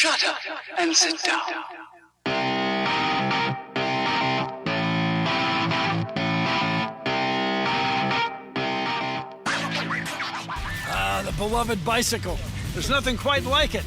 Shut up and sit down. The beloved bicycle. There's nothing quite like it.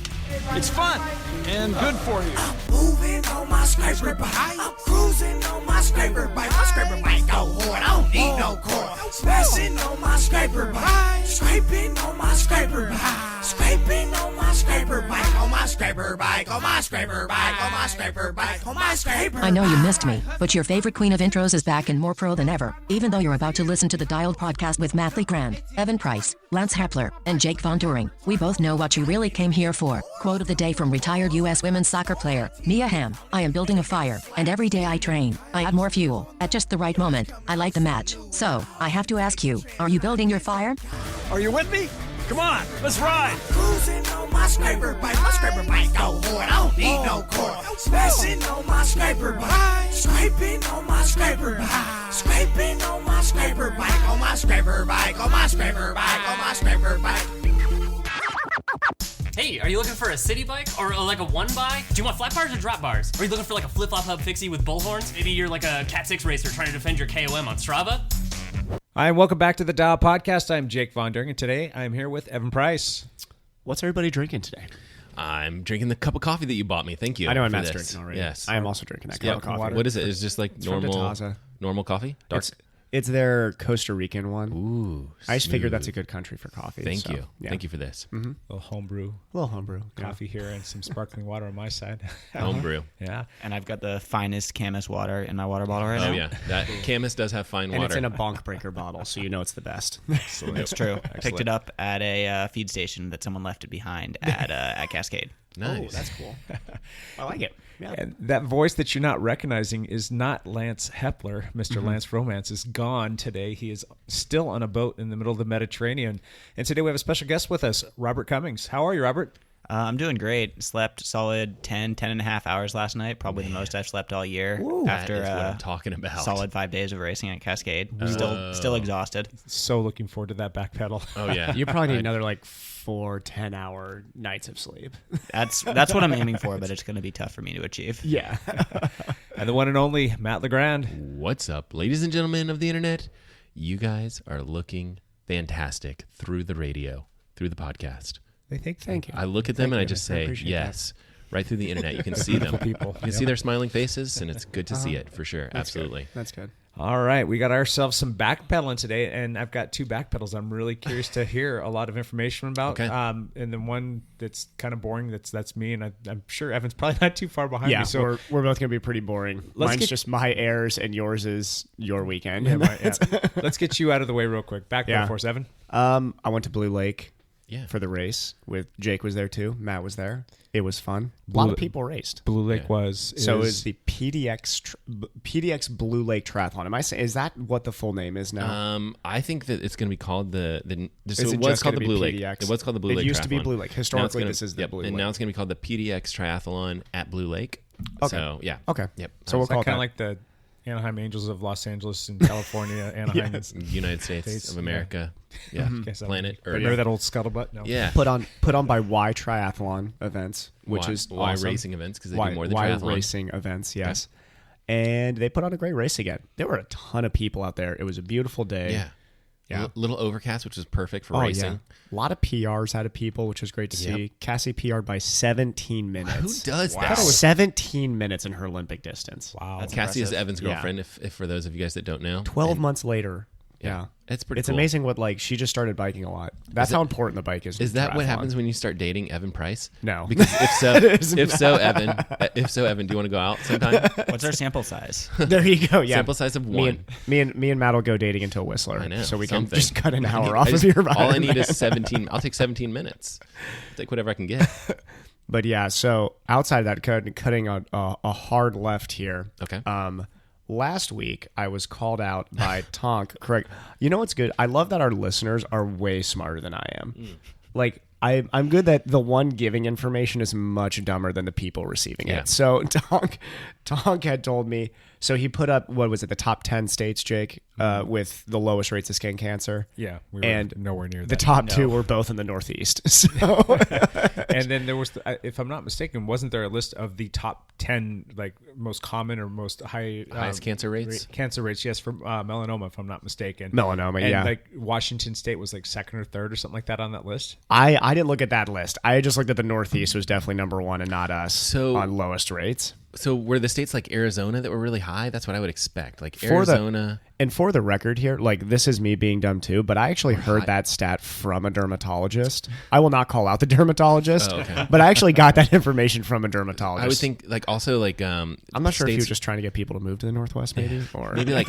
It's fun and good for you. Moving on my scraper bike. I'm cruising on my scraper bike. My scraper bike go hard. I don't need no cord. Smashing on my scraper bike. Scraping on my scraper bike. Scraping on my scraper bike. On my scraper bike. On my scraper bike. On my scraper bike. On my scraper bike. I know you missed me, but your favorite queen of intros is back and more pro than ever. Even though you're about to listen to the Dialed podcast with Matt Legrand, Evan Price, Lance Hepler, and Jake Von During, we both know what you really came here for. Quote of the day from retired U.S. women's soccer player Mia Hamm: I am building a fire, and every day I train, I add more fuel. At just the right moment, I light the match. So, I have to ask you, are you building your fire? Are you with me? Come on, let's ride. Cruising on my scraper bike. My scraper bike go hard. I don't need no cord. Smashing on my scraper bike. Scraping on my scraper bike. Scraping on my scraper bike. On my scraper bike. On my scraper bike. On my scraper bike. Hey, are you looking for a city bike or like a one buy? Do you want flat bars or drop bars? Are you looking for like a flip-flop hub fixie with bullhorns? Maybe you're like a Cat 6 racer trying to defend your KOM on Strava? Hi, and welcome back to the Dial Podcast. I'm Jake Von During, and today I'm here with Evan Price. What's everybody drinking today? I'm drinking the cup of coffee that you bought me. Thank you. I know I'm for not this. drinking already. Yes. I am also drinking that cup of coffee. water. What is it? It's just like It's from Taza. normal coffee? Dark. It's their Costa Rican one. Ooh. I just figured smooth. that's a good country for coffee. Thank so, you. Yeah. Thank you for this. A little homebrew A little homebrew. coffee here and some sparkling water on my side. Homebrew. Yeah. And I've got the finest Camus water in my water bottle right now. Oh, yeah. That Camus does have fine And water. it's in a bonk breaker bottle, so you know it's the best. It's true. Picked it up at a feed station that someone left it behind at Cascade. Nice. Oh, that's cool. I like it. Yeah. And that voice that you're not recognizing is not Lance Hepler. Mister Lance Romance is gone today. He is still on a boat in the middle of the Mediterranean. And today we have a special guest with us, Robert Cummings. How are you, Robert? I'm doing great. Slept solid 10 and a half hours last night. Probably the most I've slept all year after That is what I'm talking about. solid 5 days of racing at Cascade. Still exhausted. So looking forward to that back pedal. Oh, yeah. You probably need another 4 10-hour nights of sleep. That's what I'm aiming for, but it's going to be tough for me to achieve. Yeah. And the one and only Matt Legrand. What's up, ladies and gentlemen of the internet? You guys are looking fantastic through the radio, through the podcast. They think Thank you. I look at them Thank and I you. just I say, appreciate yes. Right through the internet. You can see them. people. You can see their smiling faces, and it's good to see it, for sure. Absolutely. That's good. All right, we got ourselves some backpedaling today, and I've got 2 back pedals I'm really curious to hear a lot of information about. Okay. And then one that's kind of boring, that's me, and I'm sure Evan's probably not too far behind Yeah, me. So we're both going to be pretty boring. Mine's just my airs, and yours is your weekend. let's get you out of the way real quick. Back pedal for us, Evan. I went to Blue Lake Yeah. for the race. With Jake was there too. Matt was there. It was fun. A lot of people raced. Blue Lake Is the PDX Blue Lake Triathlon. Am I saying, is that what the full name is now? I think that it's going to be called so it it was just called gonna the Blue be Lake. PDX? It was called the Blue Lake. It used to be Triathlon. Blue Lake. Now it's Historically, gonna- this is the Blue and Lake. now it's going to be called the PDX Triathlon at Blue Lake. Okay. So yeah. Okay. Yep. So we'll Is that call it kind that. of like the Anaheim Angels of Los Angeles and California, Anaheim. Yes. United States of America. Yeah. Guess I'm- Planet Earth. Remember that old scuttlebutt? No. Yeah. put on by Y Triathlon events, which Y- is Y awesome. racing events, 'cause they Y, do more than Y triathlon. racing events, yes. And they put on a great race again. There were a ton of people out there. It was a beautiful day. Yeah. Yeah. Little overcast, which was perfect for racing. A lot of PRs out of people, which was great to see. Cassie PR'd by 17 minutes. Who does that? 17 minutes in her Olympic distance. Wow. That's Cassie is impressive. Evan's girlfriend, if for those of you guys that don't know. 12 months later. Yeah. It's pretty It's cool. amazing what, she just started biking a lot. That's how important the bike is. Is in that what triathlon. happens when you start dating Evan Price? No. Because is if so, Evan, do you want to go out sometime? What's our sample size? There you go. Yeah. Sample size of one. Me and Matt will go dating until Whistler. I know. So we something. can just cut an hour I off just- of your ride. All I need is 17. I'll take 17 minutes. I'll take whatever I can get. But yeah, so outside of that, cutting a hard left here. Okay. Last week, I was called out by Tonk. Correct. You know what's good? I love that our listeners are way smarter than I am. I'm good that the one giving information is much dumber than the people receiving Yeah. it. So Tonk had told me, So he put up, what was it, the top 10 states, Jake, with the lowest rates of skin cancer. Yeah, we were and nowhere near that. The top two were both in the Northeast. So, and then there was, if I'm not mistaken, wasn't there a list of the top 10 like most common or most highest cancer rates? Cancer rates, yes, for melanoma, if I'm not mistaken. Melanoma, and yeah. like Washington State was like second or third or something like that on that list. I didn't look at that list. I just looked at the Northeast was definitely number one and not us on lowest rates. So were the states like Arizona that were really high? That's what I would expect. Like Arizona. And for the record here, like this is me being dumb too, but I actually heard that stat from a dermatologist. I will not call out the dermatologist, but I actually got that information from a dermatologist. I would think like also like I'm not sure if he was just trying to get people to move to the Northwest maybe. Or maybe like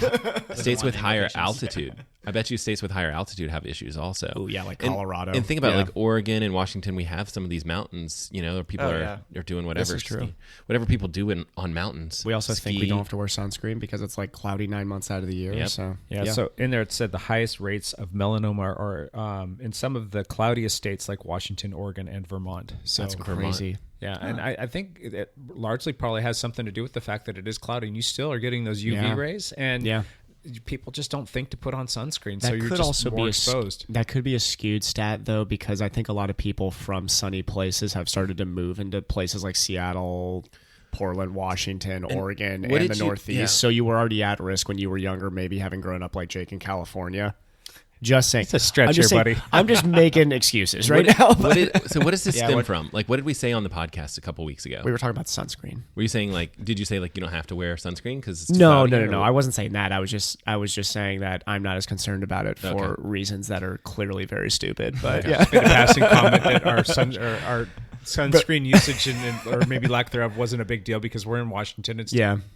states with higher altitude. I bet you states with higher altitude have issues also. Oh yeah, like Colorado. And think about like Oregon and Washington, we have some of these mountains, you know, people are doing whatever. This is true. Whatever people do on mountains. We also think we don't have to wear sunscreen because it's like cloudy 9 months out of the year. Yep. So So in there it said the highest rates of melanoma are in some of the cloudiest states like Washington, Oregon, and Vermont. So that's crazy. Yeah, and I think it largely probably has something to do with the fact that it is cloudy and you still are getting those UV rays, and people just don't think to put on sunscreen, so you're just more exposed. That could be a skewed stat, though, because I think a lot of people from sunny places have started to move into places like Seattle, Portland, Washington, Oregon, and the Northeast. So you were already at risk when you were younger, maybe having grown up like Jake in California. Just saying. It's a stretch here, buddy. I'm just making excuses right now. So what does this stem from? Like, what did we say on the podcast a couple weeks ago? We were talking about sunscreen. Were you saying did you say you don't have to wear sunscreen because it's too No. cloudy, I wasn't saying that. I was just saying that I'm not as concerned about it for reasons that are clearly very stupid. But a passing comment that our sunscreen usage or maybe lack thereof wasn't a big deal because we're in Washington. It's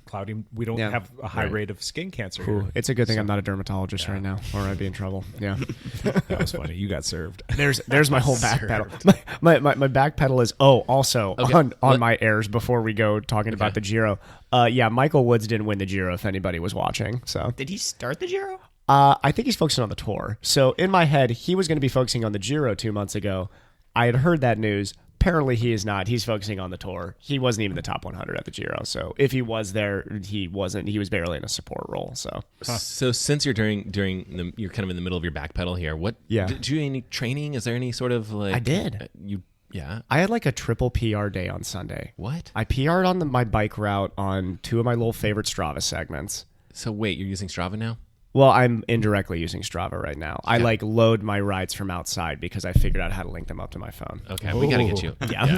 cloudy. We don't have a high rate of skin cancer. Here. It's a good thing I'm not a dermatologist right now, or I'd be in trouble. Yeah, that was funny. You got served. There's my whole back pedal. My back pedal is on my airs before we go talking about the Giro. Michael Woods didn't win the Giro if anybody was watching. So did he start the Giro? I think he's focusing on the Tour. So in my head, he was going to be focusing on the Giro 2 months ago. I had heard that news. Apparently he is not. He's focusing on the Tour. He wasn't even the top 100 at the Giro. So if he was there, he wasn't. He was barely in a support role. So since you're you're kind of in the middle of your back pedal here. Did you do any training? Is there any sort of like? I did. I had like a triple PR day on Sunday. What? I PR'd on my bike route on 2 of my little favorite Strava segments. So wait, you're using Strava now? Well, I'm indirectly using Strava right now. I load my rides from outside because I figured out how to link them up to my phone. Okay, we got to get you. Yeah.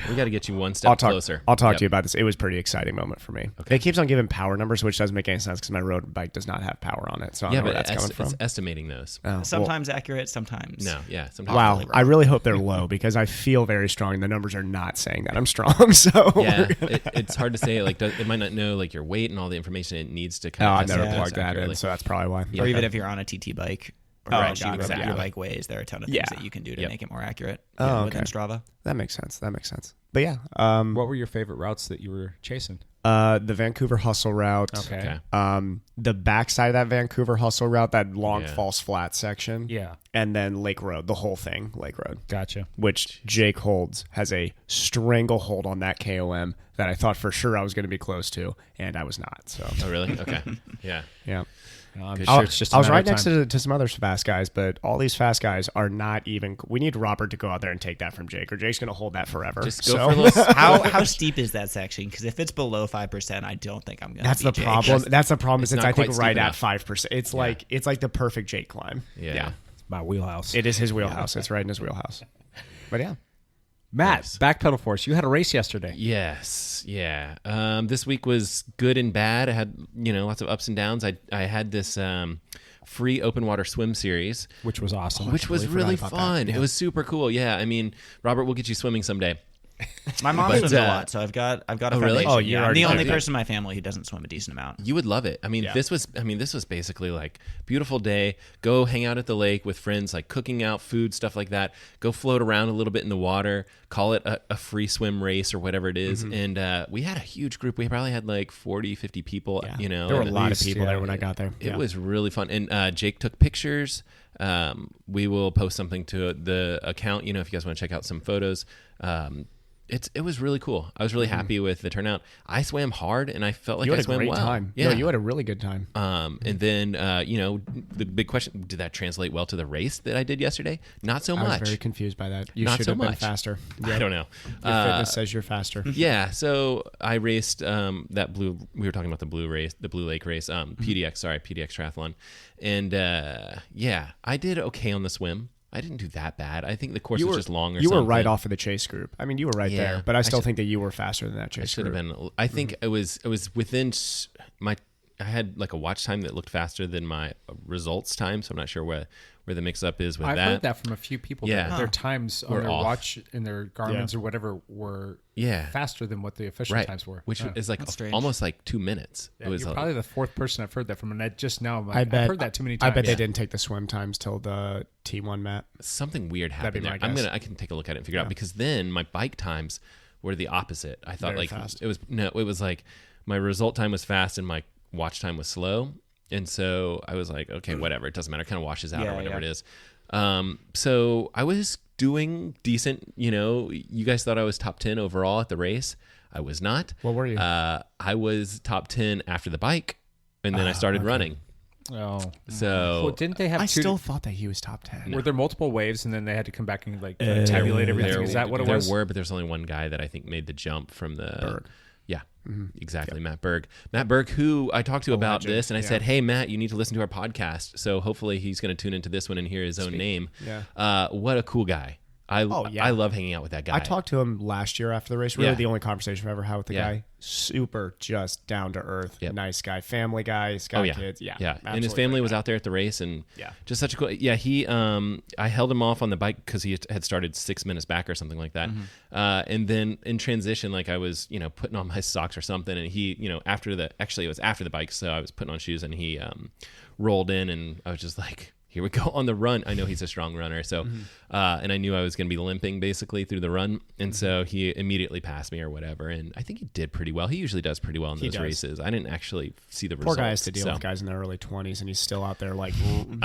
We got to get you one step closer. I'll talk to you about this. It was a pretty exciting moment for me. Okay. It keeps on giving power numbers, which doesn't make any sense because my road bike does not have power on it. So I don't know where that's coming from. It's estimating those. Sometimes accurate, sometimes. No, yeah. Sometimes wow. I really hope they're low because I feel very strong. The numbers are not saying that I'm strong. So yeah, it's hard to say. It might not know your weight and all the information it needs to kind of. I've never plugged that in, so that's probably why. Or even if you're on a TT bike or whatever your bike weighs, there are a ton of things that you can do to make it more accurate within Strava. That makes sense. But yeah. What were your favorite routes that you were chasing? The Vancouver Hustle route. Okay. The backside of that Vancouver Hustle route, that long false flat section. Yeah. And then Lake Road, the whole thing, Lake Road. Gotcha. Which Jake Holds has a stranglehold on that KOM that I thought for sure I was going to be close to, and I was not. So. Oh, really? Okay. Yeah. Yeah. I'm sure it's just I was right next to some other fast guys, but all these fast guys are not even. We need Robert to go out there and take that from Jake, or Jake's going to hold that forever. Just go for those. How steep is that section? Because if it's below 5%, I don't think I'm going to. That's the problem. That's the problem. Is it's I think right enough. At 5%. It's like the perfect Jake climb. Yeah. It's my wheelhouse. It is his wheelhouse. It's right in his wheelhouse. But yeah. Matt, Backpedal Force. You had a race yesterday. Yes, yeah. This week was good and bad. I had lots of ups and downs. I had this free open water swim series, which was awesome. Which was really fun. It was super cool. Yeah, I mean, Robert, we'll get you swimming someday. My mom swims a lot, so I've got a foundation. Really? Oh, I'm the only person in my family who doesn't swim a decent amount. You would love it. I mean, this was basically like beautiful day. Go hang out at the lake with friends, like cooking out food, stuff like that. Go float around a little bit in the water. Call it a free swim race or whatever it is. Mm-hmm. And we had a huge group. We probably had like 40, 50 people. Yeah. There were a lot of people there when I got there. It was really fun. And Jake took pictures. We will post something to the account. If you guys want to check out some photos. It was really cool. I was really happy with the turnout. I swam hard, and I felt like you had I swam a great well. time. Yeah, no, you had a really good time. And then the big question: did that translate well to the race that I did yesterday? Not so much. I was very confused by that. You Not should so have been much. faster. I don't know. Your fitness says you're faster. Yeah, so I raced that blue. We were talking about the blue lake race, PDX triathlon, and I did okay on the swim. I didn't do that bad. I think the course was just long or something. You were right off of the chase group. I mean, you were right there, but I still think that you were faster than that chase group. I should have been. I think it was within my. I had like a watch time that looked faster than my results time, so I'm not sure where the mix-up is with that. I've heard that from a few people. Yeah. That their times on their off. watch and their Garmin's or whatever were faster than what the official times were. Which is like almost like 2 minutes. Yeah, it was you're like, probably the fourth person I've heard that from, and I just now I've heard that too many times. I bet they didn't take the swim times till the T1 map. something weird happened there. I can take a look at it and figure out, because then my bike times were the opposite. I thought Very fast. it was like my result time was fast and my watch time was slow. And so I was like, okay, whatever. It doesn't matter. It kind of washes out or whatever it is. So I was doing decent. You guys thought I was top 10 overall at the race. I was not. What were you? I was top 10 after the bike, and then I started running. Oh, so well, didn't they have? I still thought that he was top 10. Were there multiple waves, and then they had to come back and like tabulate everything? Is that what it was? There were, but there's only one guy that I think made the jump from the Berg. Yeah, exactly. Matt Berg. Matt Berg, who I talked to about this, and I said, hey, Matt, you need to listen to our podcast. So hopefully he's going to tune into this one and hear his own name. Yeah. What a cool guy. I love hanging out with that guy. I talked to him last year after the race. Really the only conversation I've ever had with the guy. Super just down to earth. Yep. Nice guy. Family guy. He's got kids. Yeah. And his family was out there at the race, and just such a cool. Yeah, he. I held him off on the bike because he had started 6 minutes back or something like that. And then in transition, like I was, putting on my socks or something, and he, it was after the bike, so I was putting on shoes, and he rolled in, and I was just like, here we go on the run. I know he's a strong runner. So, and I knew I was going to be limping basically through the run. And so he immediately passed me or whatever. And I think he did pretty well. He usually does pretty well in those races. I didn't actually see the results. Poor guy has to deal with guys in their early 20s, and he's still out there like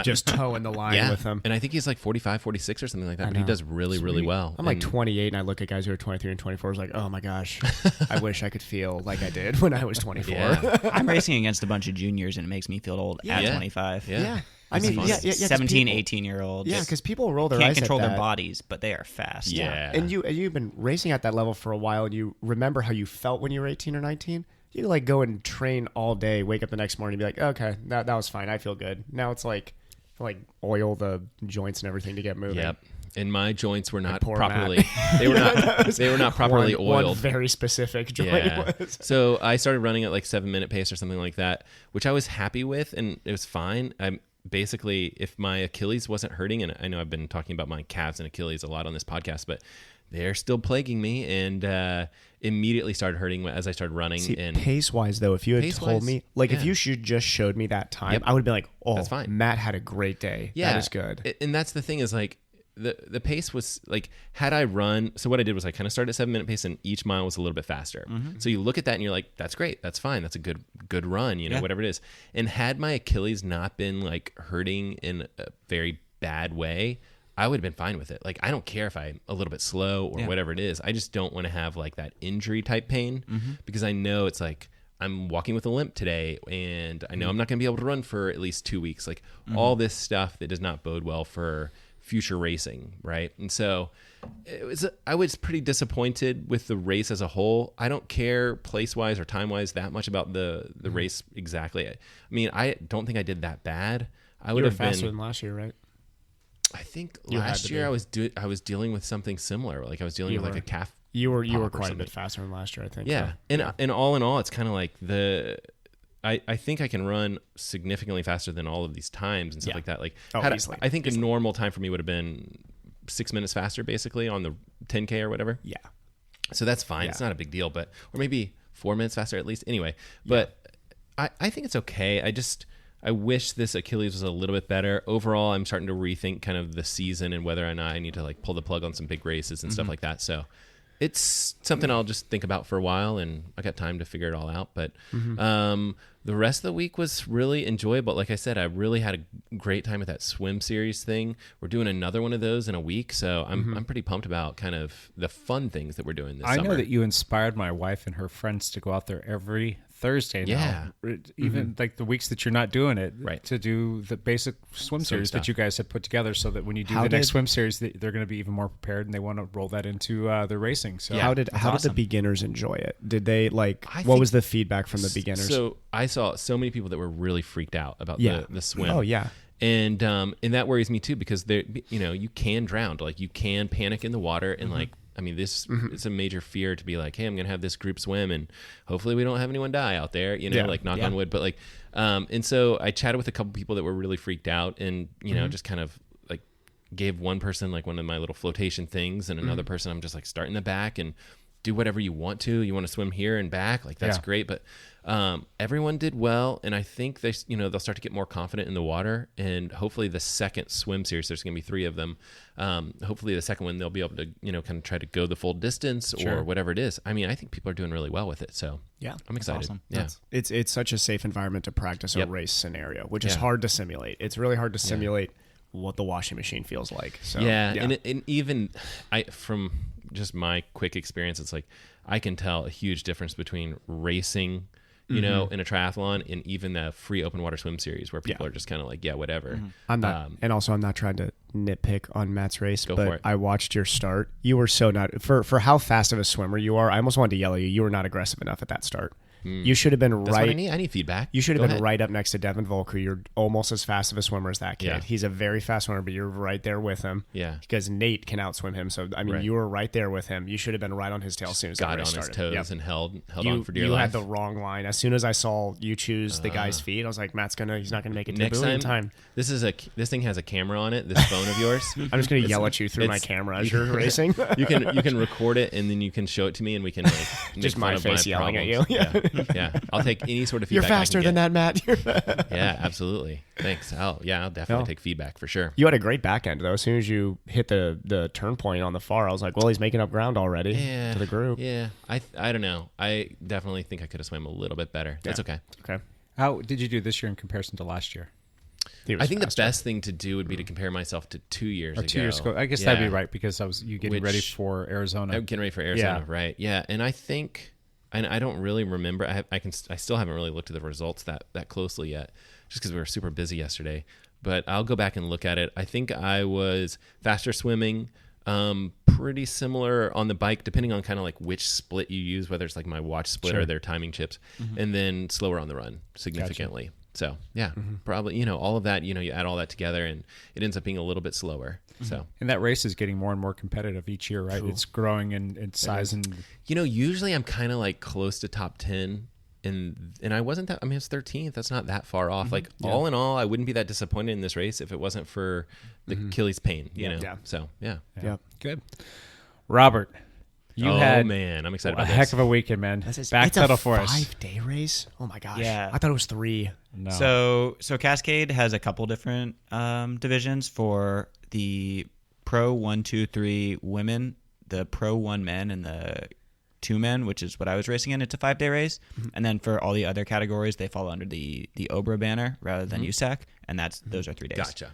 just towing the line with them. And I think he's like 45, 46 or something like that. But he does really, really well. I'm like 28, and I look at guys who are 23 and 24. I was like, oh my gosh, I wish I could feel like I did when I was 24. Yeah. I'm racing against a bunch of juniors, and it makes me feel old at 25. Yeah. I mean, 17, 18-year-olds. Yeah, because people roll their can't eyes control at their that. bodies, but they are fast. Yeah. And you've been racing at that level for a while, and you remember how you felt when you were 18 or 19. You like go and train all day, wake up the next morning, and be like, okay, that was fine. I feel good. Now it's like oil the joints and everything to get moving. Yep. And my joints were not properly. They were not properly oiled. One very specific joint was. So I started running at like 7-minute pace or something like that, which I was happy with, and it was fine. Basically, if my Achilles wasn't hurting, and I know I've been talking about my calves and Achilles a lot on this podcast, but they're still plaguing me, and immediately started hurting as I started running. See, and pace-wise, though, if you had told me, if you just showed me that time, I would be like, oh, that's fine. Matt had a great day. Yeah. That is good. And that's the thing is like, the pace was like, had I run, so what I did was I kind of started at 7-minute pace, and each mile was a little bit faster. So you look at that and you're like, that's great, that's fine, that's a good run, whatever it is. And had my Achilles not been like hurting in a very bad way, I would have been fine with it. Like, I don't care if I'm a little bit slow or whatever it is. I just don't want to have like that injury type pain, because I know it's like, I'm walking with a limp today, and I know I'm not going to be able to run for at least 2 weeks. Like all this stuff that does not bode well for future racing, right? And so I was pretty disappointed with the race as a whole. I don't care place-wise or time-wise that much about the race exactly. I mean, I don't think I did that bad. I would have been faster than last year, right? I think last year I was dealing with something similar. Like I was dealing with like a calf. You were quite a bit faster than last year, I think. Yeah, so. And all in all, it's kind of like I think I can run significantly faster than all of these times and stuff like that. Like, I think a normal time for me would have been 6 minutes faster, basically, on the 10K or whatever. Yeah. So that's fine. Yeah. It's not a big deal, or maybe 4 minutes faster at least. Anyway, but I think it's okay. I wish this Achilles was a little bit better. Overall, I'm starting to rethink kind of the season and whether or not I need to like pull the plug on some big races and stuff like that. So it's something I'll just think about for a while, and I got time to figure it all out. But The rest of the week was really enjoyable. Like I said, I really had a great time at that swim series thing. We're doing another one of those in a week, so I'm pretty pumped about kind of the fun things that we're doing this summer. I know that you inspired my wife and her friends to go out there every Thursday now. Even like the weeks that you're not doing it, to do the basic swim series that you guys have put together, so that when you do the next swim series, they're going to be even more prepared, and they want to roll that into their racing. So how did the beginners enjoy it? Did they what was the feedback from the beginners? So I saw so many people that were really freaked out about the swim. Oh yeah. And that worries me too, because you can drown, like you can panic in the water, and like, I mean, this it's a major fear to be like, hey, I'm gonna have this group swim, and hopefully we don't have anyone die out there, like knock on wood. But like, and so I chatted with a couple people that were really freaked out, and just kind of like gave one person like one of my little flotation things, and another person I'm just like, start in the back and do whatever you want to. You want to swim here and back, like that's great. But everyone did well, and I think they, they'll start to get more confident in the water. And hopefully the second swim series, there's going to be 3 of them. Hopefully the second one, they'll be able to, kind of try to go the full distance or whatever it is. I mean, I think people are doing really well with it. So yeah, I'm excited. Awesome. Yeah, it's such a safe environment to practice a race scenario, which is hard to simulate. It's really hard to simulate what the washing machine feels like. So and even from just my quick experience, it's like I can tell a huge difference between racing, in a triathlon, and even the free open water swim series, where people are just kind of like, whatever. I'm not, and also I'm not trying to nitpick on Matt's race, for but it. I watched your start. You were so not for how fast of a swimmer you are. I almost wanted to yell at you. You were not aggressive enough at that start. You should have been That's right. What I need feedback. You should have been right up next to Devin Volker. You're almost as fast of a swimmer as that kid. Yeah. He's a very fast swimmer, but you're right there with him. Yeah. Because Nate can outswim him. So, I mean, you were right there with him. You should have been right on his tail as soon as the race started. Got on his toes and held you, on for dear life. life. You had the wrong line. As soon as I saw you choose the guy's feet, I was like, he's not gonna make it to next the buoy in time. This thing has a camera on it. This phone of yours. I'm just gonna yell at you through my camera as you're racing. You can record it, and then you can show it to me, and we can like just my face yelling problems. at you. Yeah. I'll take any sort of feedback. You're faster than that, Matt. Yeah, absolutely. Thanks. I'll definitely take feedback for sure. You had a great back end though. As soon as you hit the turn point on the far, I was like, well, he's making up ground already to the group. Yeah. I don't know. I definitely think I could have swam a little bit better. That's okay. Okay. How did you do this year in comparison to last year? I think the best thing to do would be to compare myself to 2 years ago. 2 years ago. I guess that'd be right, because you getting ready for Arizona. I'm getting ready for Arizona, right? Yeah, and I think, and I don't really remember. I still haven't really looked at the results that closely yet, just because we were super busy yesterday. But I'll go back and look at it. I think I was faster swimming, pretty similar on the bike, depending on kind of like which split you use, whether it's like my watch split or their timing chips, and then slower on the run significantly. Gotcha. So yeah, probably, all of that, you add all that together and it ends up being a little bit slower. So, and that race is getting more and more competitive each year, right? Cool. It's growing in size and, usually I'm kind of like close to top 10 and I wasn't that, I mean, it's 13th. That's not that far off. Like all in all, I wouldn't be that disappointed in this race if it wasn't for the Achilles pain, you know? Yeah. So yeah. Good. Robert, you had man, I'm excited about a this. heck of a weekend, man. Backpedal for us. It's a 5-day race. Oh my gosh! Yeah, I thought it was 3. No. So Cascade has a couple different divisions for the Pro 1, 2, 3 women, the Pro 1 men, and the 2 men, which is what I was racing in. It's a 5-day race, and then for all the other categories, they fall under the OBRA banner rather than USAC, and those are 3 days. Gotcha.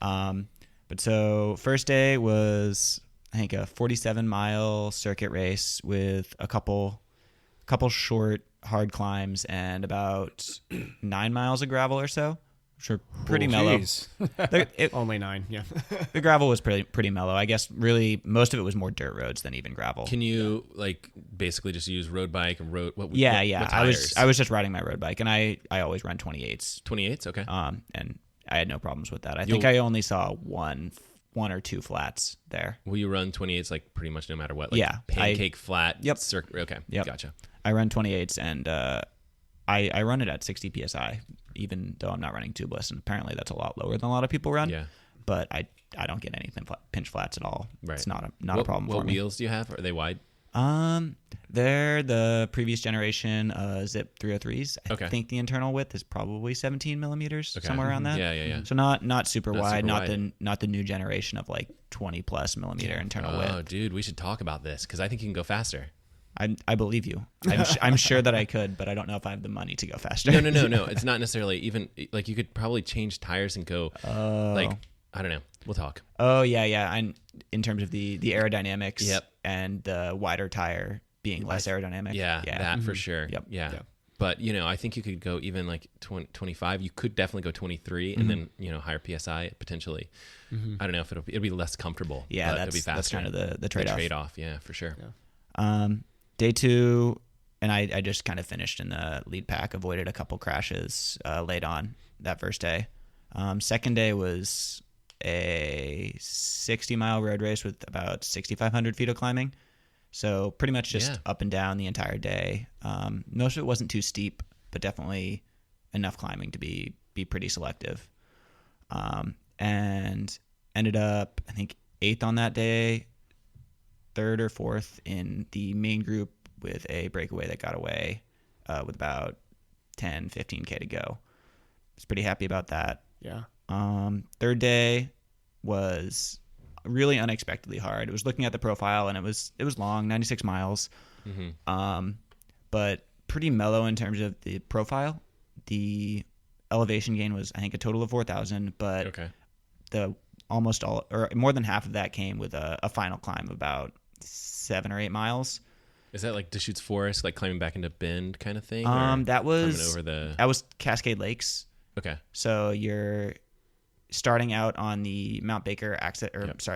But so first day was, I think, a 47-mile circuit race with a couple short hard climbs and about 9 miles of gravel or so, which are pretty mellow. Only 9, yeah. The gravel was pretty mellow. I guess really most of it was more dirt roads than even gravel. Can you like basically just use road bike and road? What tires? I was just riding my road bike, and I always run 28s. 28s, okay. And I had no problems with that. I think I only saw one or 2 flats there. Will you run 28s like pretty much no matter what? Like pancake flat. Yep. Okay. Yep. Gotcha. I run 28s, and I run it at 60 psi, even though I'm not running tubeless, and apparently that's a lot lower than a lot of people run. Yeah. But I don't get any pinch flats at all. Right. It's not a problem for me. What wheels do you have? Are they wide? They're the previous generation Zip 303s. Okay. I think the internal width is probably 17 millimeters, somewhere around that. Yeah. So not super wide, not the new generation of like 20 plus millimeter internal width. Oh, dude, we should talk about this because I think you can go faster. I believe you. I'm sure that I could, but I don't know if I have the money to go faster. No. It's not necessarily even like you could probably change tires and go like I don't know. We'll talk. Oh yeah. In terms of the aerodynamics, and the wider tire being less aerodynamic. Yeah, that for sure. Yep. Yeah. But I think you could go even like 25. You could definitely go 23, and then higher PSI potentially. I don't know if it'll be less comfortable. Yeah, but it'll be faster. That's kind of the trade-off. Trade-off, yeah, for sure. Yeah. Day 2, and I just kind of finished in the lead pack. Avoided a couple crashes late on that first day. Second day was a 60-mile road race with about 6,500 feet of climbing. So pretty much just up and down the entire day. Most of it wasn't too steep, but definitely enough climbing to be pretty selective. And ended up, I think, 8th on that day, 3rd or 4th in the main group with a breakaway that got away with about 10, 15K to go. I was pretty happy about that. Yeah. Third day was really unexpectedly hard. It was looking at the profile, and it was long, 96 miles, but pretty mellow in terms of the profile. The elevation gain was, I think, a total of 4,000, but the almost all or more than half of that came with a final climb of about 7 or 8 miles. Is that like Deschutes Forest, like climbing back into Bend kind of thing? That was over that was Cascade Lakes. Okay. So you're starting out on the Mount Baker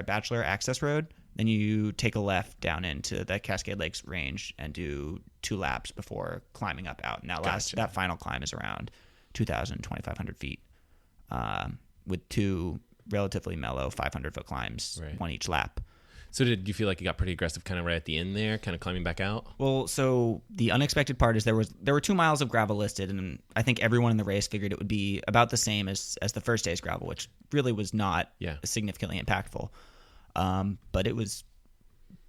Bachelor Access Road. Then you take a left down into the Cascade Lakes range and do 2 laps before climbing up out. And that final climb is around 2,000, 2,500 feet, with 2 relatively mellow 500-foot climbs, one each lap. So did you feel like you got pretty aggressive kind of right at the end there, kind of climbing back out? Well, so the unexpected part is there were 2 miles of gravel listed, and I think everyone in the race figured it would be about the same as the first day's gravel, which really was not significantly impactful. But it was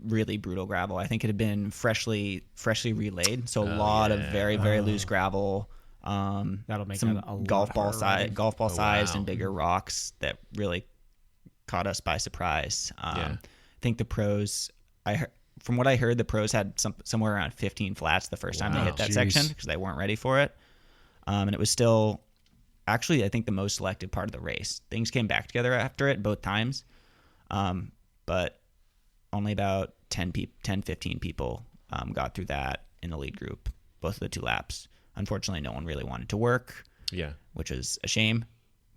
really brutal gravel. I think it had been freshly relayed, so a lot of very, very loose gravel. That'll make some it a golf ball sized wow. and bigger rocks that really caught us by surprise. I think the pros, from what I heard, the pros had somewhere around 15 flats the first time they hit that section because they weren't ready for it. And it was still actually, I think, the most selective part of the race. Things came back together after it both times, but only about 10, 15 people got through that in the lead group, both of the 2 laps. Unfortunately, no one really wanted to work, which is a shame.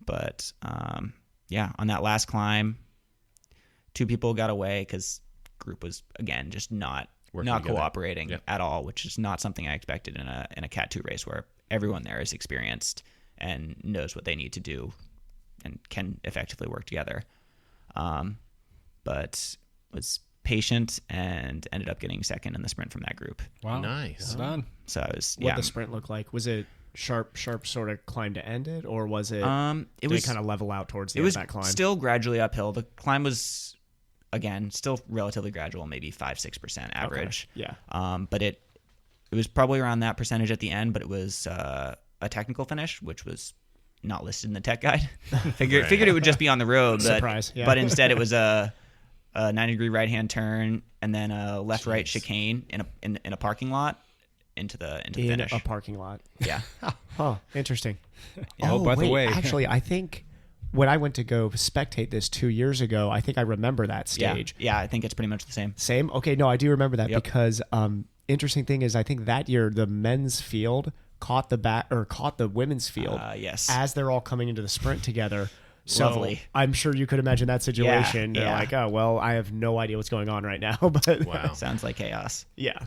But on that last climb, 2 people got away because group was, again, just not cooperating at all, which is not something I expected in a Cat 2 race where everyone there is experienced and knows what they need to do and can effectively work together. But was patient and ended up getting second in the sprint from that group. Wow. Nice. Well done. So I was, What the sprint look like? Was it sharp sort of climb to end it, or was it? It was kind of level out towards the end of that climb. Still gradually uphill. The climb was, again, still relatively gradual, maybe 5-6% average. Okay. Yeah. But it was probably around that percentage at the end. But it was a technical finish, which was not listed in the tech guide. Figured it would just be on the road. But, Surprise. Yeah. But instead, it was a 90-degree right-hand turn and then a left-right chicane in a parking lot into the finish. In a parking lot. Yeah. Huh. Interesting. Yeah. Oh, by the way, actually, I think when I went to go spectate this 2 years ago, I think I remember that stage. Yeah, I think it's pretty much the same. Same? Okay, no, I do remember that because interesting thing is I think that year the men's field caught the women's field as they're all coming into the sprint together. So Lovely. I'm sure you could imagine that situation. Yeah. You're like, oh, well, I have no idea what's going on right now. But wow. Sounds like chaos. Yeah.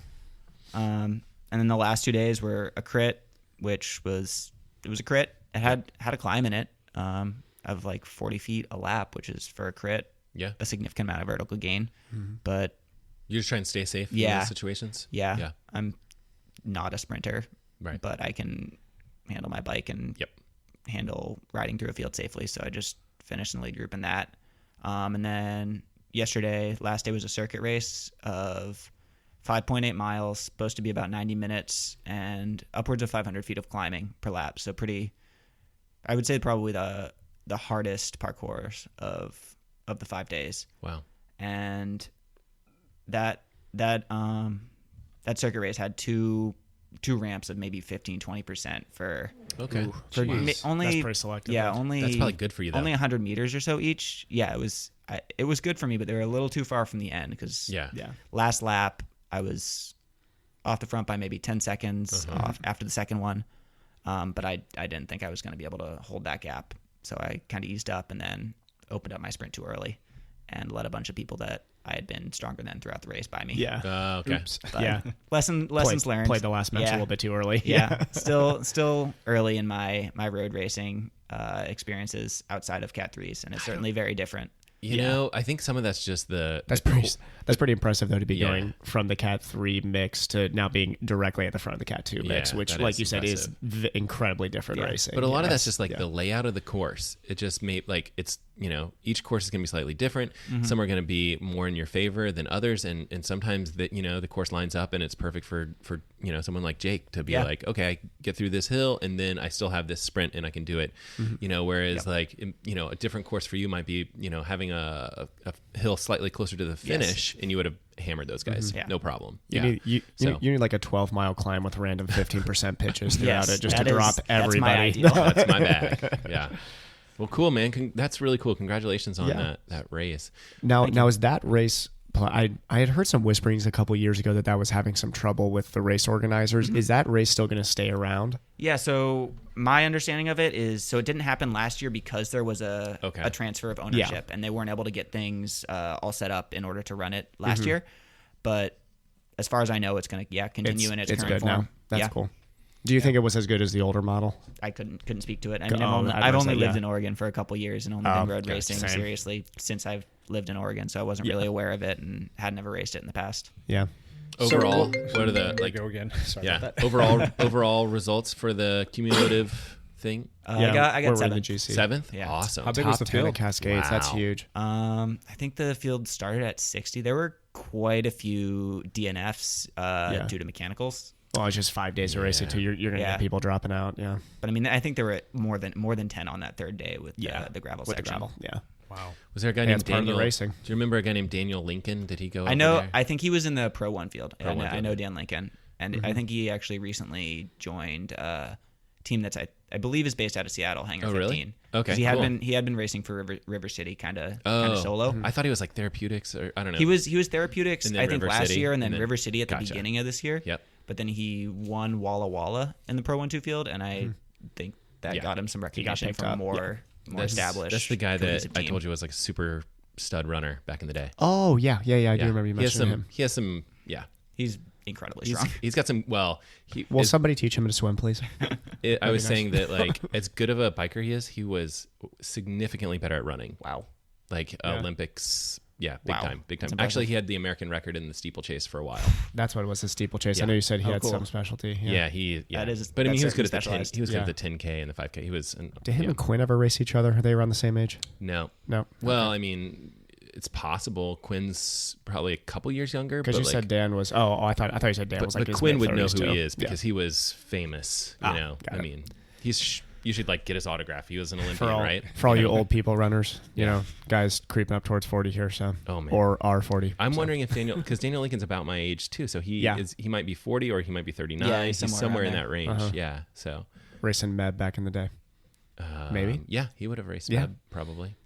And then the last 2 days were a crit, which was a crit. It had a climb in it of like 40 feet a lap, which is for a crit, a significant amount of vertical gain. Mm-hmm. But you just try and stay safe in those situations? Yeah. I'm not a sprinter, right? But I can handle my bike and handle riding through a field safely. So I just finished in the lead group in that. And then yesterday, last day was a circuit race of 5.8 miles, supposed to be about 90 minutes and upwards of 500 feet of climbing per lap. So I would say probably the hardest parcours of the 5 days. Wow. And that that circuit race had two ramps of maybe 15-20% for Okay. for only That's pretty selective. Yeah, only That's probably good for you, though. Only 100 meters or so each. Yeah, it was good for me, but they were a little too far from the end because last lap I was off the front by maybe 10 seconds off after the second one. But I didn't think I was going to be able to hold that gap. So I kind of eased up and then opened up my sprint too early and let a bunch of people that I had been stronger than throughout the race by me. Yeah. Okay. Oops. But lessons learned. Played the last match a little bit too early. Yeah. Still early in my road racing experiences outside of Cat 3s, and it's certainly very different. You know, I think some of that's just That's pretty impressive though to be going from the Cat 3 mix to now being directly at the front of the Cat 2 mix, Yeah, which, that like is you said, impressive. is incredibly different racing. But a lot of that's just like the layout of the course. It just made it's each course is going to be slightly different. Some are going to be more in your favor than others, and sometimes that the course lines up and it's perfect for someone like Jake to be like, okay, I get through this hill and then I still have this sprint and I can do it. Whereas like a different course for you might be having a hill slightly closer to the finish, and you would have hammered those guys, no problem. You need like a 12-mile climb with random 15% pitches throughout it just to drop everybody. That's my bag. Yeah. Well, cool, man. That's really cool. Congratulations on that race. Now is that race? I had heard some whisperings a couple years ago that was having some trouble with the race organizers. Is that race still going to stay around? Yeah. So my understanding of it is, it didn't happen last year because there was a transfer of ownership, and they weren't able to get things all set up in order to run it last year. But as far as I know, it's going to continue in its current good form. Now. That's cool. Do you think it was as good as the older model? I couldn't speak to it. I mean, I've only lived in Oregon for a couple years and only been road racing seriously since I've lived in Oregon, so I wasn't really aware of it and had never raced it in the past. Yeah. Overall, what are the go again? Sorry about that. overall results for the cumulative thing? I got seventh. Seventh? Yeah. Awesome. How big Top was the 10 field? at Cascades. Wow. That's huge. I think the field started at 60. There were quite a few DNFs due to mechanicals. Well, it's just 5 days of racing, so you're going to get people dropping out. Yeah. But I mean, I think there were more than 10 on that third day with the gravel with section. the gravel. Yeah. Wow. Was there a guy named part of the Daniel? racing. Do you remember a guy named Daniel Lincoln? Did he go? I know. over there? I think he was in the Pro 1 field. Pro 1 I know Dan Lincoln, and I think he actually recently joined a team that's I believe is based out of Seattle, Hangar 15. Really? Okay. 'Cause he had been racing for River City, kind of solo. I thought he was like therapeutics, or I don't know. He was therapeutics. And then I think River last City, year, and then and then- River City at the Gotcha. beginning of this year. Yep. But then he won Walla Walla in the Pro 1-2 field, and I think that got him some recognition picked from up. more established. That's the guy that cohesive I team. told you was like a super stud runner back in the day. Oh, yeah. I do remember you mentioning him. He has some. Yeah. He's incredibly strong. He's got some. Well, Will somebody teach him to swim, please? I was saying that like as good of a biker he was significantly better at running. Wow. Like Olympics. Yeah, big time. That's Actually, he had the American record in the steeplechase for a while. That's what it was, the steeplechase. Yeah. I know you said he had cool. some specialty. Yeah, That is- But I mean, he was that's good at the 10. specialized. He was good Yeah. at the 10K and the 5K. He was. Did him and Quinn ever race each other? Are they around the same age? No. No. Well, I mean, it's possible. Quinn's probably a couple years younger. Because you said Dan was. Oh, I thought you said Dan was like. But his Quinn would know mid-30s who too. he is because he was famous. You know, got I it. mean, you should like get his autograph. He was an Olympian, For all, right? for all you old people runners, you know, guys creeping up towards 40 here, so Oh, man. or are 40. I'm wondering if because Daniel Lincoln's about my age too, so he might be 40 or he might be 39. Yeah, he's he's somewhere in somewhere that range. Yeah, so Racing Meb back in the day. Maybe. Yeah, he would have raced Yeah. Meb, probably.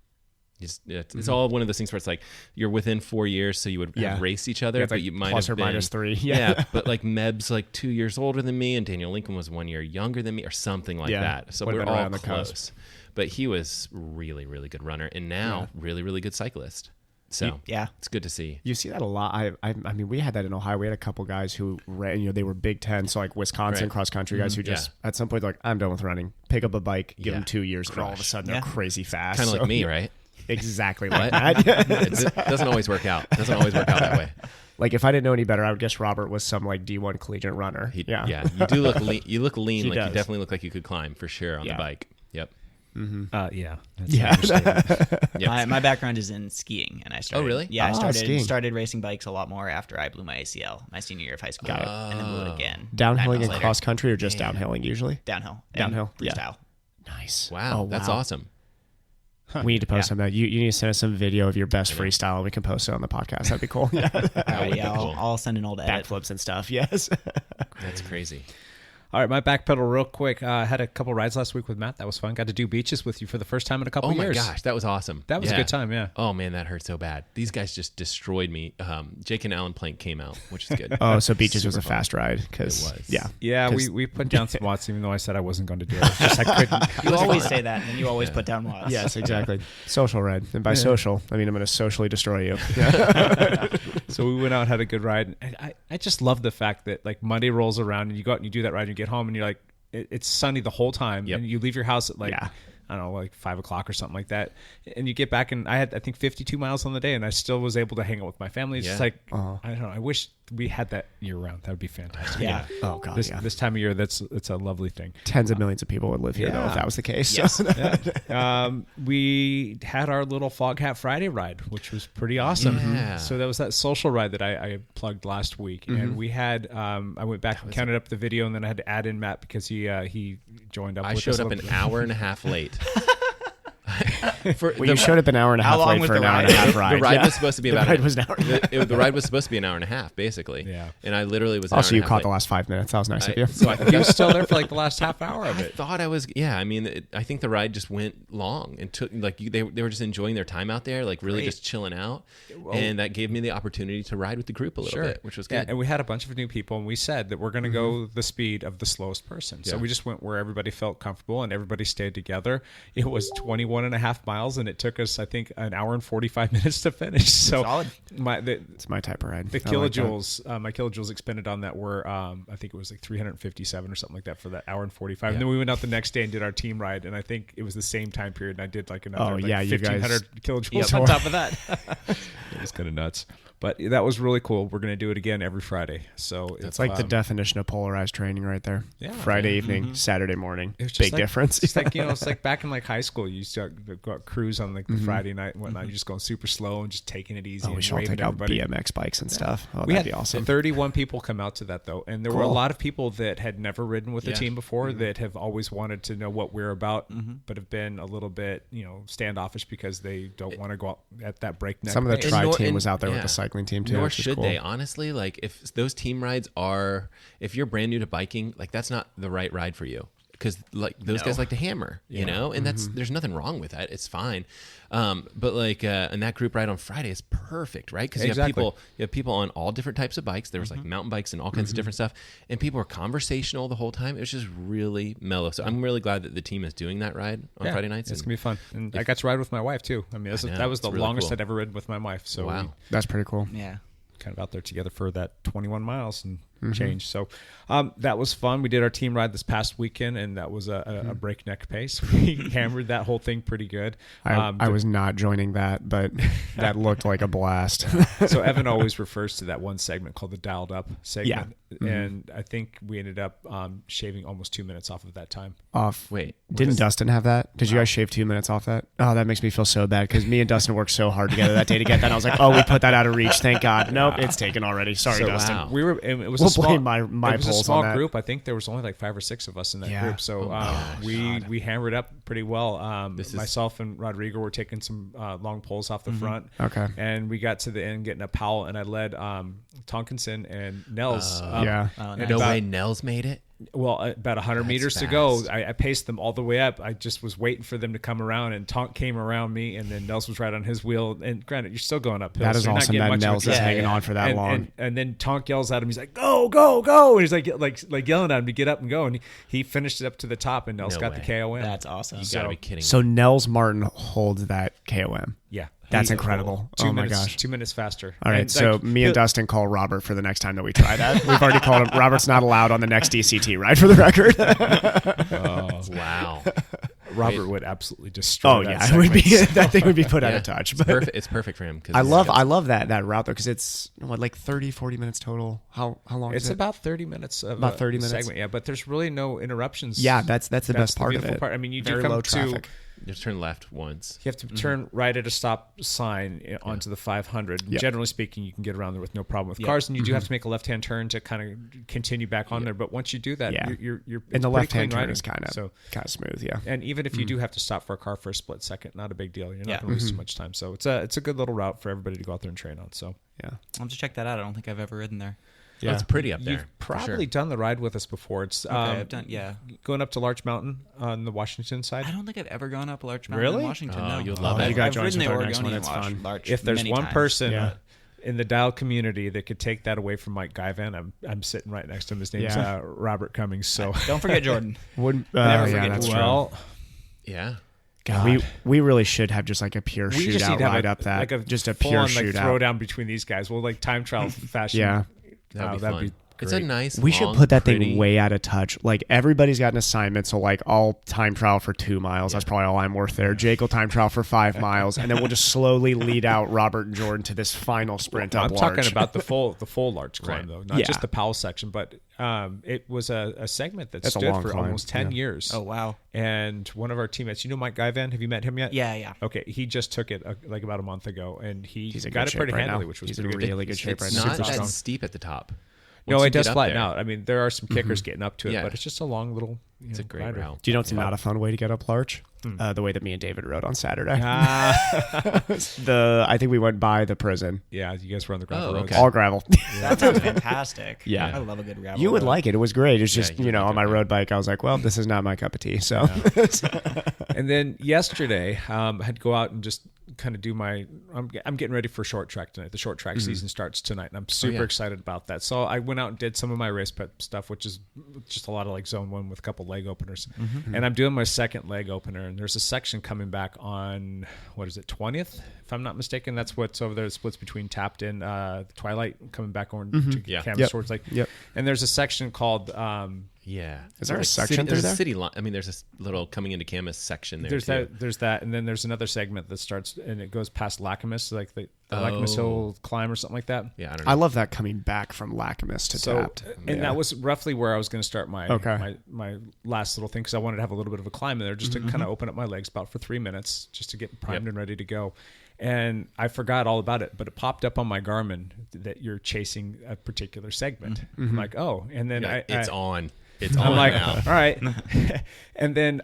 It's all one of those things where it's like you're within 4 years, so you would have raced each other, Yeah, it's but like you might plus have or been minus 3. Yeah, but like Meb's like 2 years older than me, and Daniel Lincoln was 1 year younger than me, or something like that. So Would've we're been all around the cusp. close. But he was really, really good runner, and now really, really good cyclist. So it's good to see. You see that a lot. I mean, we had that in Ohio. We had a couple guys who ran, they were Big Ten, so like Wisconsin cross country guys who just at some point they're like, I'm done with running. Pick up a bike, give them 2 years, and all of a sudden they're crazy fast. Kind of like me, right? Exactly like that. It doesn't always work out. It doesn't always work out that way. Like if I didn't know any better, I would guess Robert was some like D1 collegiate runner. Yeah. You do look lean. You look lean. He Like does. you definitely look like you could climb for sure on the bike. Yep. Yeah. That's Yep. My background is in skiing, and I started. Oh, really? Yeah, I skiing. started racing bikes a lot more after I blew my ACL my senior year of high school, and then blew it again. 9 Downhilling months and later. cross country or just downhilling usually? Downhill. Downhill, And freestyle. Nice. Wow, Oh, that's awesome. We need to post some of that. You need to send us some video of your best freestyle, and we can post it on the podcast. That'd be cool. All right, yeah, I'll send an old edit. Backflips and stuff. Yes. That's crazy. All right, my backpedal real quick. I had a couple rides last week with Matt. That was fun. Got to do beaches with you for the first time in a couple years. Oh my gosh, that was awesome. That was a good time, yeah. Oh man, that hurt so bad. These guys just destroyed me. Jake and Alan Plank came out, which is good. Oh, so beaches was a fast ride because It was. Yeah, we put down some watts, even though I said I wasn't going to do it. It's just I couldn't. You always say that, and then you always put down watts. Yes, exactly. Social ride. And by social, I mean I'm going to socially destroy you. So we went out, had a good ride. And I just love the fact that like Monday rolls around and you go out and you do that ride and you get home and you're like, it's sunny the whole time. Yep. And you leave your house at like, I don't know, like 5 o'clock or something like that. And you get back and I had, I think 52 miles on the day and I still was able to hang out with my family. It's just like, I don't know. I wish we had that year round. That would be fantastic. Yeah. Oh God. This time of year, it's a lovely thing. Tens of millions of people would live here though if that was the case. Yes. So. We had our little Fog Hat Friday ride, which was pretty awesome. Yeah. So that was that social ride that I plugged last week, and we had. I went back and counted up the video, and then I had to add in Matt because he joined up. I with showed us up an hour and a half late. You showed up an hour and a half long late was for the an hour and ride? a half ride. The ride was supposed to be about the ride was an hour. The ride was supposed to be an hour and a half, basically. Yeah. And I literally was. An Also, hour you and a half caught late. the last 5 minutes. That was nice of you. So I He was still there for like the last half hour of I it. thought I was. Yeah, I mean, I think the ride just went long and took like they were just enjoying their time out there, like really just chilling out, and that gave me the opportunity to ride with the group a little bit, which was good. Yeah, and we had a bunch of new people, and we said that we're going to go the speed of the slowest person. So we just went where everybody felt comfortable, and everybody stayed together. It was 21 and a half miles, and it took us, I think, an hour and 45 minutes to finish. So Solid. It's my type of ride. the I like that. kilojoules, my kilojoules expended on that were, I think it was like 357 or something like that for that hour and 45. And then we went out the next day and did our team ride, and I think it was the same time period, and I did like another you guys 1,500 kilojoules on top of that. It was kind of nuts. But that was really cool. We're going to do it again every Friday. So It's like the definition of polarized training right there. Yeah. Friday evening, Saturday morning. It was just Big like, difference. It's like, it's like back in like high school, you used to go out cruise on like the Friday night and whatnot. You're just going super slow and just taking it easy. We and should all waving take out everybody. BMX bikes and stuff. Oh, We that'd had be awesome. 31 people come out to that though, and there were a Cool. lot of people that had never ridden with the team before that have always wanted to know what we're about, but have been a little bit, standoffish because they don't want to go out at that breakneck. Some of the pace. tri nor- team and- was out there with yeah. the cycling team too. Nor which is should cool. they, honestly. Like, if those team rides are, if you're brand new to biking, like that's not the right ride for you. Because like those guys like to hammer, and that's there's nothing wrong with that. It's fine. But like, and that group ride on Friday is perfect, right? Because Exactly. you have people on all different types of bikes. There was like mountain bikes and all kinds of different stuff, and people were conversational the whole time. It was just really mellow. So I'm really glad that the team is doing that ride on Friday nights. It's gonna be fun, and I got to ride with my wife too. I mean, that was the it's really longest cool. I'd ever ridden with my wife. So Wow. we That's pretty cool. Yeah. kind of out there together for that 21 miles and change. So that was fun. We did our team ride this past weekend, and that was a breakneck pace. We hammered that whole thing pretty good. I was not joining that, but that looked like a blast. So Evan always refers to that one segment called the dialed up segment. And I think we ended up shaving almost 2 minutes off of that time. Wait, Didn't Dustin have that? Did you guys shave 2 minutes off that? Oh, that makes me feel so bad because me and Dustin worked so hard together that day to get that. I was like, oh, we put that out of reach. Thank God. Nope, it's taken already. Sorry, So, Dustin. wow. We were. It was We'll a small, blame my it was a polls small on that. group. I think there was only like 5 or 6 of us in that Yeah. group. So we hammered up pretty well. Myself and Rodrigo were taking some long poles off the front. Okay. And we got to the end getting a Powell, and I led Tonkinson and Nels. Yeah. and no about- way Nels made it. Well, about 100 meters to go, I paced them all the way up. I just was waiting for them to come around, and Tonk came around me, and then Nels was right on his wheel. And granted, you're still going uphill. That is so you're not awesome getting that much of a Nels is drag. hanging on for that long. And then Tonk yells at him. He's like, "Go, go, go!" And he's like yelling at him to get up and go. And he finished it up to the top, and Nels No got way. the KOM. That's awesome. You gotta be kidding. So Nels Martin holds that KOM. Yeah, That's He- incredible. 2 Oh my minutes, gosh. 2 minutes faster. All right, And, so like, me and Dustin call Robert for the next time that we try that. We've already called him. Robert's not allowed on the next DCT, right? For the record. Wow. Robert would absolutely destroy. Oh that yeah, it would be segment. that thing would be put out Yeah. of touch. It's But perfect. It's perfect for him. Cause I love that route though because it's like 30, 40 minutes total. How long? It's is it? about 30 minutes of About a 30 minutes. segment, yeah. But there's really no interruptions. Yeah, that's the best part of beautiful it. I mean, you Very do come low to traffic. You have to turn left once. You have to turn right at a stop sign onto the 500. Yep. Generally speaking, you can get around there with no problem with cars, and you do have to make a left-hand turn to kind of continue back on there. But once you do that, you're and the left-hand turn riding. is kind of smooth, yeah. And even if you do have to stop for a car for a split second, not a big deal. You're not going to lose too much time. So it's a good little route for everybody to go out there and train on. So I'll have to check that out. I don't think I've ever ridden there. Yeah, it's pretty up there. You've probably done the ride with us before. It's I've done going up to Larch Mountain on the Washington side. I don't think I've ever gone up Larch Mountain in Washington. Oh, no. you'll love it. You got I've ridden the next one. Oregonian It's fun. Larch If there's many one times. person in the Dial community that could take that away from Mike Guyvan, I'm sitting right next to him. His name's Robert Cummings. So don't forget Jordan. Wouldn't never forget. that's well, true. Yeah. God. We really should have just like a pure we just shootout need to have ride up that. like just a full pure on, shootout. like, throw down between these guys. We'll like time trial fashion. Yeah. That'd be fun. It's a nice. We should long, put that pretty... thing way out of touch. Like everybody's got an assignment, so like I'll time trial for 2 miles. That's probably all I'm worth there. Jake will time trial for 5 miles, and then we'll just slowly lead out Robert and Jordan to this final sprint up I'm Larch. talking about the full Larch climb though, not Yeah. just the Powell section, but it was a segment that That's a stood long for climb. almost 10 years. Oh wow. And one of our teammates, you know Mike Guyvan, have you met him yet? Yeah. Okay, he just took it like about a month ago, and He's in got good it pretty shape right handily, now. which was He's in pretty really good. good shape right It's now. not that strong. steep at the top. No, Once it you does get up flatten there. out. I mean, there are some kickers getting up to it, Yeah. but it's just a long little. It's a great ride. route. Do you know it's not a fun way to get up Larch? The way that me and David rode on Saturday. I think we went by the prison. Yeah, you guys were on the gravel Oh, roads. okay. All gravel. That sounds fantastic. Yeah. I love a good gravel. You would road. like it. It was great. It's just, you would on like my it, road bike, I was like, well, this is not my cup of tea. So And then yesterday, I had to go out and just kind of do I'm getting ready for short track tonight. The short track season starts tonight, and I'm super excited about that. So I went out and did some of my race prep stuff, which is just a lot of like zone 1 with a couple leg openers. And I'm doing my second leg opener, and there's a section coming back on, 20th? If I'm not mistaken, that's what's over there. It splits between Tapped and Twilight, coming back on to Canvas Swords Lake. Yep. And there's a section called... Yeah. Is there a Like section city, through there's a there? city line. I mean, there's this little coming into Camas section there. There's that, and then there's another segment that starts and it goes past Lacamas, like the Lacamas Hill climb or something like that. Yeah, I don't know. I love that coming back from Lacamas to Tapped. And that was roughly where I was going to start my Okay. my last little thing, because I wanted to have a little bit of a climb in there just to kind of open up my legs about for 3 minutes just to get primed and ready to go. And I forgot all about it, but it popped up on my Garmin that you're chasing a particular segment. I'm like, oh, and then it's on. It's I'm on like, now. all right. And then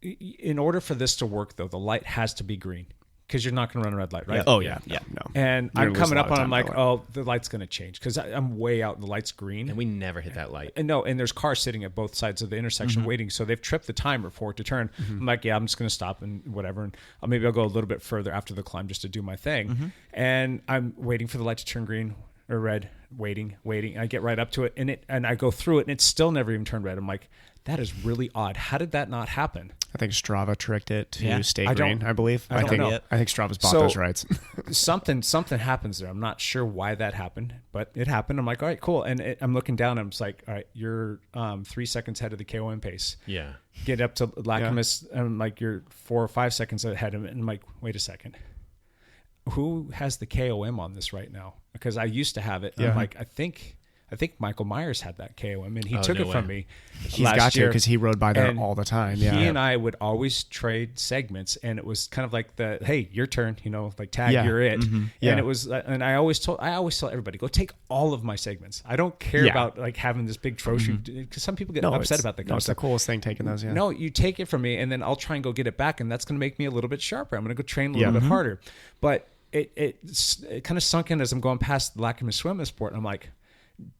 in order for this to work though, the light has to be green, because you're not going to run a red light, right? Oh, yeah. No. And You're I'm gonna lose coming a up lot on, of I'm time like, by the light. oh, the light's going to change, because I'm way out and the light's green. And we never hit that light. And no, and there's cars sitting at both sides of the intersection waiting, so they've tripped the timer for it to turn. I'm like, yeah, I'm just going to stop and whatever, and maybe I'll go a little bit further after the climb just to do my thing. And I'm waiting for the light to turn green or red, waiting. I get right up to it, and I go through it, and it's still never even turned red. I'm like, that is really odd. How did that not happen? I think Strava tricked it to stay I don't- green, I believe. I don't know. I think Strava's bought So- those rights. Something happens there. I'm not sure why that happened, but it happened. I'm like, all right, cool. And I'm looking down, and I'm just like, all right, you're 3 seconds ahead of the KOM pace. Yeah. Get up to Lacamas, and I'm like, you're 4 or 5 seconds ahead of it. And I'm like, wait a second. Who has the KOM on this right now? Because I used to have it. And I'm like, I think Michael Myers had that KOM, and he took no it from way. me. He's last got to, year. because he rode by there And all the time. He Yeah. and I would always trade segments, and it was kind of like hey, your turn, like tag, Yeah. you're it. Yeah. And it was, and I always tell everybody, go take all of my segments. I don't care about like having this big trophy, because some people get upset about that kind of it's the stuff. coolest thing taking those. Yeah. No, you take it from me, and then I'll try and go get it back, and that's going to make me a little bit sharper. I'm going to go train a little bit harder. But it kind of sunk in as I'm going past the Lacamas Swim Sport, and I'm like,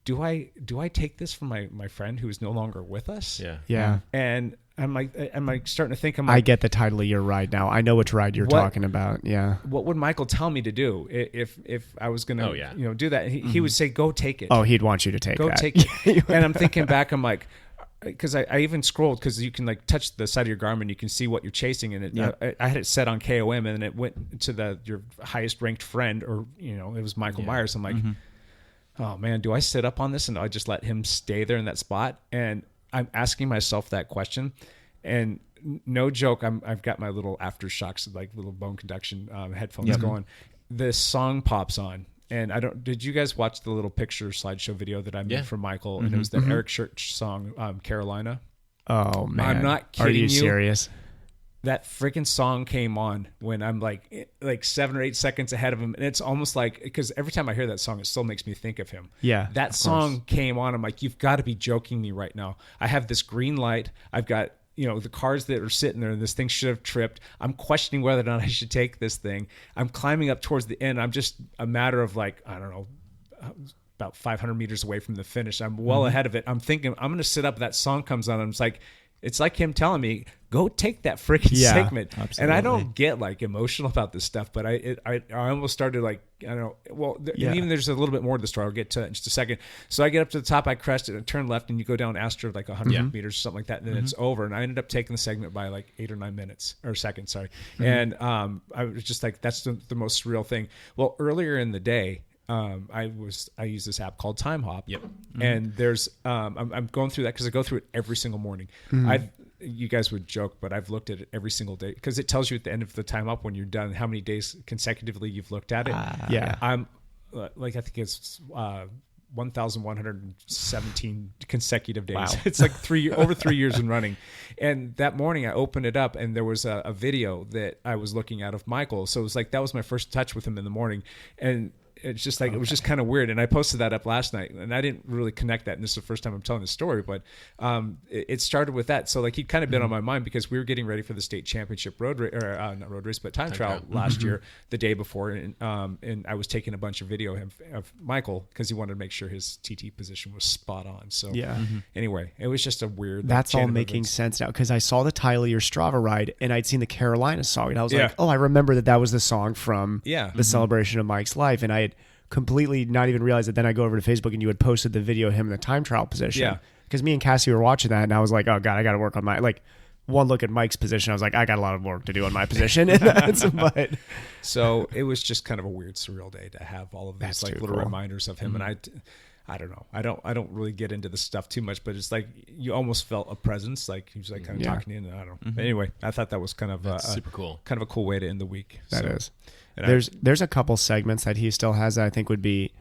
do I take this from my friend who is no longer with us? Yeah. Yeah. And I'm like starting to think, I get the title of your ride now. I know which ride you're talking about. Yeah. what would Michael tell me to do if I was going to do that? He would say, go take it. Oh, he'd want you to take Go that. take it. And I'm thinking back, I'm like, because I even scrolled, because you can like touch the side of your Garmin, you can see what you're chasing, and I had it set on KOM, and then it went to your highest ranked friend, or it was Michael Myers. I'm like, oh man, do I sit up on this and I just let him stay there in that spot? And I'm asking myself that question, and no joke, I've got my little aftershocks, like little bone conduction headphones going. This song pops on. And did you guys watch the little picture slideshow video that I made for Michael? And it was the Eric Church song, Carolina. Oh man. I'm not kidding you. Are you serious? that freaking song came on when I'm like 7 or 8 seconds ahead of him. And it's almost like, because every time I hear that song, it still makes me think of him. Yeah. That song came on. I'm like, you've got to be joking me right now. I have this green light. I've got, the cars that are sitting there, and this thing should have tripped. I'm questioning whether or not I should take this thing. I'm climbing up towards the end. I'm just a matter of like, I don't know, about 500 meters away from the finish. I'm well ahead of it. I'm thinking, I'm going to sit up. That song comes on. And it's like him telling me, go take that freaking segment. Absolutely. And I don't get like emotional about this stuff, but I almost started like, I don't know. Well, and even there's a little bit more to the story. I'll get to it in just a second. So I get up to the top, I crest it, and turn left, and you go down Astor like 100 meters or something like that, and then it's over. And I ended up taking the segment by like 8 or 9 minutes or seconds, sorry. And I was just like, that's the most surreal thing. Well, earlier in the day, I use this app called Time Hop. Yep. And there's I'm going through that because I go through it every single morning. You guys would joke, but I've looked at it every single day because it tells you at the end of the time up when you're done how many days consecutively you've looked at it. I'm like, I think it's 1,117 consecutive days. Wow. It's like over 3 years in running. And that morning I opened it up and there was a video that I was looking at of Michael. So it was like, that was my first touch with him in the morning. And it's just like, it was just kind of weird. And I posted that up last night and I didn't really connect that. And this is the first time I'm telling the story, but it started with that. So like, he'd kind of been on my mind because we were getting ready for the state championship not road race, but time trial last year, the day before. And I was taking a bunch of video of Michael because he wanted to make sure his TT position was spot on. So anyway, it was just a weird. That's all making sense now. Cause I saw the Tyler Your Strava ride and I'd seen the Carolina song and I was like, oh, I remember that was the song from the celebration of Mike's life. And I had completely not even realized that. Then I go over to Facebook and you had posted the video of him in the time trial position. Yeah. Because me and Cassie were watching that and I was like, oh God, I got to work on my, like, one look at Mike's position. I was like, I got a lot of work to do on my position. But so it was just kind of a weird, surreal day to have all of these like little reminders of him. And I don't know. I don't really get into the stuff too much, but it's like you almost felt a presence. Like he was like kind of talking to you. And I don't know. But anyway, I thought that was kind of super cool. Kind of a cool way to end the week. That is. And there's a couple segments that he still has that I think would be,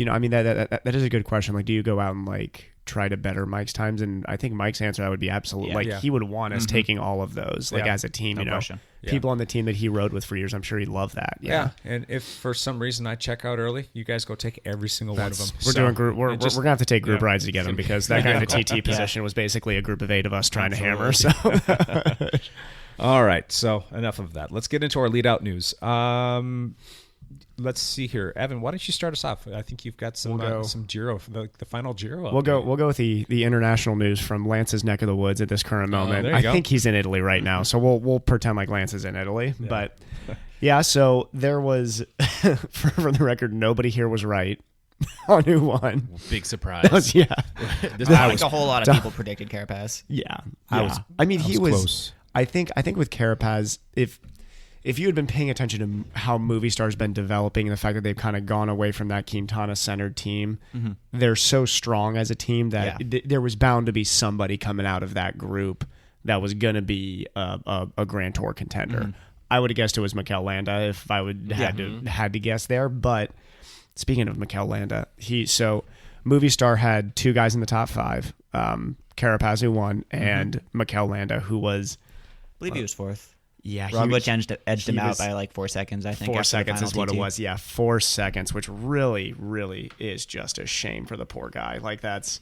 I mean, that is a good question. Like, do you go out and like try to better Mike's times? And I think Mike's answer that would be absolutely. He would want us taking all of those like as a team. No question. People on the team that he rode with for years, I'm sure he'd love that. Yeah. And if for some reason I check out early, you guys go take every single one of them. We're doing group. We're gonna have to take group rides to get them because that guy in the TT position was basically a group of 8 of us trying to hammer. So. All right, so enough of that. Let's get into our lead out news. Let's see here, Evan. Why don't you start us off? I think you've got some Giro, the final Giro. We'll go with the international news from Lance's neck of the woods at this current moment. I think he's in Italy right now, so we'll pretend like Lance is in Italy. Yeah. But so there was, for the record, nobody here was right on who won. Big surprise. A whole lot of people predicted Carapaz. He was close. I think with Carapaz, if you had been paying attention to how Movistar's been developing and the fact that they've kind of gone away from that Quintana-centered team, they're so strong as a team that there was bound to be somebody coming out of that group that was going to be a Grand Tour contender. I would have guessed it was Mikel Landa if I would had to guess there. But speaking of Mikel Landa, Movistar had 2 guys in the top 5, Carapaz who won, and Mikel Landa who was. I believe he was 4th. Yeah, Roglic edged him out by like 4 seconds, I think. 4 seconds is what it was. Yeah, 4 seconds, which really, really is just a shame for the poor guy. Like that's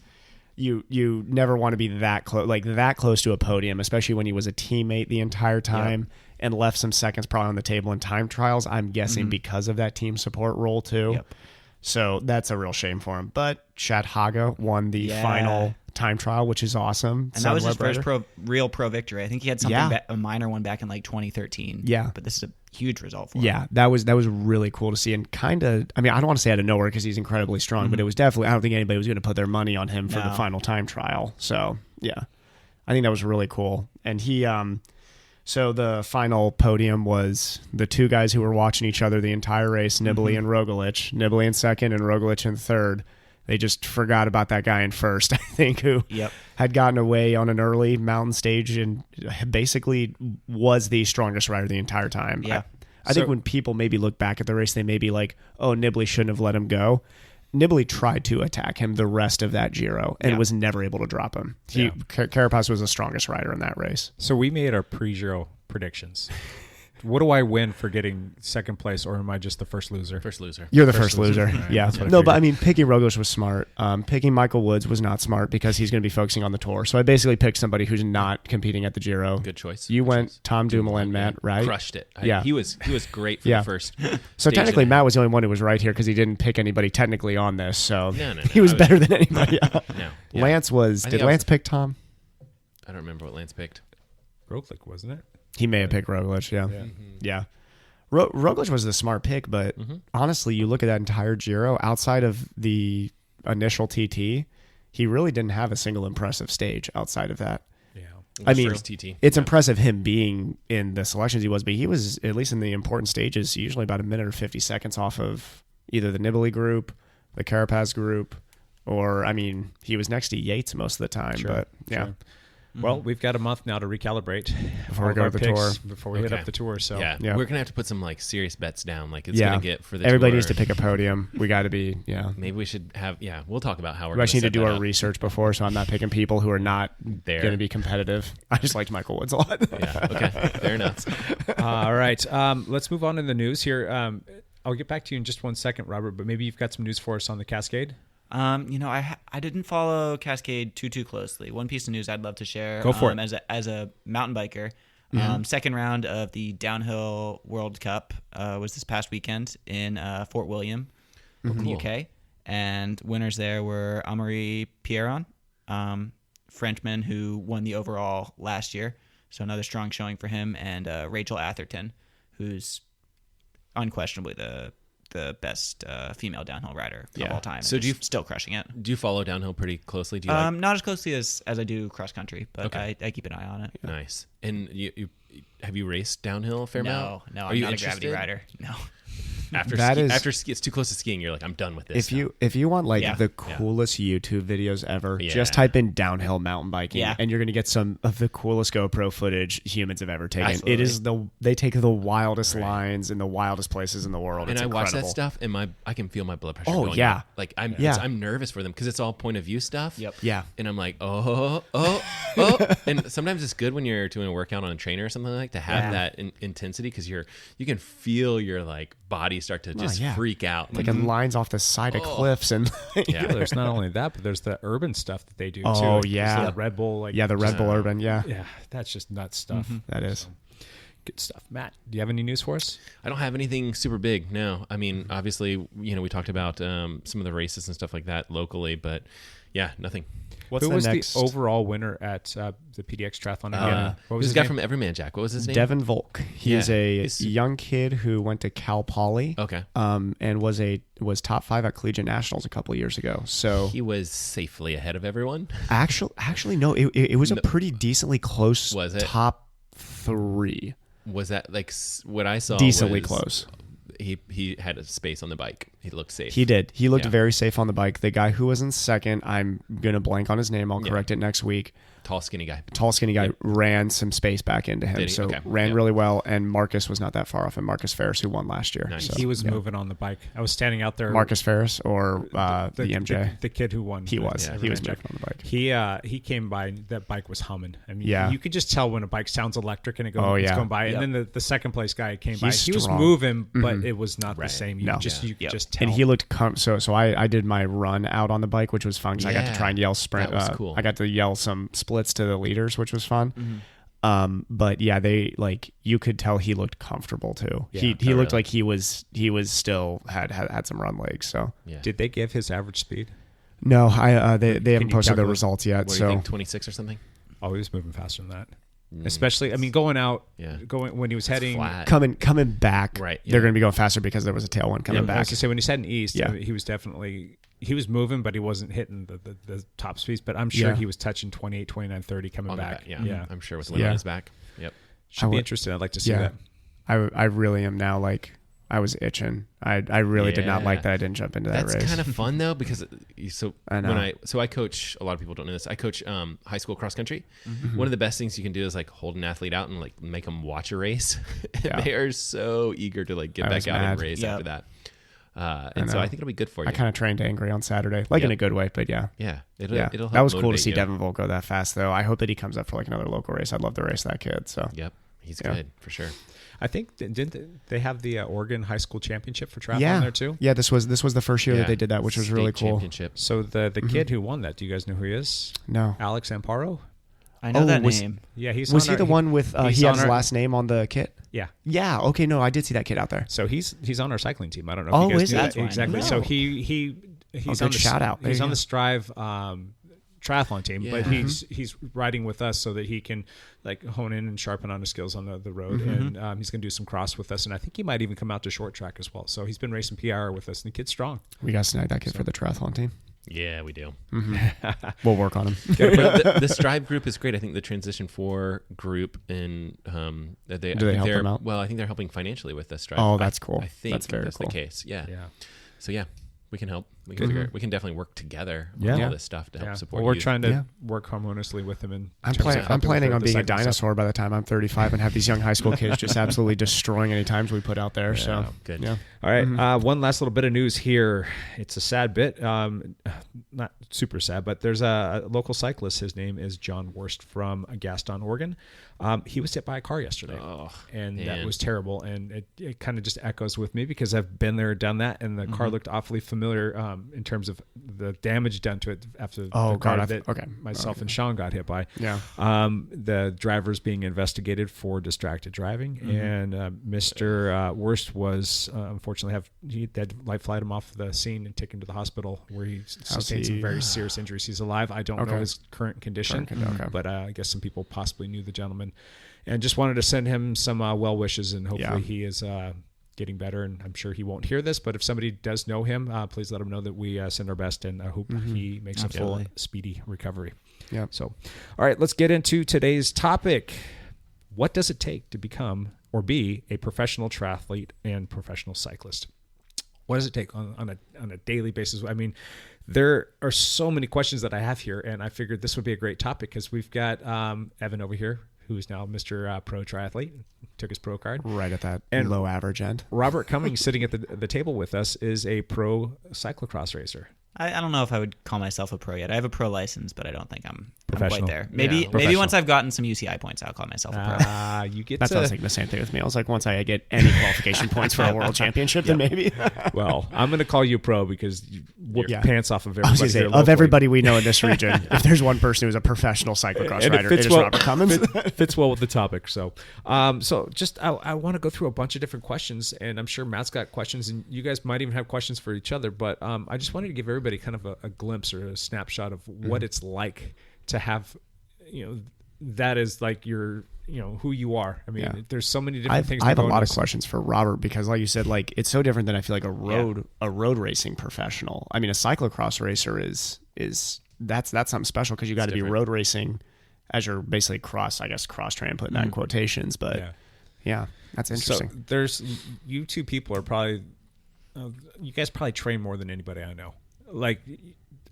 you never want to be that close to a podium, especially when he was a teammate the entire time and left some seconds probably on the table in time trials. I'm guessing because of that team support role too. Yep. So that's a real shame for him. But Chad Haga won the final time trial, which is awesome. And that was his first real pro victory. I think he had something a minor one back in like 2013. Yeah, but this is a huge result for him. Yeah, that was really cool to see, and kind of. I mean, I don't want to say out of nowhere because he's incredibly strong, but it was definitely. I don't think anybody was going to put their money on him for the final time trial. So yeah, I think that was really cool, and he. So the final podium was the 2 guys who were watching each other the entire race, Nibali and Roglic. Nibali in second and Roglic in third. They just forgot about that guy in first, I think, who had gotten away on an early mountain stage and basically was the strongest rider the entire time. Yeah. I think when people maybe look back at the race, they may be like, oh, Nibali shouldn't have let him go. Nibali tried to attack him the rest of that Giro and was never able to drop him. Carapaz was the strongest rider in that race. So we made our pre-Giro predictions. What do I win for getting second place, or am I just the first loser? First loser. You're the first loser. Right, yeah. No, but I mean, picking Roglic was smart. Picking Michael Woods was not smart because he's going to be focusing on the Tour. So I basically picked somebody who's not competing at the Giro. Good choice. You Good went choice. Tom Dumoulin, Matt, right? Crushed it. Yeah. He was great for the first. So stage technically, and a Matt was the only one who was right here because he didn't pick anybody technically on this. So No. he was better than anybody else. No. Yeah. Lance was. I Did think Lance pick Tom? I don't remember what Lance picked. Roglic, wasn't it? He may have picked Roglic. Yeah. Roglic was the smart pick, but honestly, you look at that entire Giro, outside of the initial TT, he really didn't have a single impressive stage outside of that. Yeah. I mean, First TT. it's impressive him being in the selections he was, but he was, at least in the important stages, usually about a minute or 50 seconds off of either the Nibali group, the Carapaz group, or, I mean, he was next to Yates most of the time. Sure, but yeah. sure. Well, we've got a month now to recalibrate Before we go to the tour. Before we hit up the tour. So Yeah, Yeah. we're gonna have to put some like serious bets down. Like it's gonna get for the Everybody tour. needs to pick a podium. We got to be, Maybe we should have. Yeah, we'll talk about how we're. We gonna actually need to set do that our up. research before, so I'm not picking people who are not There. going to be competitive. I just liked Michael Woods a lot. Yeah. Okay. Fair enough. all right, let's move on in the news here. I'll get back to you in just one second, Robert, but maybe you've got some news for us on the Cascade. I didn't follow Cascade too closely. One piece of news I'd love to share. Go for it. As a mountain biker, second round of the Downhill World Cup was this past weekend in Fort William, in the UK, and winners there were Amaury Pierron, Frenchman who won the overall last year, so another strong showing for him, and Rachel Atherton, who's unquestionably the best female downhill rider of all time. So do you still crushing it? Do you follow downhill pretty closely? Do you Not as closely as I do cross country, but I keep an eye on it. Nice. And you have you raced downhill a fair amount? No, Are I'm you not interested? a gravity rider. No. After it's too close to skiing, you're like, I'm done with this. If you want Yeah. the coolest YouTube videos ever, Yeah. just type in downhill mountain biking, Yeah. and you're going to get some of the coolest GoPro footage humans have ever taken. Absolutely. It is they take the wildest lines in the wildest places in the world. And it's I watch that incredible. stuff, and I can feel my blood pressure. Oh, going yeah. up. Like I'm nervous for them because it's all point of view stuff. Yep. Yeah. And I'm like, oh. And sometimes it's good when you're doing a workout on a trainer or something like to have that intensity because you can feel your like body start to just freak out. Like in lines off the side of cliffs and Yeah. There's not only that, but there's the urban stuff that they do too. Oh, Like, yeah. there's the Red Bull. Like, the Red Bull Urban, yeah, that's just nuts stuff. that is. Good stuff. Matt, do you have any news for us? I don't have anything super big. No, I mean, obviously, we talked about some of the races and stuff like that locally, but yeah, nothing. What's Who the was next? the overall winner at the PDX Triathlon again? What was This his guy name? from Everyman Jack. What was his name? Devin Volk. He's a He's- young kid who went to Cal Poly. Okay. And was top 5 at Collegiate Nationals a couple of years ago. So He was safely ahead of everyone. actually no, it was a pretty decently close. Was it? Top 3? Was that like what I saw? Decently was close. He had a space on the bike. He looked safe. He did. He looked Yeah. very safe on the bike. The guy who was in second, I'm gonna blank on his name. I'll correct it next week. Tall, skinny guy. Tall, skinny guy ran some space back into him, Did he? so Okay. ran Yeah. really well. And Marcus was not that far off. And Marcus Ferris, who won last year, Nice. So, He was yeah. moving on the bike. I was standing out there. Marcus Ferris or the MJ. the kid who won. He was. the He was Everyman moving on the bike. Jack. He came by. That bike was humming. I mean, Yeah. you could just tell when a bike sounds electric and it's yeah. going by. Yep. And then the second place guy came by. He's He was strong. moving, but it was not the same. You No. just you could Yep. just tell. And he looked so I did my run out on the bike, which was fun because I got to try and yell sprint. That was cool. I got to yell some splits to the leaders, which was fun. But yeah, they you could tell he looked comfortable too. He looked like he was still had some run legs. So Yeah. Did they give his average speed? no, they haven't you posted their calculate? results yet. What do you So think? 26 or something? Oh, he was moving faster than that. Especially, I mean, going out, Yeah. going when he was heading. Flat. coming back, Right, they're yeah. going to be going faster because there was a tailwind coming I was back. gonna say when he's heading east, Yeah. he was definitely moving, but he wasn't hitting the top speeds. But I'm sure Yeah. he was touching 28, 29, 30 coming On the back. back, yeah. I'm sure with the wind Yeah. on his back. Yep. Should be would- interested. I'd like to see Yeah, that. I really am now. I was itching. I really did not Yeah. like that I didn't jump into that That's race. kind of fun though because I know. when I coach, a lot of people don't know this. I coach high school cross country. One of the best things you can do is like hold an athlete out and like make them watch a race. And Yeah. they are so eager to like get I back was out and mad. race Yep. after that. And so I think it'll be good for you. I kind of trained angry on Saturday, in a good way, but yeah. Yeah. It'll help that was cool to see you. Devin Volk go that fast, though. I hope that he comes up for like another local race. I'd love to race that kid. So Yep. He's good for sure. I think didn't they have the Oregon High School Championship for triathlon there too? Yeah, this was the first year that they did that, which was really cool. So the kid who won that, do you guys know who he is? No. Alex Amparo? I know that name. Yeah, he the one with he has his last name on the kit? Yeah. Yeah. Okay. No, I did see that kid out there. So he's on our cycling team. I don't know. If you guys knew that. Exactly. So he's on the shout out. He's on the Strive triathlon team, but he's riding with us so that he can like hone in and sharpen on his skills on the road. And he's going to do some cross with us, and I think he might even come out to short track as well. So he's been racing PR with us, and the kid's strong. We got to snag that kid for the triathlon team. Yeah, we do. We'll work on him. The Strive group is great. I think the Transition 4 group, and do they help them out? Well, I think they're helping financially with the Strive. Oh, that's cool. I think that's very that's cool. the case. Yeah. So we can help. We can definitely work together on all this stuff to help support. Well, we're trying to work harmoniously with them. And I'm planning on being a dinosaur by the time I'm 35 and have these young high school kids just absolutely destroying any times we put out there. So good. Yeah. All right. One last little bit of news here. It's a sad bit. Not super sad, but there's a local cyclist. His name is John Wurst from Gaston, Oregon. He was hit by a car yesterday, and that was terrible. And it kind of just echoes with me because I've been there, done that, and the car looked awfully familiar in terms of the damage done to it after the car that myself and Sean got hit by. Yeah. The driver's being investigated for distracted driving, and Mr. Wurst was unfortunately he had to flight him off the scene and take him to the hospital where he sustained some very serious injuries. He's alive. I don't know his current condition, but I guess some people possibly knew the gentleman, and just wanted to send him some well wishes, and hopefully he is getting better. And I'm sure he won't hear this, but if somebody does know him, please let him know that we send our best, and I hope he makes a full, speedy recovery. Yeah. So, all right, let's get into today's topic. What does it take to become or be a professional triathlete and professional cyclist? What does it take on a daily basis? I mean, there are so many questions that I have here, and I figured this would be a great topic because we've got Evan over here, who is now Mr. Pro Triathlete, took his pro card. Right at that and low average end. Robert Cummings, sitting at the table with us, is a pro cyclocross racer. I don't know if I would call myself a pro yet. I have a pro license, but I don't think I'm quite there. Maybe once I've gotten some UCI points, I'll call myself a pro. You get That's what I was thinking the same thing with me. I was like, once I get any qualification points for a world championship, then maybe. Well, I'm going to call you pro because you whoop pants off of everybody. Say, of everybody we know in this region, if there's one person who's a professional cyclocross rider, it is Robert Cummings. Fits well with the topic. So, just I want to go through a bunch of different questions, and I'm sure Matt's got questions, and you guys might even have questions for each other. But I just wanted to give everybody kind of a glimpse or a snapshot of what it's like to have, that is like your, who you are. I mean, there's so many different things. I have a lot of questions for Robert because, like you said, like it's so different than I feel like a road racing professional. I mean, a cyclocross racer is that's something special because you got to be road racing as you're basically cross train, putting that in quotations, but that's interesting. So there's you two people are probably you guys probably train more than anybody I know. Like,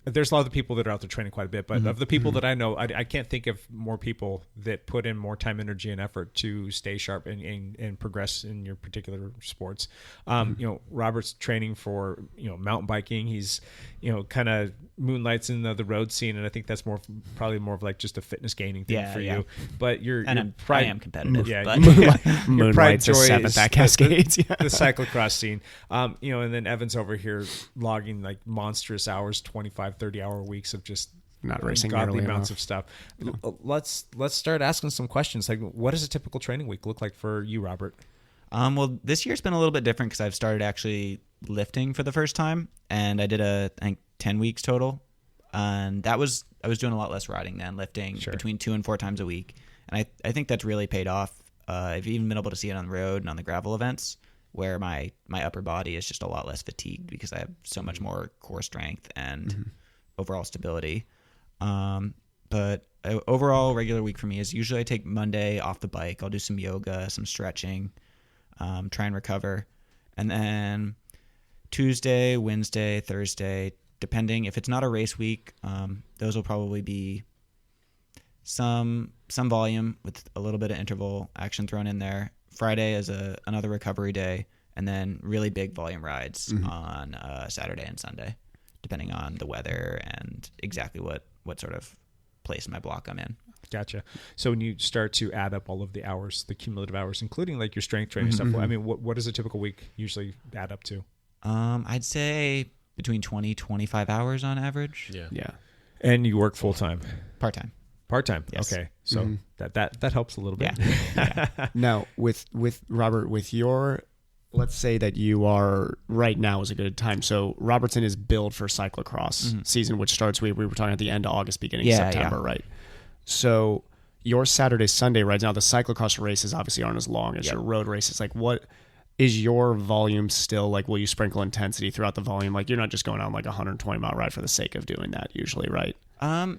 there's a lot of the people that are out there training quite a bit, but of the people that I know, I can't think of more people that put in more time, energy, and effort to stay sharp and progress in your particular sports. Robert's training for, mountain biking. He's, kind of moonlights in the road scene, and I think that's probably more of like just a fitness gaining thing for you. But I am competitive. Yeah, but your pride, joy is seventh at Cascades. the cyclocross scene. And then Evan's over here logging like monstrous hours, 25-30-hour weeks of just not racing godly nearly amounts enough. of stuff. Let's start asking some questions. Like, what does a typical training week look like for you, Robert? Well, this year's been a little bit different because I've started actually lifting for the first time, and I did I think 10 weeks total, and I was doing a lot less riding than lifting, between 2 and 4 times a week, and I think that's really paid off. I've even been able to see it on the road and on the gravel events where my upper body is just a lot less fatigued because I have so much more core strength and overall stability. But overall regular week for me is usually I take Monday off the bike. I'll do some yoga, some stretching, try and recover. And then Tuesday, Wednesday, Thursday, depending if it's not a race week, those will probably be some volume with a little bit of interval action thrown in there. Friday is another recovery day, and then really big volume rides on Saturday and Sunday, depending on the weather and exactly what sort of place in my block I'm in. Gotcha. So when you start to add up all of the hours, the cumulative hours, including like your strength training stuff, I mean, what does a typical week usually add up to? I'd say between 20-25 hours on average. Yeah. And you work full time? Part-time. Part-time. Yes. Okay. So that helps a little bit. Yeah. Now with Robert, with your, let's say that you are right now is a good time. So Robertson is billed for cyclocross season, which starts, we were talking at the end of August, beginning of September, right? So your Saturday, Sunday rides, now the cyclocross races obviously aren't as long as your road races. Like, what is your volume still like? Will you sprinkle intensity throughout the volume? Like, you're not just going on like a 120-mile ride for the sake of doing that usually, right?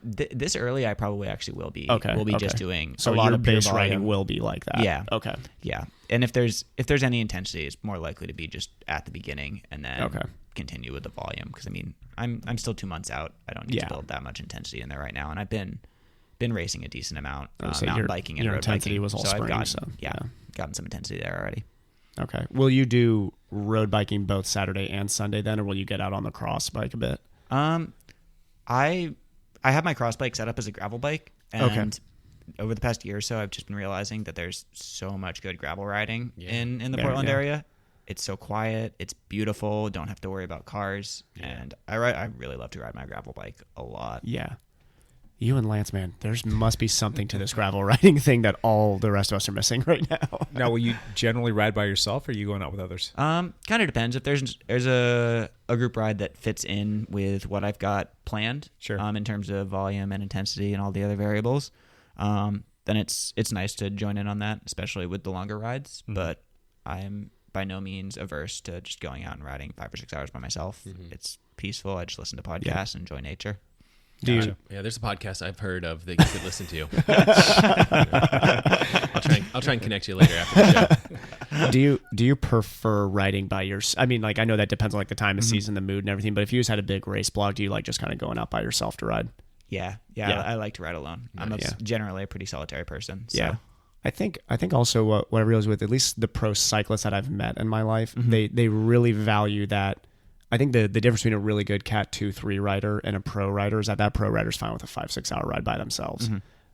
This early I probably actually will be. Okay. We'll be just doing so a lot your of pure base volume. riding will be like that. Yeah. Okay. Yeah. And if there's any intensity, it's more likely to be just at the beginning and then continue with the volume. Because I mean, I'm still 2 months out. I don't need to build that much intensity in there right now, and I've been racing a decent amount, mountain biking and your road intensity biking. was all so spring. I've gotten some intensity there already. Okay. Will you do road biking both Saturday and Sunday then, or will you get out on the cross bike a bit? I have my cross bike set up as a gravel bike, and over the past year or so, I've just been realizing that there's so much good gravel riding in the Portland area. It's so quiet. It's beautiful. Don't have to worry about cars, and I really love to ride my gravel bike a lot. Yeah. You and Lance, man, there must be something to this gravel riding thing that all the rest of us are missing right now. Now, will you generally ride by yourself, or are you going out with others? Kind of depends. If there's a group ride that fits in with what I've got planned, in terms of volume and intensity and all the other variables, then it's nice to join in on that, especially with the longer rides. But I'm by no means averse to just going out and riding 5 or 6 hours by myself. It's peaceful. I just listen to podcasts and enjoy nature. Yeah, there's a podcast I've heard of that you could listen to. I'll try and connect you later after the show. Do you prefer riding by yourself? I mean, like, I know that depends on like the time of season, the mood and everything, but if you just had a big race blog, do you like just kind of going out by yourself to ride? Yeah. I like to ride alone. I'm generally a pretty solitary person. So. Yeah. I think also what I realized with at least the pro cyclists that I've met in my life, they really value that. I think the difference between a really good Cat 2-3 rider and a pro rider is that pro rider's fine with a 5-6 hour ride by themselves.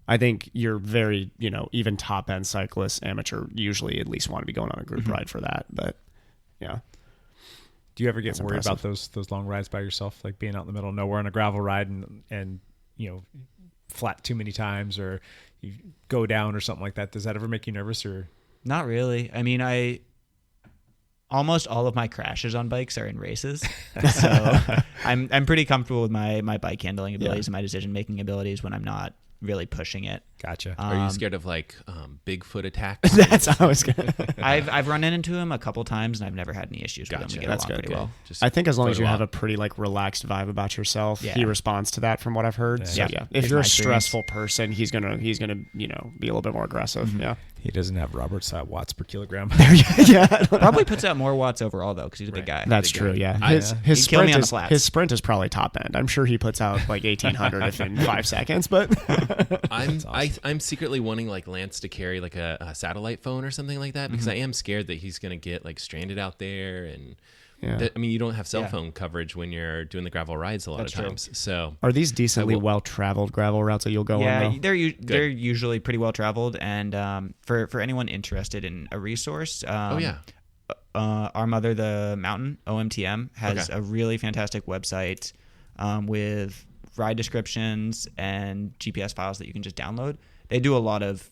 I think you're very, even top end cyclists, amateur, usually at least want to be going on a group ride for that. But yeah. Do you ever get worried about those long rides by yourself, like being out in the middle of nowhere on a gravel ride and flat too many times, or you go down or something like that? Does that ever make you nervous? Or not really? I mean, almost all of my crashes on bikes are in races, so I'm pretty comfortable with my bike handling abilities and my decision making abilities when I'm not really pushing it. Gotcha. Are you scared of like Bigfoot attacks? That's how I was gonna. I've run into him a couple times and I've never had any issues with him. We get along pretty well. I think as long as you have a pretty like relaxed vibe about yourself, he responds to that from what I've heard. So if you're a stressful person, he's gonna be a little bit more aggressive. Yeah. He doesn't have Robert's watts per kilogram. Probably puts out more watts overall though, because he's a big guy. That's true. Yeah. His sprint is probably top end. I'm sure he puts out like 1800 in 5 seconds. But I'm secretly wanting like Lance to carry like a satellite phone or something like that, because I am scared that he's gonna get like stranded out there, and I mean, you don't have cell phone coverage when you're doing the gravel rides a lot of times. So are these decently well traveled gravel routes that you'll go on? Yeah, they're usually pretty well traveled, and for anyone interested in a resource, Our Mother the Mountain, OMTM, has a really fantastic website with ride descriptions and GPS files that you can just download. They do a lot of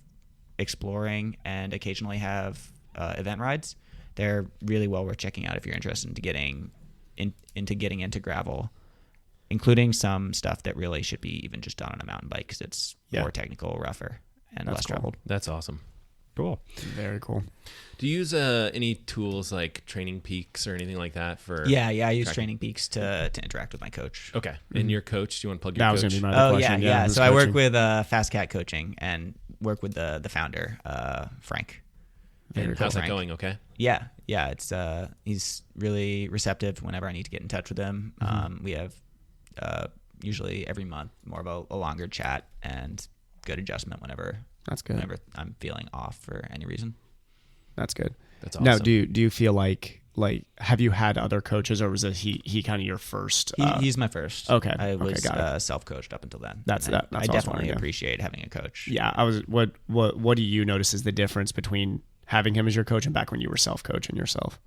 exploring and occasionally have event rides. They're really well worth checking out if you're interested into getting into gravel, including some stuff that really should be even just done on a mountain bike because it's more technical, rougher, and less traveled. That's awesome. Cool. Very cool. Do you use any tools like Training Peaks or anything like that for? Yeah, I use Training Peaks to interact with my coach. Okay. And your coach? Do you want to plug your coach? That was going to be my question. Yeah. So I work with Fast Cat Coaching and work with the founder, Frank. And how's that going? Okay. Yeah. It's he's really receptive whenever I need to get in touch with him. We have usually every month more of a longer chat and good adjustment whenever. That's good. Whenever I'm feeling off for any reason. That's good. That's awesome. Now, do you feel like like, have you had other coaches, or was it he kind of your first? He's my first. Okay. I was got it. self-coached up until then. That's I what definitely appreciate having a coach. Yeah. What do you notice is the difference between having him as your coach and back when you were self-coaching yourself?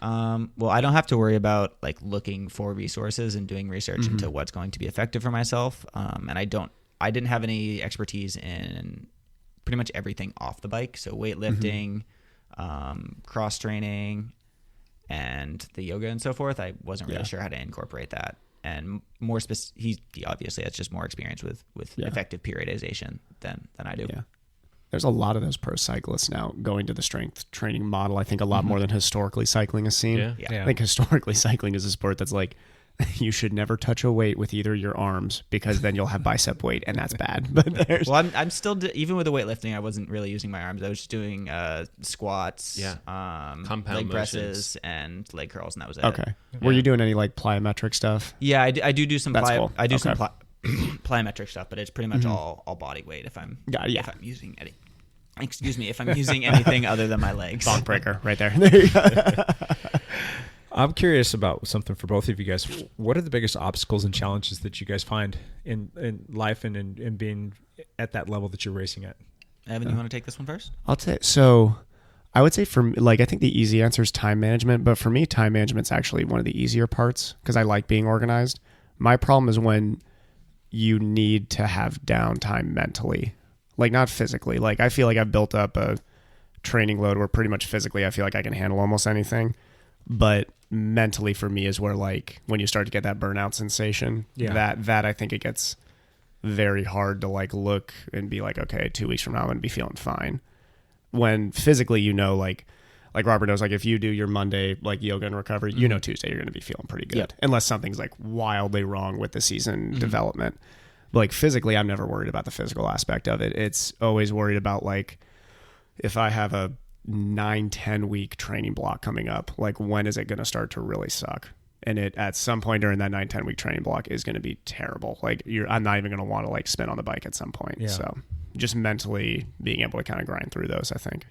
Well, I don't have to worry about like looking for resources and doing research into what's going to be effective for myself. And I didn't have any expertise in pretty much everything off the bike. So weightlifting, cross training, and the yoga and so forth. I wasn't really sure how to incorporate that. And more he obviously has just more experience with effective periodization than I do. Yeah. There's a lot of those pro cyclists now going to the strength training model. I think a lot more than historically cycling has seen. Yeah. I think historically cycling is a sport that's like, you should never touch a weight with either your arms because then you'll have bicep weight, and that's bad. But I'm still even with the weightlifting, I wasn't really using my arms. I was just doing squats, compound leg motions. presses, and leg curls, and that was it. okay. Were you doing any like plyometric stuff? Yeah, I do some. That's cool. I do Okay. some plyometric stuff, but it's pretty much all body weight if I'm using any. Excuse me, if I'm using anything other than my legs. Bonk breaker right there. There you go. I'm curious about something for both of you guys. What are the biggest obstacles and challenges that you guys find in life and in being at that level that you're racing at? Evan, you want to take this one first? I'll say so. I would say for me, like, I think the easy answer is time management, but for me, time management's actually one of the easier parts because I like being organized. My problem is when you need to have downtime mentally, like not physically. Like I feel like I've built up a training load where pretty much physically I feel like I can handle almost anything, but mentally for me is where like when you start to get that burnout sensation, that I think it gets very hard to like look and be like, okay, 2 weeks from now I'm gonna be feeling fine. When physically, you know, like Robert knows, like if you do your Monday like yoga and recovery, you know Tuesday you're gonna be feeling pretty good, unless something's like wildly wrong with the season development. But like physically, I'm never worried about the physical aspect of it. It's always worried about like if I have a 9-10 week training block coming up, like when is it going to start to really suck? And it at some point during that 9-10 week training block is going to be terrible. Like I'm not even going to want to like spin on the bike at some point. Yeah. So just mentally being able to kind of grind through those, I think.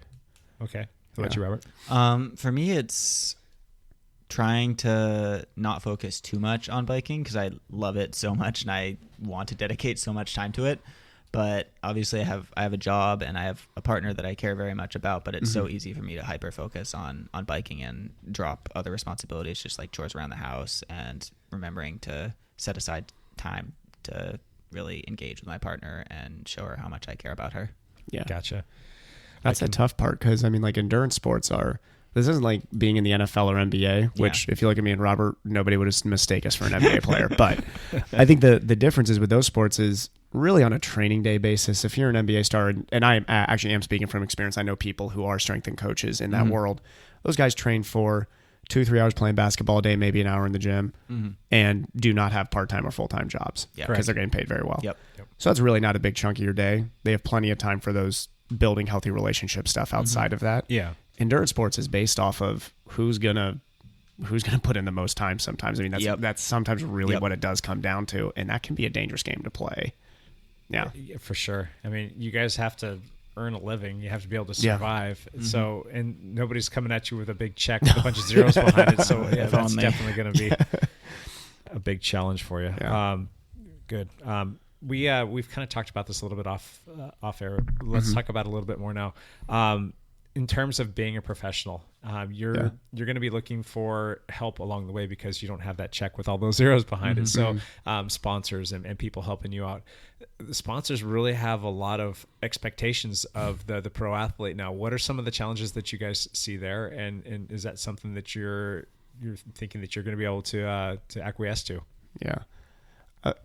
Okay. How about you, Robert? For me, it's trying to not focus too much on biking because I love it so much and I want to dedicate so much time to it. But obviously I have a job and I have a partner that I care very much about, but it's so easy for me to hyper focus on biking and drop other responsibilities, just like chores around the house and remembering to set aside time to really engage with my partner and show her how much I care about her. Yeah. Gotcha. That's a tough part because I mean like endurance sports this isn't like being in the NFL or NBA, which if you look at me and Robert, nobody would mistake us for an NBA player. But I think the difference is with those sports is really on a training day basis. If you're an NBA star, and I actually am speaking from experience, I know people who are strength and coaches in that world. Those guys train for 2-3 hours playing basketball a day, maybe an hour in the gym, and do not have part-time or full-time jobs because they're getting paid very well. Yep. So that's really not a big chunk of your day. They have plenty of time for those building healthy relationship stuff outside of that. Yeah. Endurance sports is based off of who's gonna put in the most time sometimes. I mean, that's sometimes really what it does come down to, and that can be a dangerous game to play. Yeah, for sure. I mean, you guys have to earn a living. You have to be able to survive. So, and nobody's coming at you with a big check with a bunch of zeros behind it. So that's definitely going to be a big challenge for you. Yeah. Good. We've kind of talked about this a little bit off air. Let's talk about it a little bit more now. In terms of being a professional, you're going to be looking for help along the way because you don't have that check with all those zeros behind it. So sponsors and people helping you out. The sponsors really have a lot of expectations of the pro athlete. Now, what are some of the challenges that you guys see there? And is that something that you're thinking that you're going to be able to acquiesce to? Yeah.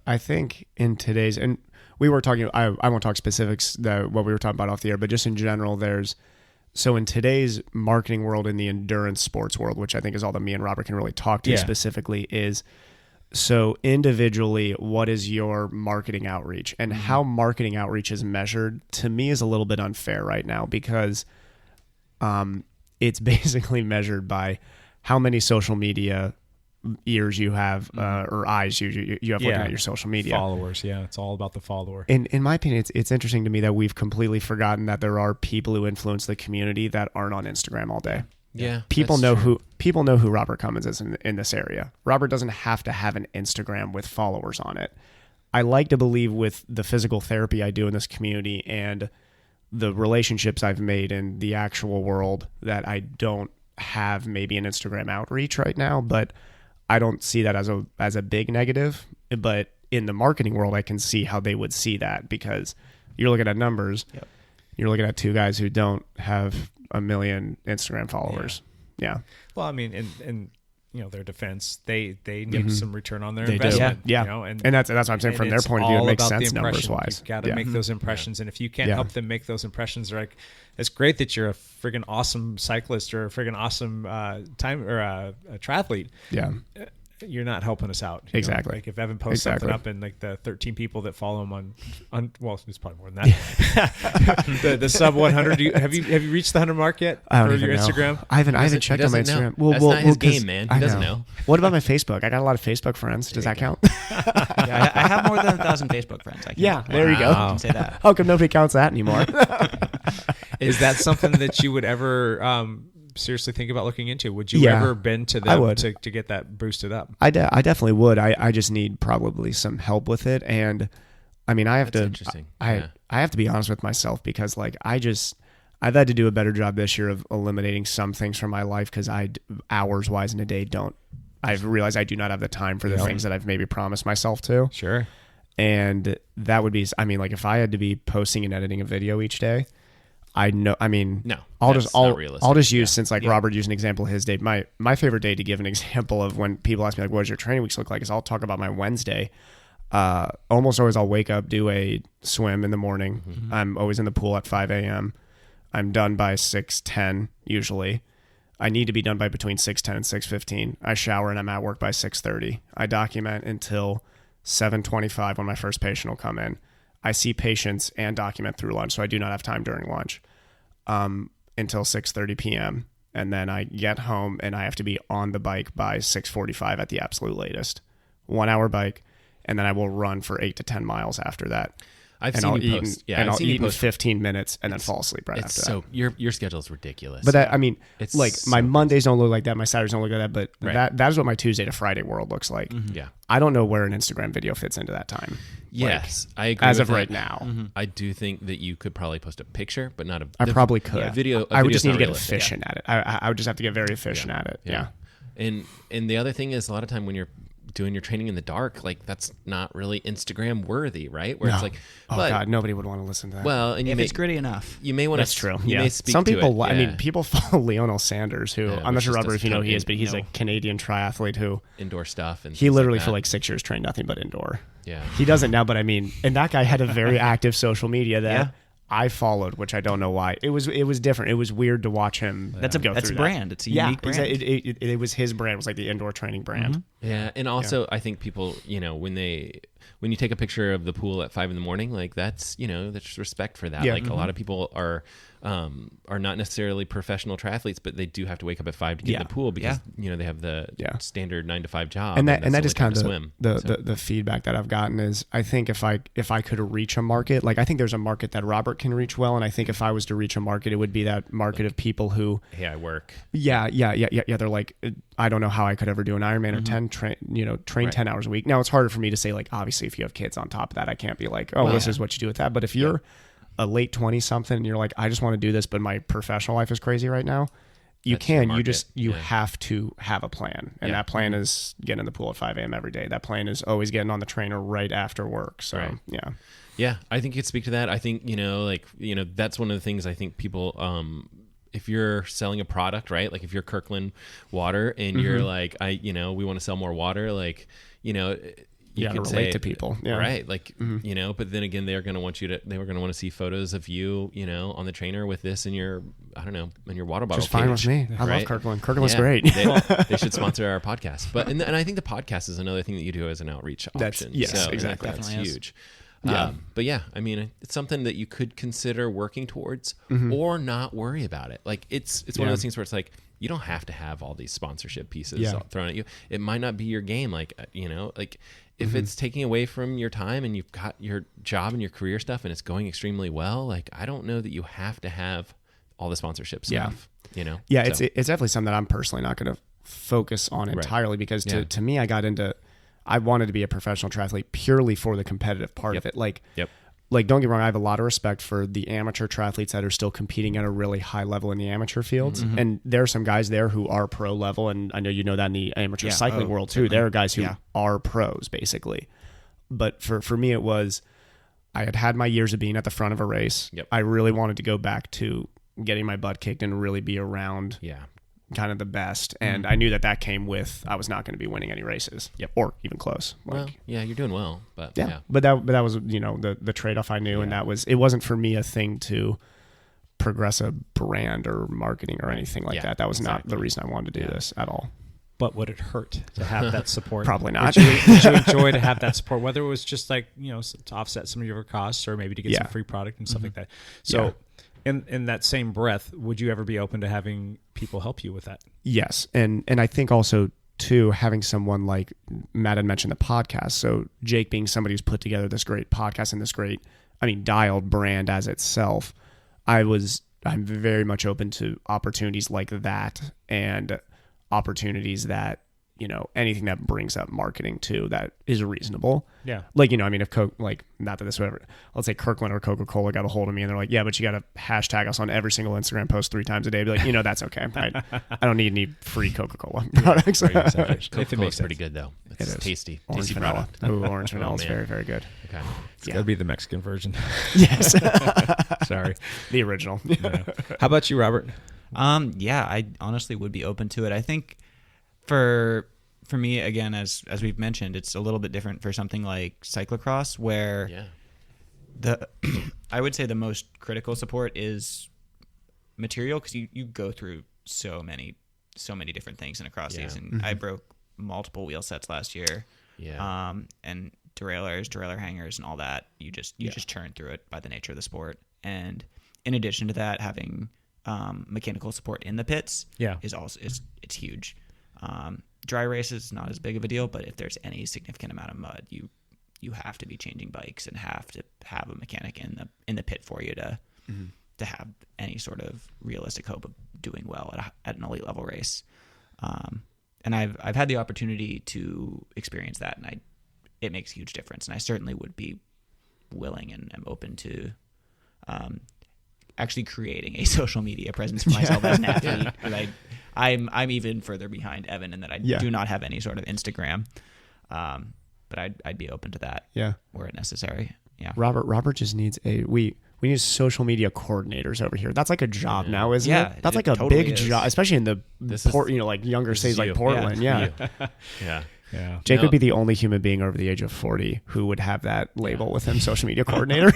I think in today's, and we were talking, I won't talk specifics what we were talking about off the air, but just in general, so in today's marketing world, in the endurance sports world, which I think is all that me and Robert can really talk to specifically, is so individually, what is your marketing outreach? And how marketing outreach is measured, to me, is a little bit unfair right now because it's basically measured by how many social media ears you have or eyes you have looking at your social media. Followers, it's all about the follower. In my opinion, it's interesting to me that we've completely forgotten that there are people who influence the community that aren't on Instagram all day. Yeah, people know true. who Robert Cummings is in this area. Robert doesn't have to have an Instagram with followers on it. I like to believe with the physical therapy I do in this community and the relationships I've made in the actual world that I don't have maybe an Instagram outreach right now, but I don't see that as a big negative. But in the marketing world, I can see how they would see that, because you're looking at numbers. Yep. You're looking at two guys who don't have 1 million Instagram followers. Yeah. Well, I mean, and their defense, they need some return on their They do. investment. Yeah. And that's what I'm saying. From their it's point of view, it all makes about the sense numbers impression. wise. You've got to make those impressions, and if you can't help them make those impressions, they're like, it's great that you're a friggin' awesome cyclist or a friggin' awesome a triathlete. Yeah. You're not helping us out. Exactly. Like if Evan posts something up and like the 13 people that follow him on well, it's probably more than that. the sub 100. Have you reached the 100 mark yet for your Instagram? I haven't checked on my Instagram. Well, that's not his game, man. He doesn't know. What about my Facebook? I got a lot of Facebook friends. Does that count? Yeah, I have more than 1,000 Facebook friends. There you go. I can say that. How come nobody counts that anymore? Is that something that you would ever seriously think about looking into? Would you ever been to them to get that boosted up? I definitely would. I just need probably some help with it. And I mean, I have to be honest with myself, because like I've had to do a better job this year of eliminating some things from my life, because hours wise in a day I've realized I do not have the time for the things that I've maybe promised myself to. Sure. And that would be, I mean, like if I had to be posting and editing a video each day, I'll just use, since like Robert used an example of his day, my favorite day to give an example of when people ask me like, what does your training weeks look like, is I'll talk about my Wednesday. Almost always I'll wake up, do a swim in the morning. Mm-hmm. I'm always in the pool at 5 a.m. I'm done by 6:10 usually. I need to be done by between 6:10 and 6:15. I shower and I'm at work by 6:30. I document until 7:25 when my first patient will come in. I see patients and document through lunch, so I do not have time during lunch until 6:30 p.m. And then I get home and I have to be on the bike by 6:45 at the absolute latest. 1 hour bike, and then I will run for 8 to 10 miles after that. I'll eat in 15 minutes and then fall asleep right after that. So your schedule is ridiculous. But it's like my Mondays don't look like that, my Saturdays don't look like that, but that is what my Tuesday to Friday world looks like. Mm-hmm. Yeah. I don't know where an Instagram video fits into that time. Yes, I agree. As with of right that. now, I do think that you could probably post a picture, but not a. I probably could. A video. I would just need to get efficient at it. I would just have to get very efficient at it. Yeah. And the other thing is, a lot of time when you're doing your training in the dark, like that's not really Instagram worthy, right? Where it's like, God, nobody would want to listen to that. Well, and it's gritty enough. You may want to. That's true. You may speak Some people, to it. I mean, people follow Lionel Sanders, who I'm not sure, Robert, if you know who he is, but he's a Canadian triathlete who indoor stuff, and he literally for like 6 years trained nothing but indoor. Yeah, he doesn't now, but I mean, and that guy had a very active social media that I followed, which I don't know why. It was different. It was weird to watch him. That's a brand. It's a unique brand. It was his brand. It was like the indoor training brand. Mm-hmm. Yeah, and also I think people, when you take a picture of the pool at 5 a.m, like that's respect for that. Like a lot of people are not necessarily professional triathletes, but they do have to wake up at 5 to get in the pool because they have the standard 9 to 5 job, and that is kind of the feedback that I've gotten is, I think if I could reach a market, like I think there's a market that Robert can reach well, and I think if I was to reach a market, it would be that market of people who I work they're like, I don't know how I could ever do an Ironman or train 10 hours a week. Now it's harder for me to say, like, obviously if you have kids on top of that, I can't be like, this is what you do with that. But if you're a late 20 something and you're like, I just want to do this, but my professional life is crazy right now, you have to have a plan. And that plan is getting in the pool at 5 a.m. every day. That plan is always getting on the trainer right after work. So yeah, I think you'd speak to that. I think, that's one of the things I think people, if you're selling a product, right? Like if you're Kirkland Water and you're like, we want to sell more water, like, you can relate to people, right? Like, but then again, they were going to want to see photos of you, on the trainer with this in your, in your water bottle. Just fine with me. I love Kirkland. Kirkland's great. They should sponsor our podcast. But and I think the podcast is another thing that you do as an outreach option. Exactly. That's huge. But it's something that you could consider working towards or not worry about it. Like it's one of those things where it's like, you don't have to have all these sponsorship pieces thrown at you. It might not be your game. Like, if it's taking away from your time and you've got your job and your career stuff and it's going extremely well, like, I don't know that you have to have all the sponsorship stuff. You know, yeah, so. it's definitely something that I'm personally not going to focus on entirely because to me, I wanted to be a professional triathlete purely for the competitive part of it. Like don't get me wrong, I have a lot of respect for the amateur triathletes that are still competing at a really high level in the amateur fields. And there are some guys there who are pro level. And I know you know that in the amateur cycling world too. There are guys who are pros basically. But for me, it was, I had my years of being at the front of a race. I really wanted to go back to getting my butt kicked and really be around kind of the best. And I knew that came with, I was not going to be winning any races or even close. Well, you're doing well, but but that was, the trade-off I knew. And it wasn't for me a thing to progress a brand or marketing or anything like that. That was not the reason I wanted to do this at all. But would it hurt to have that support? Probably not. Would you enjoy to have that support, whether it was just like, to offset some of your costs or maybe to get some free product and stuff like that? So in that same breath, would you ever be open to having people help you with that? Yes. And I think also too, having someone like Matt had mentioned the podcast. So Jake being somebody who's put together this great podcast and this great, dialed brand as itself, I'm very much open to opportunities like that and opportunities that, anything that brings up marketing too, that is reasonable. Yeah. Like, if Coke, like, not that this would ever, let's say Kirkland or Coca-Cola got a hold of me and they're like, yeah, but you got to hashtag us on every single Instagram post 3 times a day. Be like, that's okay. I don't need any free Coca-Cola products. Coca-Cola's pretty good though. It's tasty. Orange tasty vanilla. product. Ooh, orange vanilla is very, very good. Okay. It's got to be the Mexican version. Yes. Sorry. The original. How about you, Robert? Yeah, I honestly would be open to it. I think for me, again, as we've mentioned, it's a little bit different for something like cyclocross, where I would say the most critical support is material, because you go through so many different things in a cross season. I broke multiple wheel sets last year, and derailleur hangers, and all that. You just churn through it by the nature of the sport. And in addition to that, having mechanical support in the pits is also it's huge. Dry races is not as big of a deal, but if there's any significant amount of mud, you have to be changing bikes and have to have a mechanic in the pit for you to have any sort of realistic hope of doing well at an elite level race. And I've had the opportunity to experience that, and it makes a huge difference. And I certainly would be willing and am open to actually creating a social media presence for myself as an athlete. I'm even further behind Evan in that I do not have any sort of Instagram, but I'd be open to that were it necessary. Yeah, Robert just needs we need social media coordinators over here. That's like a job now, isn't it? That's like a totally big job, especially in the like younger cities like Portland. Yeah. Jake would be the only human being over the age of 40 who would have that label with him, social media coordinator.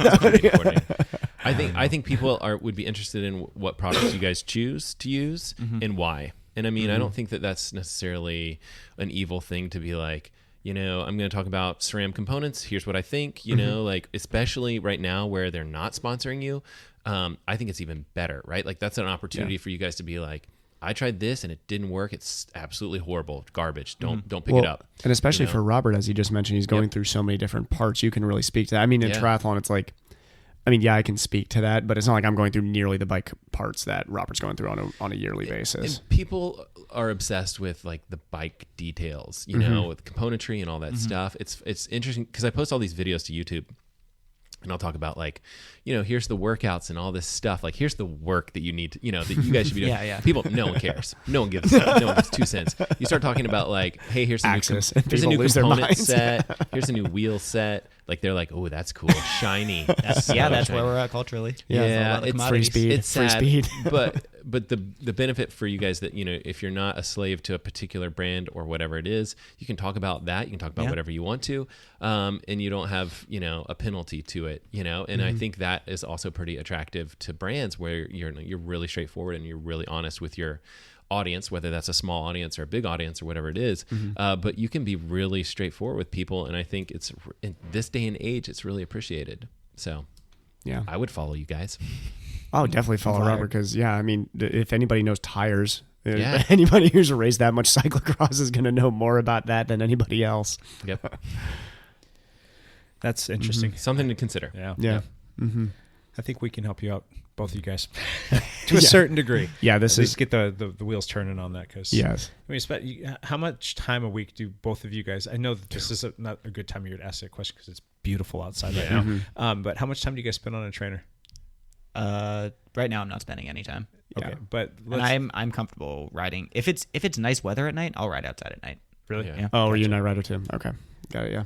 I think people would be interested in what products you guys choose to use and why. And I don't think that that's necessarily an evil thing to be like, I'm going to talk about SRAM components. Here's what I think, like, especially right now where they're not sponsoring you. I think it's even better, right? Like, that's an opportunity for you guys to be like, I tried this and it didn't work. It's absolutely horrible. Garbage. Don't pick it up. And especially for Robert, as he just mentioned, he's going through so many different parts. You can really speak to that. In triathlon, it's like, I can speak to that, but it's not like I'm going through nearly the bike parts that Robert's going through on a yearly basis. And people are obsessed with like the bike details, with componentry and all that stuff. It's interesting because I post all these videos to YouTube. And I'll talk about like, here's the workouts and all this stuff. Like, here's the work that you need to, that you guys should be doing. People, no one cares. No one gives 2 cents. You start talking about like, hey, here's a new component set. Here's a new wheel set. Like, they're like, oh, that's cool. Shiny. That's where we're at culturally. It's free speed. It's sad, but the benefit for you guys that, if you're not a slave to a particular brand or whatever it is, you can talk about that. You can talk about whatever you want to. And you don't have, a penalty to it, and I think that is also pretty attractive to brands where you're really straightforward and you're really honest with your audience, whether that's a small audience or a big audience or whatever it is. But you can be really straightforward with people. And I think it's in this day and age, it's really appreciated. So I would follow you guys. I would definitely follow Robert because, if anybody knows tires, anybody who's raced that much cyclocross is going to know more about that than anybody else. Yep. That's interesting. Something to consider. Yeah. I think we can help you out, both of you guys, to a certain degree. Yeah, At least get the wheels turning on that. Because yes, I mean, how much time a week do both of you guys? I know that this is not a good time of year to ask that question because it's beautiful outside right now. But how much time do you guys spend on a trainer? Right now I'm not spending any time. Okay, but and I'm comfortable riding. If it's nice weather at night, I'll ride outside at night. Really? Yeah. Oh, are you a night rider too? Okay, got it. Yeah.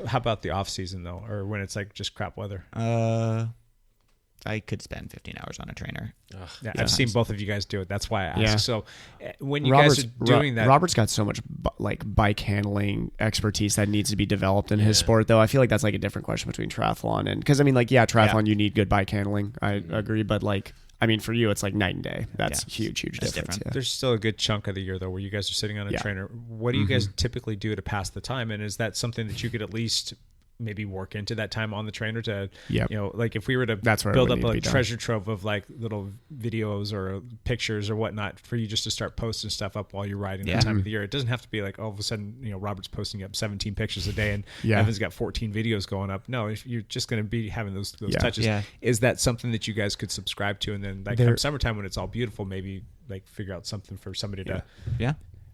How about the off season though, or when it's like just crap weather? I could spend 15 hours on a trainer. Yeah, I've seen both of you guys do it. That's why I asked. Yeah. So when you guys are doing that, Robert's got so much like bike handling expertise that needs to be developed in his sport. Though I feel like that's like a different question between triathlon and because I mean like triathlon you need good bike handling. I agree, but like I mean for you it's like night and day. That's huge difference. Yeah. There's still a good chunk of the year though where you guys are sitting on a trainer. What do you guys typically do to pass the time? And is that something that you could at least maybe work into that time on the trainer to, like if we were to build up a treasure trove of like little videos or pictures or whatnot for you just to start posting stuff up while you're riding that time of the year. It doesn't have to be like all of a sudden, Robert's posting up 17 pictures a day and Evan's got 14 videos going up. No, if you're just going to be having those touches, is that something that you guys could subscribe to? And then like come summertime when it's all beautiful, maybe like figure out something for somebody to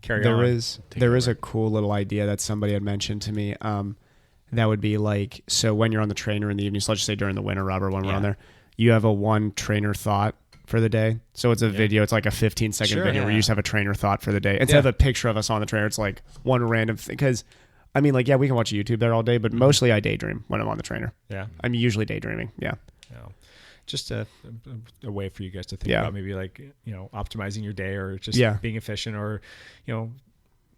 carry on. There is a cool little idea that somebody had mentioned to me. That would be like, so when you're on the trainer in the evening, so let's just say during the winter, Robert, when we're on there, you have a one trainer thought for the day. So it's a video, it's like a 15-second video where you just have a trainer thought for the day. Instead of a picture of us on the trainer, it's like one random thing. Because, I mean, like, we can watch YouTube there all day, but mostly I daydream when I'm on the trainer. Yeah. I'm usually daydreaming. Yeah. Just a way for you guys to think about maybe like, optimizing your day or just being efficient or,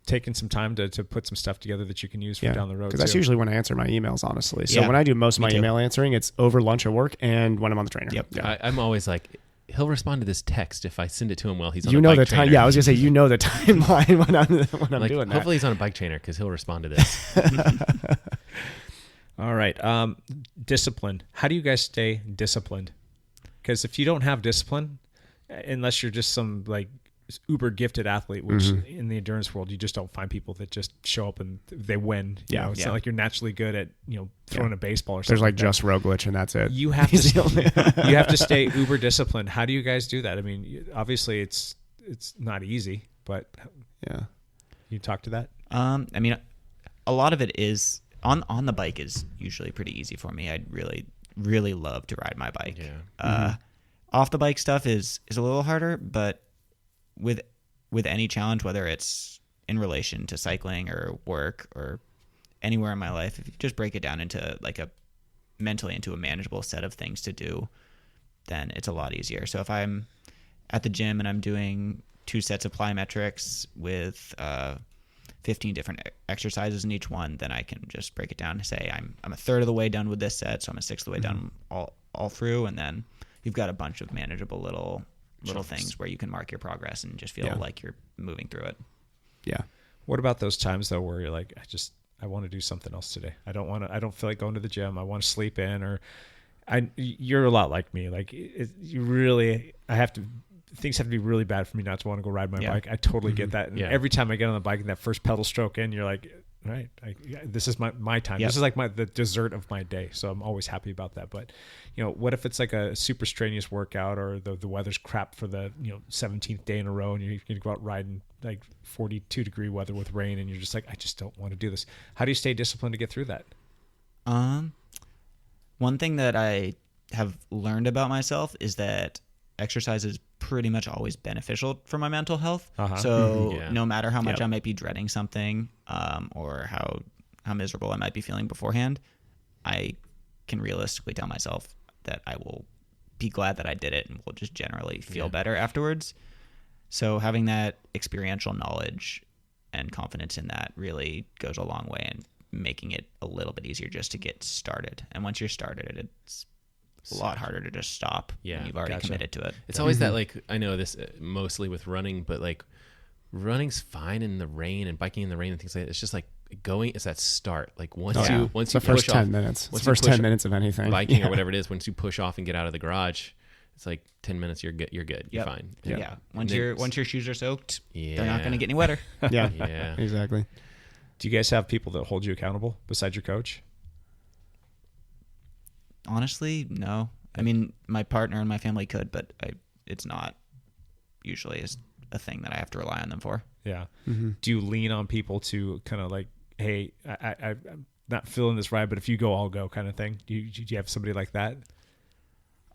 taking some time to put some stuff together that you can use for down the road. Because that's usually when I answer my emails, honestly. So when I do most of my email answering, it's over lunch at work and when I'm on the trainer. Yep. Yeah. I'm always like, he'll respond to this text if I send it to him while he's on the bike trainer. Yeah, I was going to say, the timeline when I'm like, doing that. Hopefully he's on a bike trainer because he'll respond to this. All right. Discipline. How do you guys stay disciplined? Because if you don't have discipline, unless you're just some like uber gifted athlete, which in the endurance world you just don't find people that just show up and they win. It's not like you're naturally good at throwing a baseball or something. There's like just Roglic and that's it. You have to you have to stay uber disciplined. How do you guys do that? I mean, obviously it's not easy, but you talk to that. I mean, a lot of it is on the bike is usually pretty easy for me. I'd really love to ride my bike. Off the bike stuff is a little harder, but with any challenge, whether it's in relation to cycling or work or anywhere in my life, if you just break it down into like mentally into a manageable set of things to do, then it's a lot easier. So if I'm at the gym and I'm doing 2 sets of plyometrics with 15 different exercises in each one, then I can just break it down and say I'm a third of the way done with this set, so I'm a sixth of the way done all through, and then you've got a bunch of manageable little things where you can mark your progress and just feel like you're moving through it. Yeah. What about those times though where you're like, I want to do something else today. I don't feel like going to the gym. I want to sleep in, or you're a lot like me. Like things have to be really bad for me not to want to go ride my bike. I totally get that. And every time I get on the bike and that first pedal stroke in, you're like, right, this is my time. This is like the dessert of my day. So I'm always happy about that. But what if it's like a super strenuous workout or the weather's crap for the 17th day in a row and you're going to go out riding like 42 degree weather with rain and you're just like, I just don't want to do this. How do you stay disciplined to get through that? One thing that I have learned about myself is that exercise is pretty much always beneficial for my mental health. So no matter how much I might be dreading something, or how miserable I might be feeling beforehand, I can realistically tell myself that I will be glad that I did it and will just generally feel better afterwards. So having that experiential knowledge and confidence in that really goes a long way in making it a little bit easier just to get started. And once you're started, it's a lot harder to just stop when you've already committed to it. It's always that, like, I know this mostly with running, but like running's fine in the rain and biking in the rain and things like that. It's just like going, it's that start. Like once you the first 10 minutes. It's the first 10 minutes of anything. Biking or whatever it is, once you push off and get out of the garage, it's like 10 minutes, you're good. You're fine. Yeah. Once your shoes are soaked, they're not going to get any wetter. Yeah. Exactly. Do you guys have people that hold you accountable besides your coach? Honestly, no. I mean, my partner and my family could, but it's not usually a thing that I have to rely on them for. Yeah. Do you lean on people to kind of like, hey, I'm not feeling this ride, but if you go, I'll go kind of thing? Do you have somebody like that?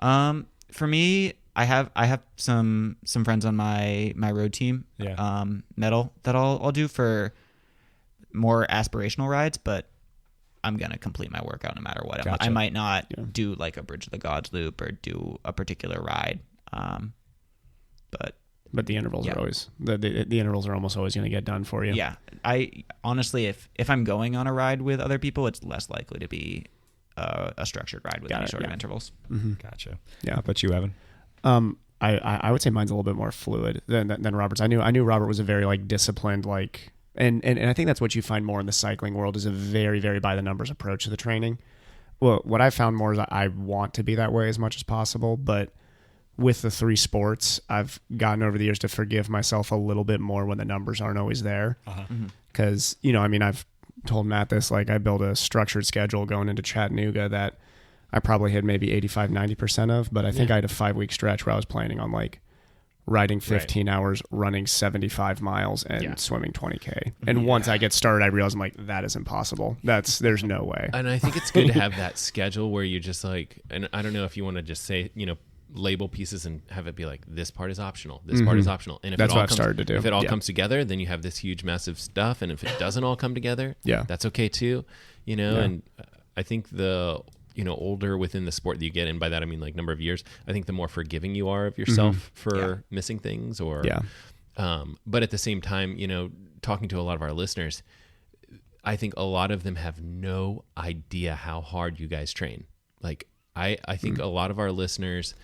For me, I have some friends on my road team, metal, that I'll do for more aspirational rides, but I'm going to complete my workout no matter what. Gotcha. I might not do like a Bridge of the Gods loop or do a particular ride. But the intervals are always the intervals are almost always going to get done for you. Yeah. I honestly, if I'm going on a ride with other people, it's less likely to be a structured ride with any sort of intervals. Gotcha. Yeah. How about you, Evan? I would say mine's a little bit more fluid than Robert's. I knew Robert was a very like disciplined, like, and I think that's what you find more in the cycling world is a very, very by the numbers approach to the training. Well, what I found more is I want to be that way as much as possible, but with the 3 sports, I've gotten over the years to forgive myself a little bit more when the numbers aren't always there. Because, I've told Matt this, like I built a structured schedule going into Chattanooga that I probably hit maybe 85, 90% of, but I think I had a 5-week stretch where I was planning on like riding 15 hours, running 75 miles and swimming 20K. And once I get started, I realize I'm like, that is impossible. There's no way. And I think it's good to have that schedule where you just like, and I don't know if you want to just say, label pieces and have it be like, this part is optional, this part is optional. And if that's it all what I've started to do. If it all comes together, then you have this huge, massive stuff. And if it doesn't all come together, that's okay too, and I think the, older within the sport that you get, and by that I mean like number of years, I think the more forgiving you are of yourself for missing things or, but at the same time, talking to a lot of our listeners, I think a lot of them have no idea how hard you guys train. Like I think a lot of our listeners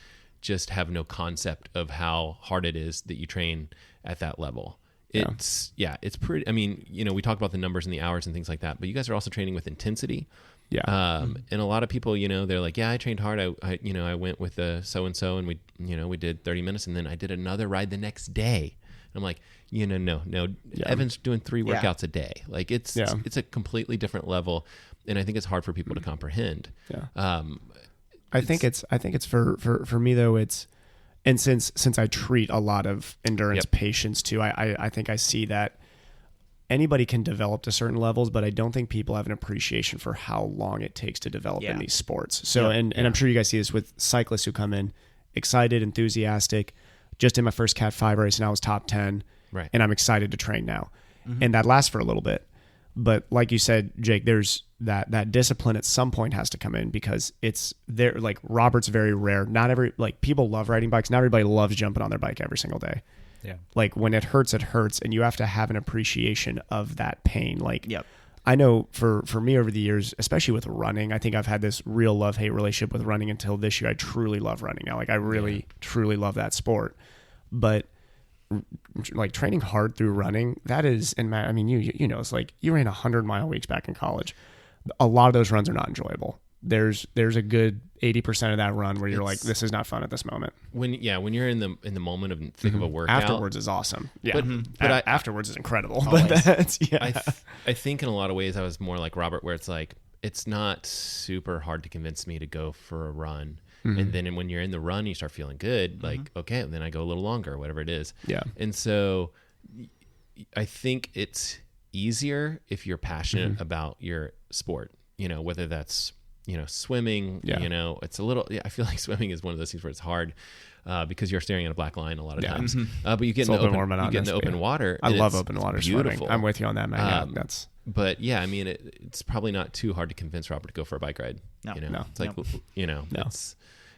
just have no concept of how hard it is that you train at that level. It's pretty, I mean, we talk about the numbers and the hours and things like that, but you guys are also training with intensity. And a lot of people, they're like, I trained hard. I went with the so-and-so and we did 30 minutes and then I did another ride the next day. And I'm like, no, Evan's doing 3 workouts a day. Like it's a completely different level. And I think it's hard for people to comprehend. I think it's for me though, and since I treat a lot of endurance patients too, I think I see that anybody can develop to certain levels, but I don't think people have an appreciation for how long it takes to develop in these sports. So, and I'm sure you guys see this with cyclists who come in excited, enthusiastic, just in my first Cat 5 race and I was top 10 and I'm excited to train now. And that lasts for a little bit. But like you said, Jake, there's that discipline at some point has to come in because it's there. Like Robert's very rare. Not every, like people love riding bikes. Not everybody loves jumping on their bike every single day. Yeah. Like when it hurts, and you have to have an appreciation of that pain. Like, I know for me over the years, especially with running, I think I've had this real love-hate relationship with running until this year. I truly love running now. Like I really, truly love that sport. But like training hard through running, that is, and Matt, I mean, you know, it's like you ran 100-mile weeks back in college. A lot of those runs are not enjoyable. There's a good 80% of that run where you're like, this is not fun at this moment. When you're in the moment of thick of a workout, afterwards is awesome. Yeah, but afterwards is incredible. But that's I think in a lot of ways I was more like Robert, where it's like it's not super hard to convince me to go for a run. And then when you're in the run, you start feeling good. Like, okay, then I go a little longer, or whatever it is. Yeah. And so I think it's easier if you're passionate about your sport, you know, whether that's, you know, swimming, you know, it's a little, I feel like swimming is one of those things where it's hard because you're staring at a black line a lot of times. But you get in the open water. I love open water beautiful. Swimming. I'm with you on that, man. But yeah, I mean, it's probably not too hard to convince Robert to go for a bike ride. It's like, you know, it's,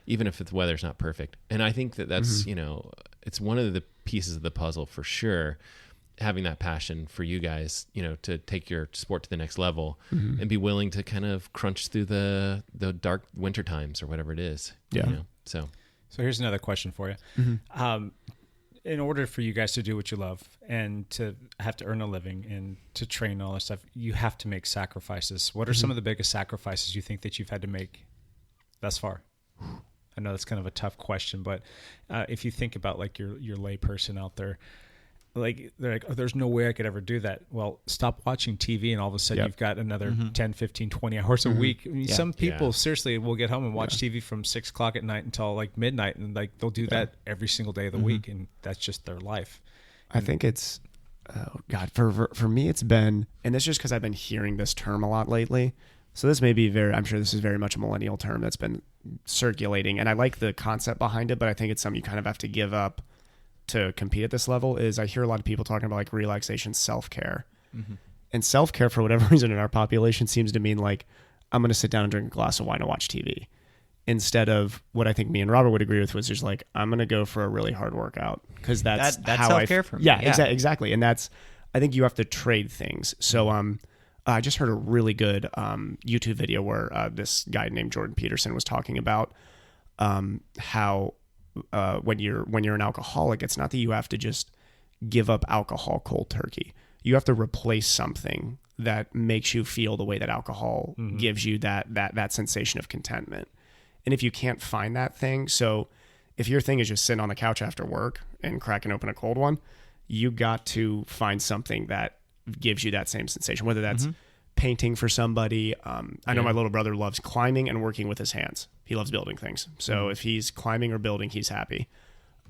even if the weather's not perfect. And I think that's, you know, it's one of the pieces of the puzzle for sure, having that passion for you guys, you know, to take your sport to the next level and be willing to kind of crunch through the dark winter times or whatever it is. Yeah. You know? So here's another question for you. In order for you guys to do what you love and to have to earn a living and to train and all that stuff, you have to make sacrifices. What are some of the biggest sacrifices you think that you've had to make thus far? I know that's kind of a tough question, but if you think about like your lay person out there, like they're like, oh, there's no way I could ever do that. Well, stop watching TV and all of a sudden you've got another 10, 15, 20 hours a week. I mean, some people seriously will get home and watch TV from 6 o'clock at night until like midnight, and like they'll do that every single day of the week, and that's just their life. I think it's, oh God, for me it's been, and it's just because I've been hearing this term a lot lately. So this may be I'm sure this is very much a millennial term that's been circulating, and I like the concept behind it, but I think it's something you kind of have to give up to compete at this level. Is I hear a lot of people talking about like relaxation, self-care. And self-care, for whatever reason in our population, seems to mean like, I'm going to sit down and drink a glass of wine and watch TV, instead of what I think me and Robert would agree with, was just like, I'm going to go for a really hard workout, because that's how self-care for me. Yeah, exactly. And that's, I think you have to trade things. So I just heard a really good YouTube video where this guy named Jordan Peterson was talking about how when you're an alcoholic, it's not that you have to just give up alcohol cold turkey. You have to replace something that makes you feel the way that alcohol gives you that sensation of contentment. And if you can't find that thing, so if your thing is just sitting on the couch after work and cracking open a cold one, you got to find something that gives you that same sensation, whether that's painting for somebody. I know my little brother loves climbing and working with his hands. He loves building things. So if he's climbing or building, he's happy.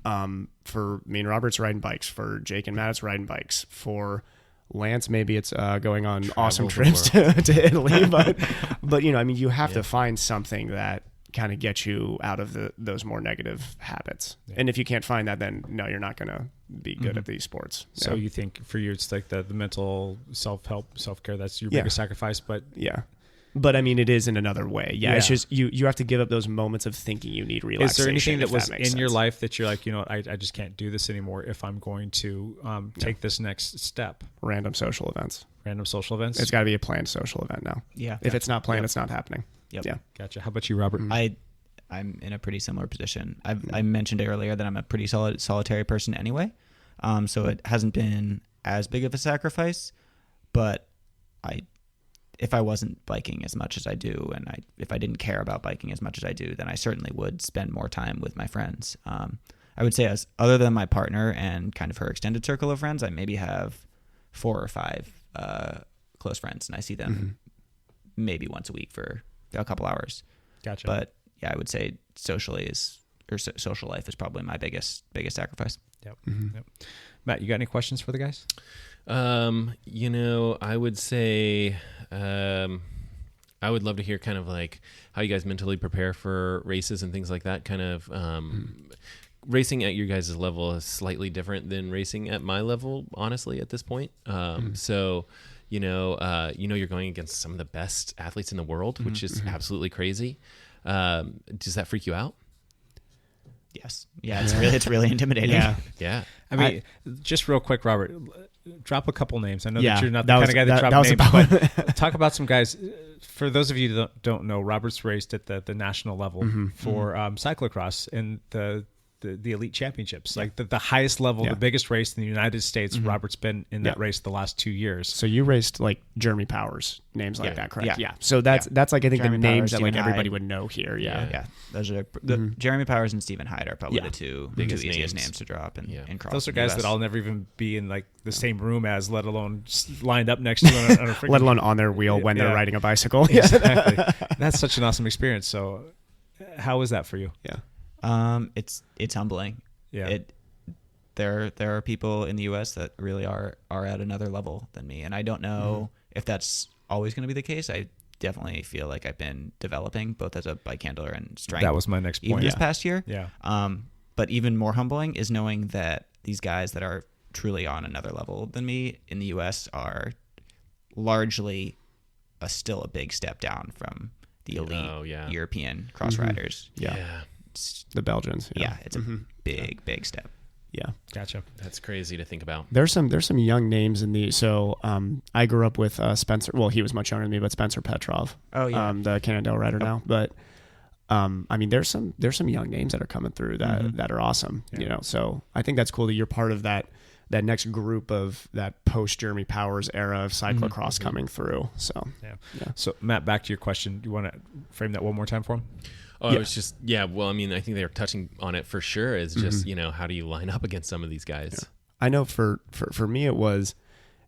For me and Robert's riding bikes. For Jake and Matt, it's riding bikes. For Lance, maybe it's going on awesome trips to Italy. But you know, I mean, you have to find something that kind of gets you out of those more negative habits. And if you can't find that, then no, you're not going to be good at these sports. So you think for you, it's like the mental self-help, self-care, that's your biggest sacrifice, but but I mean, it is in another way. It's just you have to give up those moments of thinking you need relaxation. Is there anything that was in your sense. life that you're like, you know, I just can't do this anymore if I'm going to take this next step? Random social events. It's got to be a planned social event now. If it's not planned, it's not happening. Gotcha. How about you, Robert? I'm in a pretty similar position. I mentioned earlier that I'm a pretty solitary person anyway, so it hasn't been as big of a sacrifice. But if I wasn't biking as much as I do, and if I didn't care about biking as much as I do, then I certainly would spend more time with my friends. I would say, other than my partner and kind of her extended circle of friends, I maybe have 4 or 5 close friends, and I see them maybe once a week for a couple hours. Gotcha. But yeah, I would say social life is probably my biggest sacrifice. Yep. Matt, you got any questions for the guys? You know, I would say I would love to hear kind of like how you guys mentally prepare for races and things like that. Kind of racing at your guys' level is slightly different than racing at my level, honestly, at this point. So you know, you're going against some of the best athletes in the world, which is absolutely crazy. Does that freak you out? Yes. Yeah, it's really intimidating. Yeah. I mean, just real quick, Robert, drop a couple names. I know that you're not the kind of guy that drops names, but talk about some guys. For those of you that don't know, Robert's raced at the national level for cyclocross and the elite championships, like the highest level, the biggest race in the United States. Robert's been in that race the last 2 years. So you raced like Jeremy Powers, names like that, correct? Yeah. So that's like, I think Jeremy the names Powers, that like everybody would know here. Yeah. Those are Jeremy Powers and Stephen Hyde are probably the two easiest names to drop in cross. Those are guys that I'll never even be in like the same room as, let alone lined up next to on a freaking, let alone on their wheel when they're riding a bicycle. Exactly. That's such an awesome experience. So how was that for you? It's humbling. There are people in the U.S. that really are at another level than me, and I don't know if that's always going to be the case. I definitely feel like I've been developing both as a bike handler and strength. That was my next point. Even this past year. Yeah. But even more humbling is knowing that these guys that are truly on another level than me in the U.S. are largely still a big step down from the elite European cross riders. The Belgians. It's a big step. Gotcha. That's crazy to think about. There's some young names in the. So I grew up with Spencer. Well, he was much younger than me, but Spencer Petrov. The Cannondale rider now. But I mean, there's some young names that are coming through that are awesome. You know, so I think that's cool that you're part of that next group of that post Jeremy Powers era of cyclocross coming through. So So Matt, back to your question. Do you want to frame that one more time for him? Oh, it's just, well, I mean, I think they're touching on it for sure. It's just, you know, how do you line up against some of these guys? I know for me it was,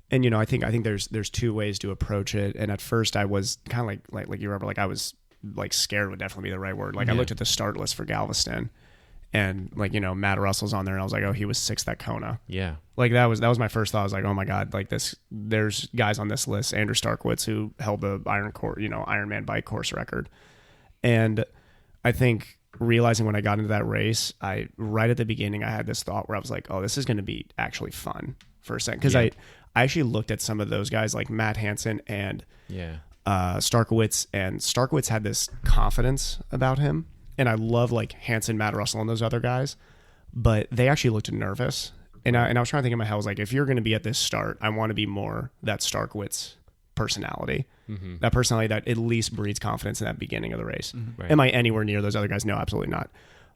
and I think there's two ways to approach it. And at first I was kind of like you remember, like I was like scared would definitely be the right word. Like I looked at the start list for Galveston, and like Matt Russell's on there, and I was like, oh, he was 6th at Kona. Yeah, like that was my first thought. I was like, oh my god, like there's guys on this list, Andrew Starkowitz, who held the Ironman bike course record. And I think realizing when I got into that race, right at the beginning I had this thought where I was like, oh, this is going to be actually fun for a second, because I actually looked at some of those guys like Matt Hansen and Starkowitz, and Starkowitz had this confidence about him. And I love like Hansen, Matt Russell, and those other guys, but they actually looked nervous. And I was trying to think in my head, I was like, if you're going to be at this start, I want to be more that Starkowitz personality, that personality that at least breeds confidence in that beginning of the race. Right. Am I anywhere near those other guys? No, absolutely not.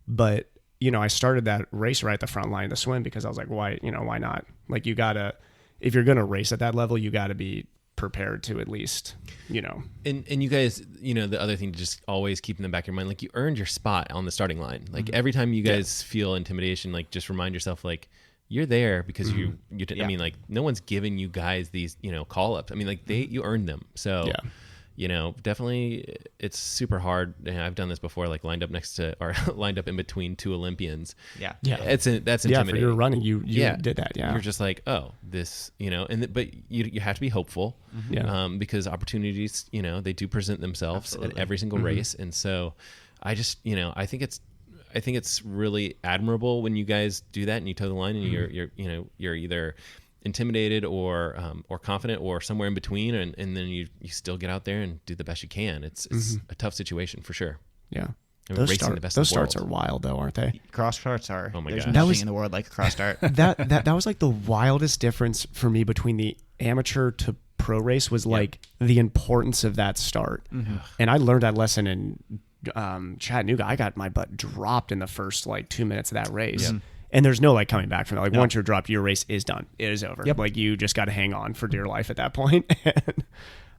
But I started that race right at the front line of the swim because I was like, why not? Like if you're going to race at that level, you got to be prepared to at least, And you guys, the other thing to just always keep in the back of your mind, like you earned your spot on the starting line. Like every time you guys feel intimidation, like just remind yourself, like you're there because you I mean, like no one's giving you guys these, call ups. I mean, like you earned them. So, definitely it's super hard. I've done this before, like lined up in between two Olympians. Yeah. That's intimidating. Yeah, for your running, you did that. Yeah. You're just like, oh, this, but you have to be hopeful. Because opportunities, they do present themselves at every single race. And so I just, I think it's really admirable when you guys do that and you toe the line and you're either intimidated or confident or somewhere in between, and then you still get out there and do the best you can. It's a tough situation for sure. Yeah. Those starts are wild though, aren't they? Cross starts are. Oh my There's gosh. nothing in the world like a cross start. that was like the wildest difference for me between the amateur to pro race was like the importance of that start. And I learned that lesson in Chattanooga. I got my butt dropped in the first like 2 minutes of that race. And there's no like coming back from that. Like once you're dropped, your race is done. It is over. Like you just got to hang on for dear life at that point. And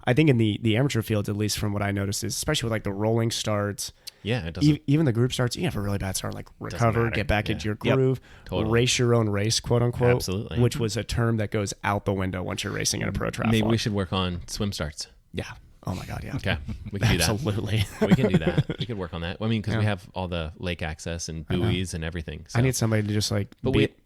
I think in the amateur fields, at least from what I noticed, is especially with like the rolling starts. Yeah, it doesn't. Even the group starts, you have a really bad start, like recover, get back into your groove, race your own race, quote unquote. Absolutely. Which was a term that goes out the window once you're racing in a pro triathlon. Maybe we should work on swim starts. Yeah. Oh my God, yeah. Okay, we can do that. Absolutely. We can do that. We could work on that. I mean, because we have all the lake access and buoys and everything. So. I need somebody to just like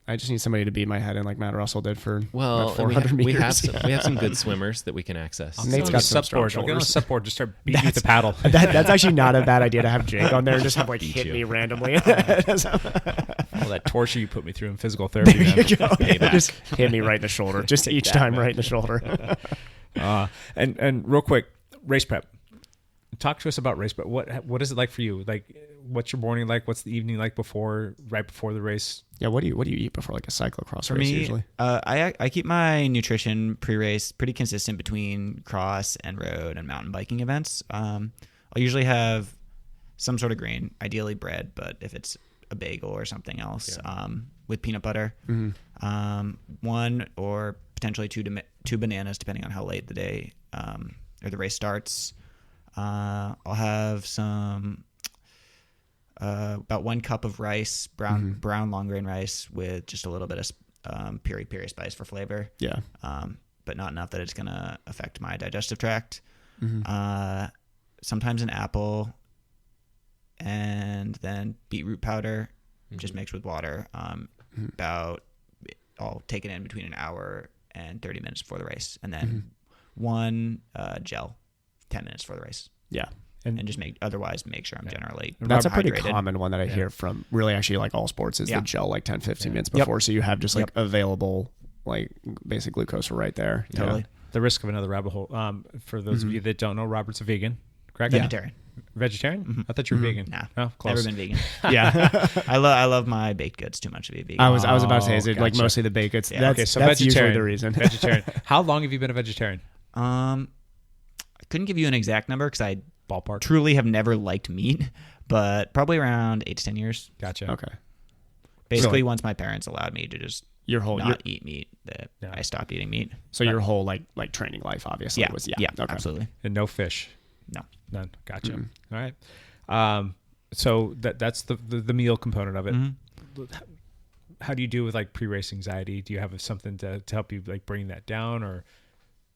I just need somebody to beat my head in like Matt Russell did for 400 meters. We have some good swimmers that we can access. Nate's got some strong shoulders. Get on a support, just start beating you with the paddle. That's actually not a bad idea to have Jake on there and just have like hit me randomly. All that torture you put me through in physical therapy. There you go. Just hit me right in the shoulder. Just each time right in the shoulder. And real quick, race prep. Talk to us about race prep. What is it like for you? Like, what's your morning like? What's the evening like right before the race? Yeah, what do you eat before like a cyclocross race usually? I keep my nutrition pre-race pretty consistent between cross and road and mountain biking events. I'll usually have some sort of grain, ideally bread, but if it's a bagel or something else, with peanut butter, one or potentially two bananas, depending on how late the day or the race starts. I'll have some about 1 cup of rice, brown long grain rice with just a little bit of piri spice for flavor. Yeah. But not enough that it's gonna affect my digestive tract. Sometimes an apple, and then beetroot powder, just mixed with water. I'll take it in between an hour and 30 minutes before the race, and then one gel 10 minutes before the race. Yeah. And just make sure I'm generally that's a pretty hydrated. common one that I hear from really actually like all sports is the gel like 10-15 minutes before, so you have just like available like basic glucose right there. Totally. The risk of another rabbit hole. For those of you that don't know, Robert's a vegan, correct? Vegetarian. Vegetarian? I thought you were vegan. Nah, oh, close. never been vegan. Yeah, I love my baked goods too much to be vegan. I was about to say, is it like mostly the baked goods? Yeah. That's vegetarian. Usually the reason. Vegetarian. How long have you been a vegetarian? I couldn't give you an exact number because I ballpark truly have never liked meat, but probably around 8 to 10 years. Gotcha. Okay. Basically, once my parents allowed me to just not eat meat, I stopped eating meat. So your whole like training life obviously was okay. Absolutely. And no fish. No. None. Gotcha. All right. So that's the meal component of it. how do you do with like pre-race anxiety? Do you have something to help you like bring that down, or?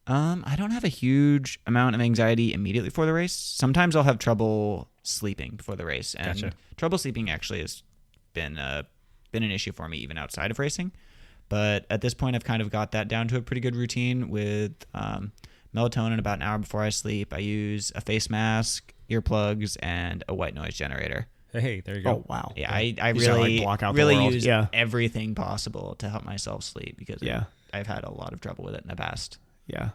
I don't have a huge amount of anxiety immediately before the race. Sometimes I'll have trouble sleeping before the race, and Gotcha. trouble sleeping actually has been an issue for me even outside of racing. But at this point, I've kind of got that down to a pretty good routine with melatonin about an hour before I sleep. I use a face mask, earplugs, and a white noise generator. Hey, there you go. Oh, wow. Yeah, I You sound really, like block out the really world. use Yeah. everything possible to help myself sleep because Yeah. I've had a lot of trouble with it in the past. Yeah.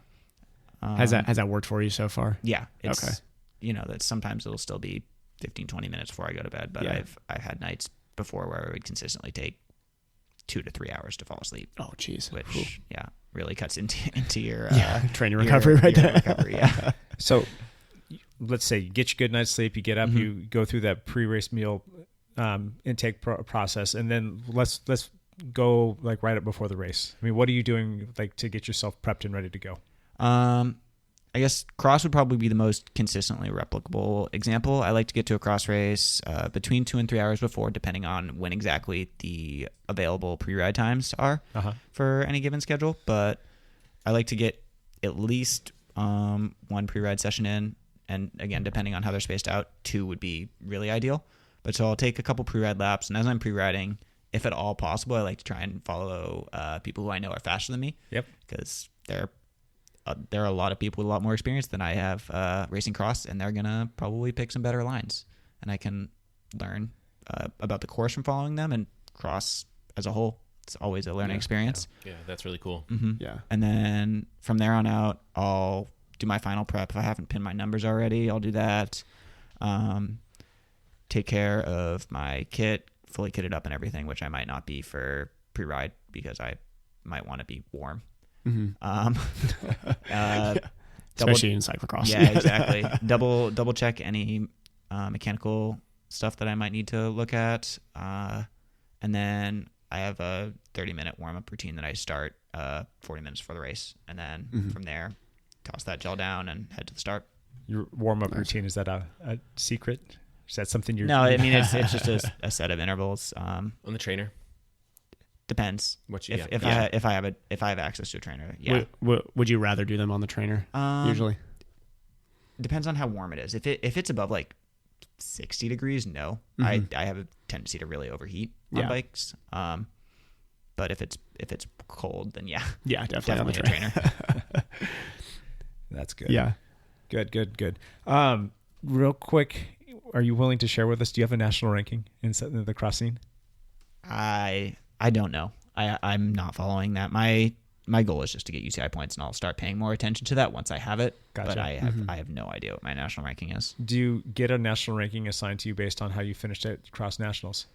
Has that worked for you so far? Yeah. It's, Okay. that sometimes it'll still be 15, 20 minutes before I go to bed, but Yeah. I've had nights before where I would consistently take 2 to 3 hours to fall asleep, Oh, jeez. which really cuts into your Train your recovery right there. recovery, yeah. So let's say you get your good night's sleep, you get up, Mm-hmm. you go through that pre-race meal intake process, and then let's go like right up before the race. I mean, what are you doing like to get yourself prepped and ready to go? I guess cross would probably be the most consistently replicable example. I like to get to a cross race between 2 and 3 hours before, depending on when exactly the available pre-ride times are for any given schedule. But I like to get at least one pre-ride session in, and again, depending on how they're spaced out, 2 would be really ideal. But so I'll take a couple pre-ride laps, and as I'm pre-riding, if at all possible, I like to try and follow people who I know are faster than me. Yep. Because there are a lot of people with a lot more experience than I have racing cross, and they're gonna probably pick some better lines, and I can learn about the course from following them, and cross as a whole. It's always a learning experience. Yeah, that's really cool. Yeah. And then from there on out, I'll do my final prep. If I haven't pinned my numbers already, I'll do that. Take care of my kit, fully kitted up and everything, which I might not be for pre-ride because I might want to be warm. Especially in cyclocross. Yeah, exactly. Double check any mechanical stuff that I might need to look at. And then I have a 30-minute warm-up routine that I start 40 minutes before the race. And then from there, toss that gel down and head to the start. Your warm-up routine, is that a secret? Is that something you're... No, I mean, it's just a set of intervals. On the trainer? Depends. What you if I have access to a trainer, yeah. Would you rather do them on the trainer usually? Depends on how warm it is. If it's above like 60 degrees, no. I have a tendency to really overheat on bikes. But if it's cold, then yeah. Yeah, definitely on the a trainer. That's good. Yeah. Good. Real quick, are you willing to share with us, do you have a national ranking in the cross scene? I don't know. I'm not following that. My goal is just to get UCI points, and I'll start paying more attention to that once I have it. Gotcha. But I have no idea what my national ranking is. Do you get a national ranking assigned to you based on how you finished at cross nationals?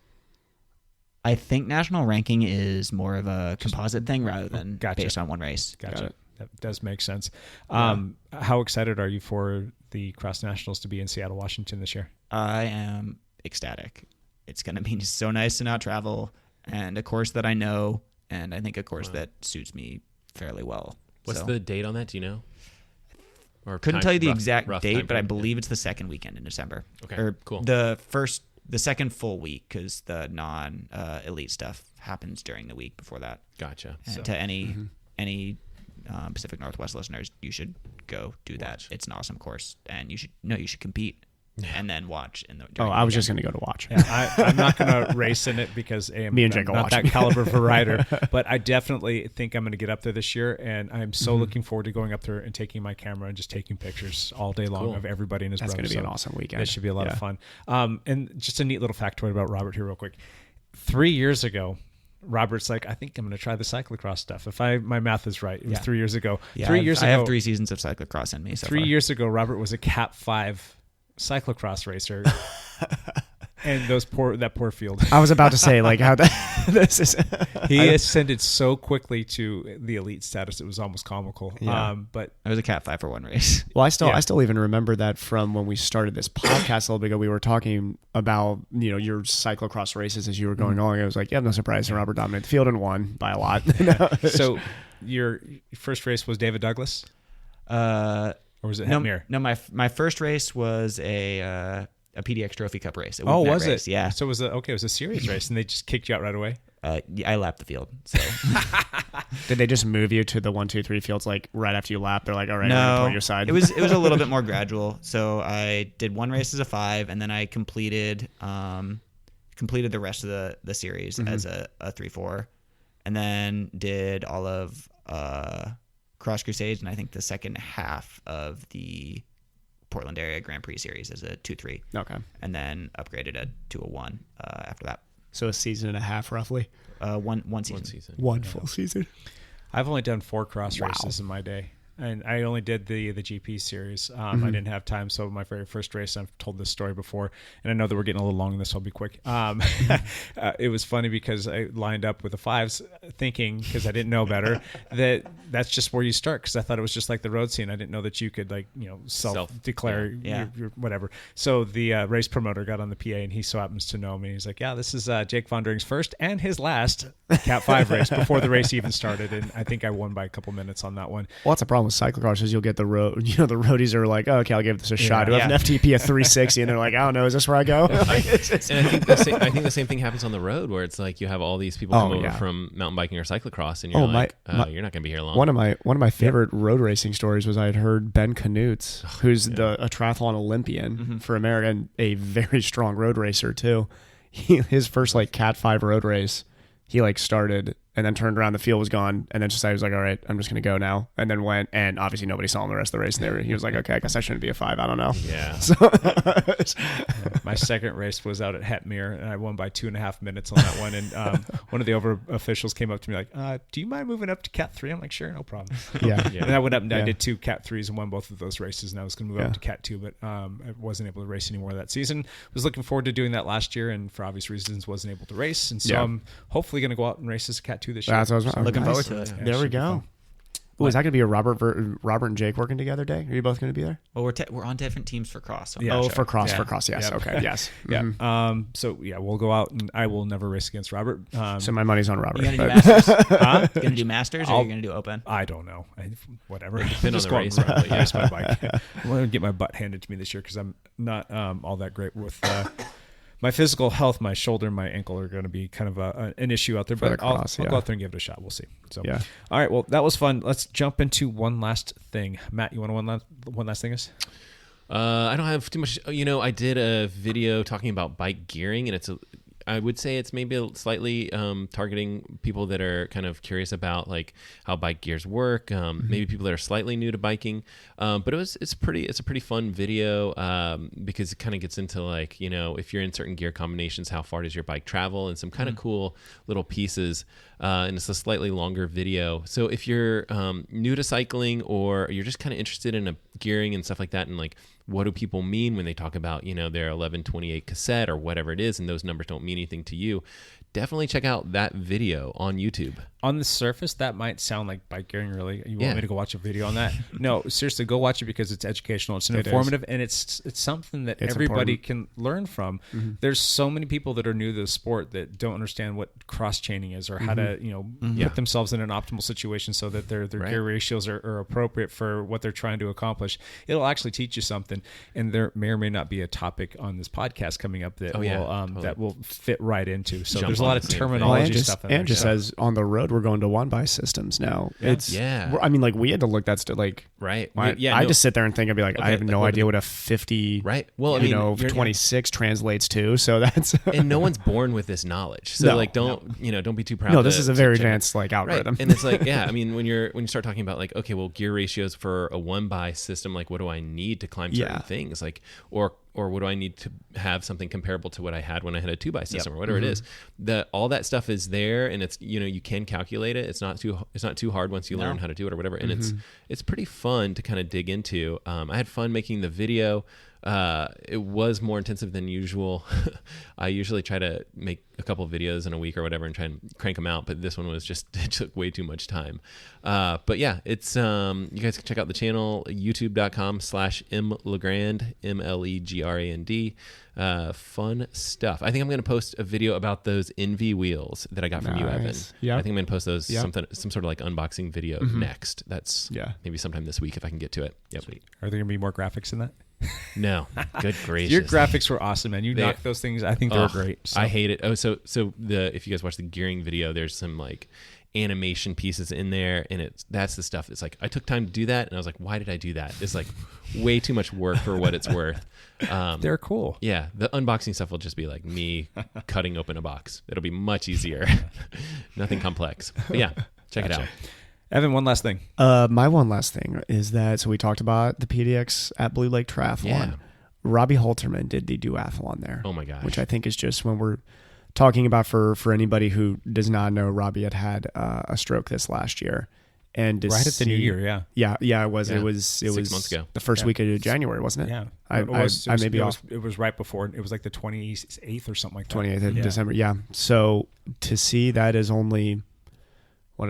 I think national ranking is more of a composite thing rather than based on one race. Gotcha. That does make sense. How excited are you for the cross nationals to be in Seattle, Washington this year? I am ecstatic. It's going to be so nice to not travel, and a course that I know, and I think a course that suits me fairly well. What's the date on that? Do you know? Or couldn't tell you the exact date, but I time. believe it's the second weekend in December. Okay, or cool. The second full week, because the non-elite stuff happens during the week before that. Gotcha. And to any Pacific Northwest listeners, you should go do that. It's an awesome course, and you should compete. And then watch I was just going to go to watch. Yeah, I'm not going to race in it because Me and Jake I'm are not watching. that caliber of a rider. But I definitely think I'm going to get up there this year, and I'm so looking forward to going up there and taking my camera and just taking pictures all day long of everybody in his row. That's going to be an awesome weekend. It should be a lot of fun. And just a neat little factoid about Robert here real quick. 3 years ago, Robert's like, I think I'm going to try the cyclocross stuff. If my math is right, it was 3 years ago. Yeah, 3 years ago, I have 3 seasons of cyclocross in me. So 3 far. years ago, Robert was a Cat 5 cyclocross racer. And that poor field. I was about to say, like, how this is. He ascended so quickly to the elite status; it was almost comical. Yeah. But I was a Cat 5 for one race. Well, I still even remember that from when we started this podcast a little bit ago. We were talking about your cyclocross races as you were going along. I was like, yeah, no surprise, Robert dominated the field and won by a lot. So your first race was David Douglas, or was it Hetmere? No, my first race was a PDX Trophy Cup race. Was race. it? Yeah. So it was a series race, and they just kicked you out right away. I lapped the field. So did they just move you to the 1, 2, 3 fields like right after you lapped? They're like, all right, no, we're gonna pull your side. It was a little bit more gradual. So I did one race as a 5, and then I completed the rest of the series as a 3-4, and then did all of Cross Crusades, and I think the second half of the Portland area Grand Prix series as a 2-3. Okay. And then upgraded it to a 1 after that. So a season and a half, roughly. One season. One full season. I've only done 4 cross races in my day. And I only did the GP series. I didn't have time, so my very first race, I've told this story before, and I know that we're getting a little long in this, so I'll be quick. It was funny because I lined up with the 5s thinking, because I didn't know better, that's just where you start, because I thought it was just like the road scene. I didn't know that you could self-declare your whatever. So the race promoter got on the PA, and he so happens to know me. He's like, yeah, this is Jake Von During's first and his last Cat 5 race before the race even started, and I think I won by a couple minutes on that one. Well, that's a problem with cyclocross is you'll get the road. The roadies are like, oh, okay, I'll give this a shot. Do I have an FTP of 360? And they're like, I don't know, is this where I go? And I think the same thing happens on the road, where it's like you have all these people come over from mountain biking or cyclocross, and you're you're not going to be here long. One of my favorite road racing stories was I had heard Ben Knutz, who's a triathlon Olympian for America and a very strong road racer too. His first Cat 5 road race, he started and then turned around, the field was gone, and then just I was like, all right, I'm just going to go now. And then went, and obviously nobody saw him the rest of the race. And he was like, okay, I guess I shouldn't be a 5. I don't know. Yeah. So my second race was out at Hetmere, and I won by 2.5 minutes on that one. And one of the over officials came up to me like, do you mind moving up to Cat 3? I'm like, sure, no problem. Yeah. And I went up and I did 2 Cat 3s and won both of those races, and I was going to move up to Cat 2, but I wasn't able to race anymore that season. Was looking forward to doing that last year, and for obvious reasons wasn't able to race. And so I'm hopefully going to go out and race as a Cat 2 this year. That's what I was looking forward to it. Yeah, there we go. Oh, is that going to be a Robert and Jake working together day? Are you both going to be there? Well, we're on different teams for cross. So for cross, yes. Yeah. Okay, yes. Yeah. So we'll go out, and I will never race against Robert. So my money's on Robert. You going to do Masters? You going to do Masters, or are you going to do Open? I don't know. Whatever. Depend on the race. Race my bike. I'm going to get my butt handed to me this year because I'm not all that great with my physical health. My shoulder and my ankle are going to be kind of an issue out there, but I'll go out there and give it a shot. We'll see. So, all right. Well, that was fun. Let's jump into one last thing. Matt, you want to one last thing is? I don't have too much. I did a video talking about bike gearing, and I would say it's maybe slightly targeting people that are kind of curious about how bike gears work. Maybe people that are slightly new to biking. But it's a pretty fun video because it kind of gets into if you're in certain gear combinations, how far does your bike travel, and some kind of cool little pieces. And it's a slightly longer video. So if you're new to cycling, or you're just kind of interested in gearing and stuff like that, and what do people mean when they talk about their 1128 cassette or whatever it is, and those numbers don't mean anything to you, definitely check out that video on YouTube. On the surface, that might sound like bike gearing, really. You want me to go watch a video on that? No, seriously, go watch it because it's educational. It's informative, and it's something that everybody can learn from. There's so many people that are new to the sport that don't understand what cross-chaining is, or how to put themselves in an optimal situation so that their gear ratios are appropriate for what they're trying to accomplish. It'll actually teach you something, and there may or may not be a topic on this podcast coming up that that will fit right into. So there's a lot of terminology stuff. And just says on the road, we're going to one-by systems now. I mean, we had to look that right. I just sit there and think, I'd be like, I have no idea what a 50 right. Well, 26 translates to. So that's and no one's born with this knowledge. So don't be too proud. No, this is a very advanced algorithm. Right. And it's I mean, when you start talking about okay, well, gear ratios for a 1-by system, what do I need to climb certain things, or what do I need to have something comparable to what I had when I had a 2-by system or whatever it is. All that stuff is there, and it's you can calculate it. It's not too hard once you learn how to do it or whatever. And it's pretty fun to kind of dig into. I had fun making the video. It was more intensive than usual. I usually try to make a couple of videos in a week or whatever and try and crank them out, but this one was it took way too much time. But yeah, it's you guys can check out the channel, youtube.com/mlegrand, MLEGRAND. Fun stuff. I think I'm going to post a video about those NV wheels that I got from you, Evan. Yeah. I think I'm going to post those some sort of unboxing video next. That's maybe sometime this week if I can get to it. Yep. Sweet. Are there going to be more graphics in that? No, good gracious. Your graphics were awesome, man. You knocked those things. I think they were great. So. I hate it. Oh, so if you guys watch the gearing video, there's some like animation pieces in there, and that's the stuff that's like, I took time to do that, and I was like, why did I do that? It's like way too much work for what it's worth. They're cool. Yeah, the unboxing stuff will just be like me cutting open a box. It'll be much easier. Nothing complex. But yeah, check it out. Evan, one last thing. My one last thing is that, so we talked about the PDX at Blue Lake Triathlon. Yeah. Robbie Holterman did the duathlon there. Oh my gosh. Which I think is just, when we're talking about, for anybody who does not know, Robbie had a stroke this last year. And right at the new year, yeah. Yeah, it was. Yeah. It was 6 months ago. the first week of January, wasn't it? Yeah. I may be off. It was right before. It was like the 28th or something like that. 28th of December, yeah. So to see that is only,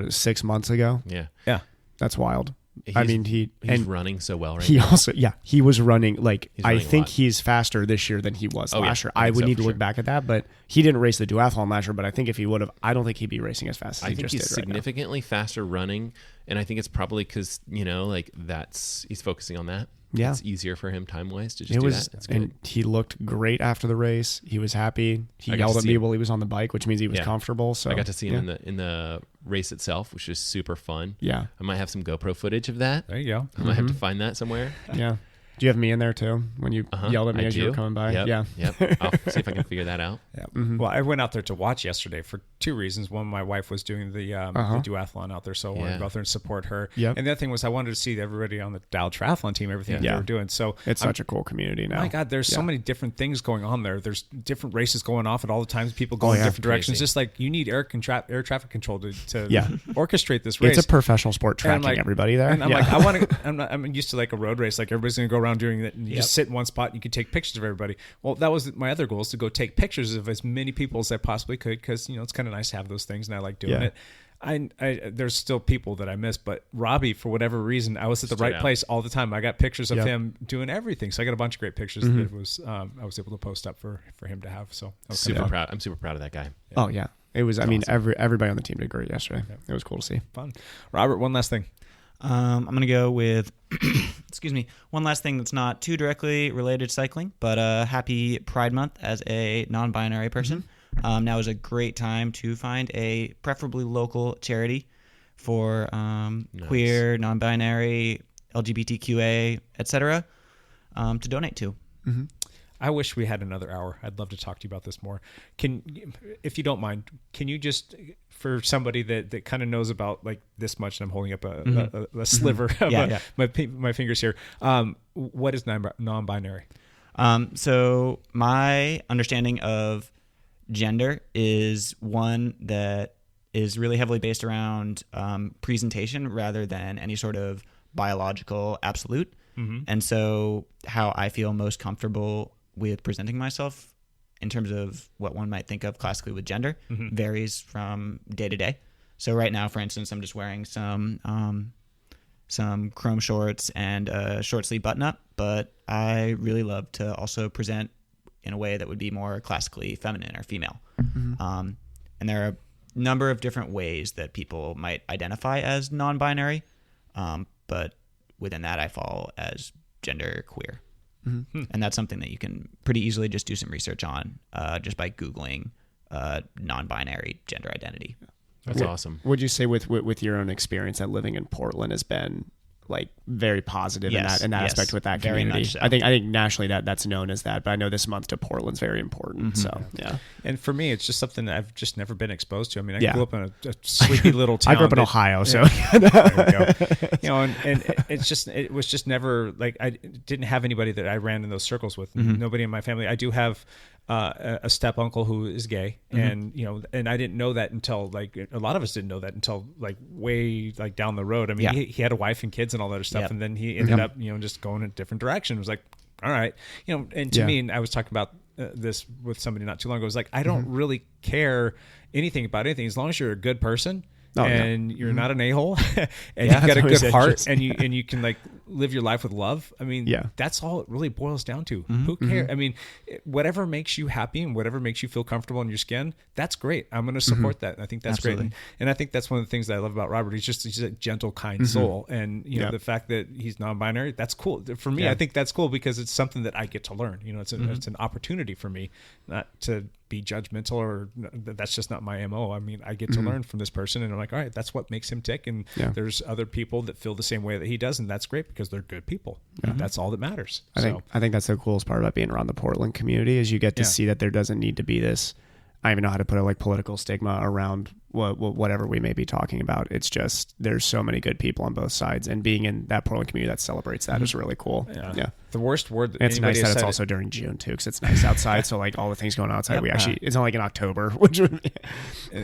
6 months ago? Yeah. Yeah. That's wild. He's running so well right he now. Also, yeah, he was running like, running I think he's faster this year than he was last year. I would need to look back at that, but he didn't race the duathlon last year. But I think if he would have, I don't think he'd be racing as fast as he just did. I think he's significantly faster running, and I think it's probably because like he's focusing on that. Yeah, it's easier for him time wise to just do that. That's good. And he looked great after the race. He was happy. He yelled at me while he was on the bike, which means he was comfortable. So I got to see him in the race itself, which was super fun. Yeah, I might have some GoPro footage of that. There you go. I might have to find that somewhere. Yeah. Do you have me in there too when you yelled at me as you were coming by? Yep. Yeah. Yep. I'll see if I can figure that out. Yeah. Mm-hmm. Well, I went out there to watch yesterday for two reasons. One, my wife was doing the duathlon out there, so I wanted to go out there and support her. Yep. And the other thing was I wanted to see everybody on the Dow Triathlon team, everything they were doing. So it's such a cool community now. My God, there's so many different things going on there. There's different races going off at all the times. People going in different directions. Just like you need air traffic control to orchestrate this race. It's a professional sport tracking everybody there. And I'm like, I want to. I'm used to like a road race. Like everybody's going to go around doing that. And you just sit in one spot and you can take pictures of everybody. Well, that was my other goal, is to go take pictures of as many people as I possibly could, because it's kind of nice to have those things, and I like doing it. There's still people that I miss, but Robbie, for whatever reason, I was at the right place all the time. I got pictures of him doing everything, so I got a bunch of great pictures that was I was able to post up for him to have. So I was super proud. I'm super proud of that guy. Yeah. Oh yeah, it was. I mean, awesome. Everybody on the team did great yesterday. Yeah. It was cool to see. Fun. Robert, one last thing. I'm going to go with, one last thing that's not too directly related to cycling, but happy Pride Month as a non-binary person. Now is a great time to find a preferably local charity for queer, non-binary, LGBTQA, etc. To donate to. Mm-hmm. I wish we had another hour. I'd love to talk to you about this more. If you don't mind, can you just, for somebody that kind of knows about like this much, and I'm holding up a sliver of my fingers here. What is non-binary? So my understanding of gender is one that is really heavily based around presentation rather than any sort of biological absolute. Mm-hmm. And so how I feel most comfortable with presenting myself in terms of what one might think of classically with gender varies from day to day. So right now, for instance, I'm just wearing some chrome shorts and a short sleeve button up, but I really love to also present in a way that would be more classically feminine or female. Mm-hmm. And there are a number of different ways that people might identify as non-binary, but within that I fall as gender queer. Mm-hmm. And that's something that you can pretty easily just do some research on just by Googling non-binary gender identity. That's awesome. Would you say with your own experience that living in Portland has been like very positive in that aspect with that community? Very much so. I think nationally that's known as that, but I know this month to Portland's very important. Mm-hmm. So yeah. And for me, it's just something that I've just never been exposed to. I mean, I grew up in a sleepy little town. I grew up in Ohio, so there we go. And it was just never like, I didn't have anybody that I ran in those circles with. Mm-hmm. Nobody in my family. I do have a step uncle who is gay, and and I didn't know that until like a lot of us didn't know that until like way like down the road. I mean, he had a wife and kids and all that other stuff, and then he ended up just going in a different direction. It was like, all right, and to me, and I was talking about this with somebody not too long ago. It was like, I don't really care anything about anything as long as you're a good person and you're not an a-hole, and you've got a good heart, and you can like live your life with love. I mean, that's all it really boils down to. Who cares? I mean, whatever makes you happy and whatever makes you feel comfortable in your skin, that's great. I'm going to support that. And I think that's great. And I think that's one of the things that I love about Robert. He's a gentle, kind soul. And, you know, the fact that he's non-binary, that's cool. For me, I think that's cool because it's something that I get to learn. You know, it's an opportunity for me, not to be judgmental, or that's just not my MO. I mean, I get to learn from this person, and I'm like, all right, that's what makes him tick. And there's other people that feel the same way that he does, and that's great because they're good people. That's all that matters. I think that's the coolest part about being around the Portland community is you get to see that there doesn't need to be this, I don't even know how to put it, like political stigma around whatever we may be talking about. It's just there's so many good people on both sides, and being in that Portland community that celebrates that is really cool. Yeah. The worst word that it's nice that it's also during June too, because it's nice outside. So like all the things going on outside, it's not like in October. Which would be...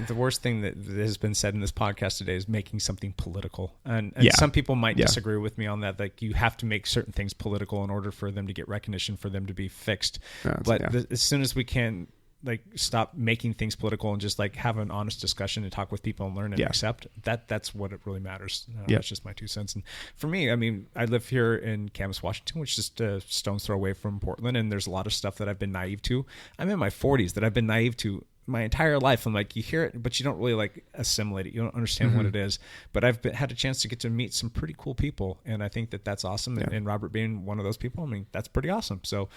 The worst thing that has been said in this podcast today is making something political, and some people might disagree with me on that. Like you have to make certain things political in order for them to get recognition, for them to be fixed. As soon as we can, like, stop making things political and just like have an honest discussion and talk with people and learn and accept that's what it really matters. That's just my 2 cents. And for me, I mean, I live here in Camas, Washington, which is just a stone's throw away from Portland, and there's a lot of stuff that I've been naive to. I'm in my 40s that I've been naive to my entire life. I'm like, you hear it, but you don't really like assimilate it. You don't understand what it is. But I've had a chance to get to meet some pretty cool people, and I think that that's awesome. And Robert being one of those people, I mean, that's pretty awesome. So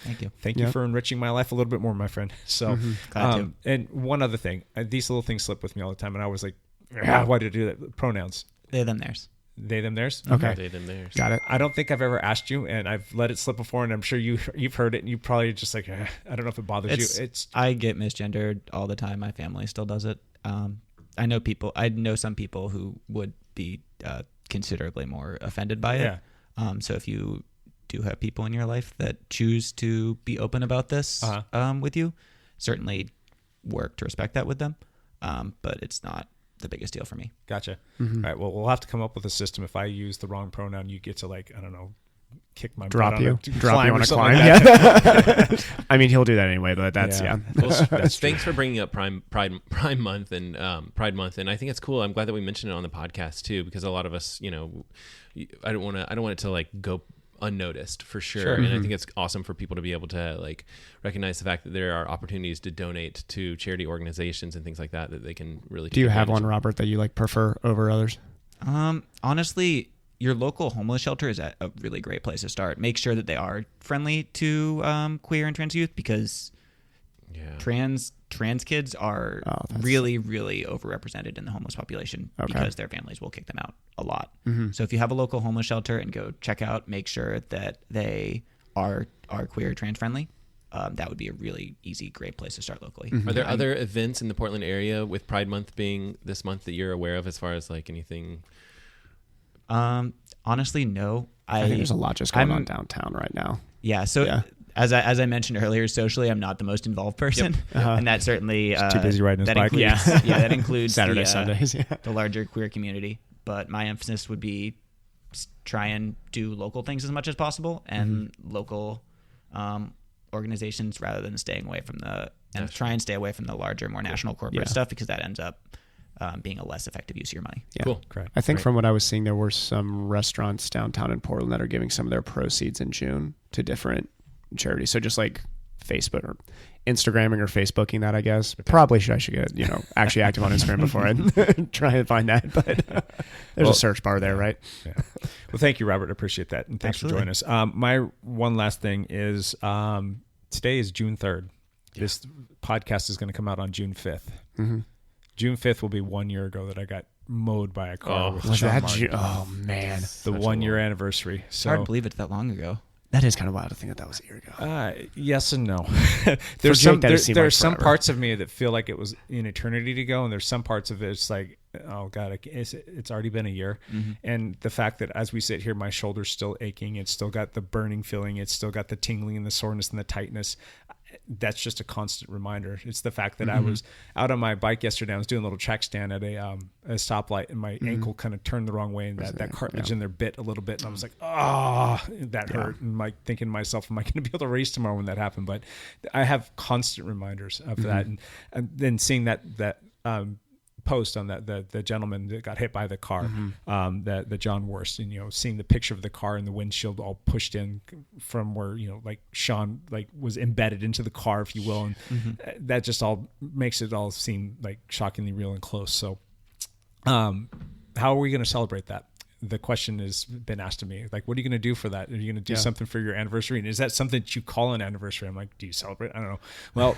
thank you for enriching my life a little bit more, my friend. So and one other thing, these little things slip with me all the time, and I was like, why did I do that? Pronouns. They, them, theirs. They, them, theirs? Okay. They, them, theirs. Got it. I don't think I've ever asked you, and I've let it slip before, and I'm sure you've heard it, and you probably just like, I don't know if it bothers you. I get misgendered all the time. My family still does it. I know some people who would be considerably more offended by it. So if you do have people in your life that choose to be open about this with you, certainly work to respect that with them. But it's not the biggest deal for me. Gotcha. All right. Well, we'll have to come up with a system. If I use the wrong pronoun, you get to, like, I don't know, kick my drop butt you on a climb. Like I mean, he'll do that anyway, but that's Thanks for bringing up Pride Month and Pride Month, and I think it's cool. I'm glad that we mentioned it on the podcast too, because a lot of us, you know, I don't want it to like go unnoticed for sure. And I think it's awesome for people to be able to like recognize the fact that there are opportunities to donate to charity organizations and things like that they can really do. You have one, Robert, that you like prefer over others? Honestly, your local homeless shelter is a really great place to start. Make sure that they are friendly to queer and trans youth, because trans kids are really, really overrepresented in the homeless population because their families will kick them out a lot. So if you have a local homeless shelter and go check out, make sure that they are queer, trans friendly. That would be a really easy, great place to start locally. Are there other events in the Portland area with Pride Month being this month that you're aware of, as far as like anything? Honestly, no. I think there's a lot just going on downtown right now. Yeah. So as I mentioned earlier, socially, I'm not the most involved person, and that certainly too busy riding his bike. That includes Saturday, Sundays, the larger queer community. But my emphasis would be try and do local things as much as possible, and local organizations, rather than staying away from try and stay away from the larger, more national corporate stuff, because that ends up being a less effective use of your money. Yeah, cool. Correct. I think from what I was seeing, there were some restaurants downtown in Portland that are giving some of their proceeds in June to different charities. So just like Facebook or Instagramming or Facebooking that, I guess. Probably I should get, actually active on Instagram before I try and find that. But there's a search bar there, right? Yeah. Well, thank you, Robert. Appreciate that. And thanks for joining us. My one last thing is today is June 3rd. This podcast is going to come out on June 5th. June 5th will be 1 year ago that I got mowed by a car. Was that oh, man. The 1 year anniversary. So, it's hard to believe it's that long ago. That is kind of wild to think that was a year ago. Yes and no. There are some parts of me that feel like it was an eternity to go, and there's some parts of it it's like, oh God, it's already been a year. And the fact that as we sit here, my shoulder's still aching, it's still got the burning feeling, it's still got the tingling and the soreness and the tightness. That's just a constant reminder. It's the fact that I was out on my bike yesterday. I was doing a little track stand at a stoplight, and my ankle kind of turned the wrong way, and that cartilage in there bit a little bit, and I was like, that hurt. And like thinking to myself, am I going to be able to race tomorrow when that happened? But I have constant reminders of that, and then seeing that post on that the gentleman that got hit by the car, the John Worst, and seeing the picture of the car and the windshield all pushed in from where like Sean was embedded into the car, if you will, and that just all makes it all seem like shockingly real and close. So, how are we going to celebrate that? The question has been asked to me, like, what are you going to do for that? Are you going to do something for your anniversary? And is that something that you call an anniversary? I'm like, do you celebrate? I don't know. Well,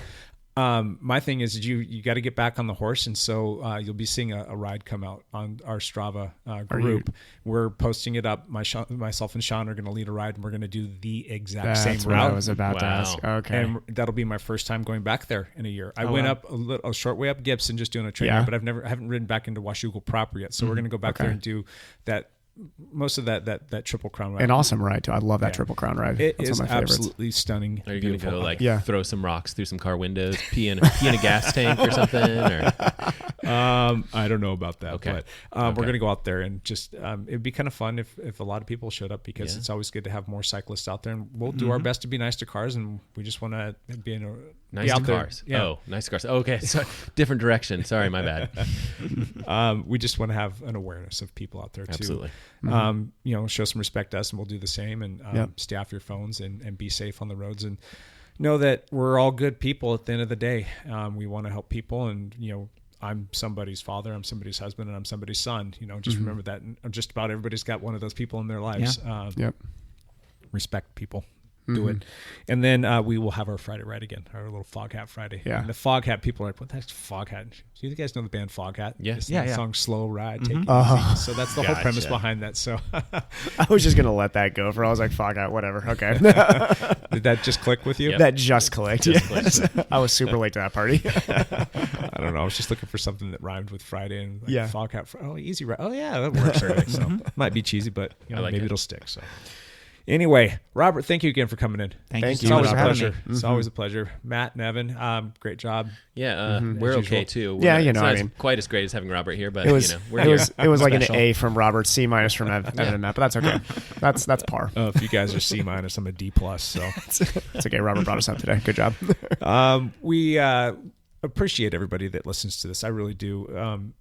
my thing is you got to get back on the horse. And so you'll be seeing a ride come out on our Strava group. We're posting it up. Myself and Sean are going to lead a ride, and we're going to do the exact same route. That's what I was about to ask. Okay. And that'll be my first time going back there in a year. I went up a short way up Gibson just doing a trainer, but I haven't ridden back into Washougal proper yet. So we're going to go back there and do that. Most of that Triple Crown ride. An awesome ride too. I love that Triple Crown ride. It That's is one of my favorites. absolutely stunning. Are you going to go throw some rocks through some car windows, pee in a gas tank or something? Or? I don't know about that. Okay. But we're going to go out there and just it'd be kind of fun if a lot of people showed up, because it's always good to have more cyclists out there, and we'll do our best to be nice to cars, and we just want to be nice to cars. Yeah. Oh, nice to cars. Okay, so different direction. Sorry, my bad. We just want to have an awareness of people out there too. Absolutely. Show some respect to us, and we'll do the same, and stay off your phones and be safe on the roads, and know that we're all good people at the end of the day. We want to help people, and I'm somebody's father, I'm somebody's husband, and I'm somebody's son. Just remember that. And just about everybody's got one of those people in their lives. Respect people. Do it. And then we will have our Friday ride again, our little Fog Hat Friday. Yeah. And the Fog Hat people are like, what the heck's Fog Hat? Do you guys know the band Fog Hat? Yes. The song Slow Ride, Take It Easy. So that's the whole premise behind that. So I was just going to let that go I was like, Fog Hat, whatever. Okay. Did that just click with you? Yep. That just clicked. I was super late to that party. I don't know. I was just looking for something that rhymed with Friday, and Fog Hat. Oh, easy ride. Oh yeah, that works already. So might be cheesy, but maybe it'll stick. So. Anyway, Robert, thank you again for coming in. Thank you. It's always a pleasure. It's always a pleasure. Matt and Evan, great job. Yeah, we're okay too. It's not quite as great as having Robert here, but it was it was like an A from Robert, C- from Evan and Matt, but that's okay. That's par. If you guys are C-, I'm a D+. So it's okay. Robert brought us up today. Good job. We appreciate everybody that listens to this. I really do.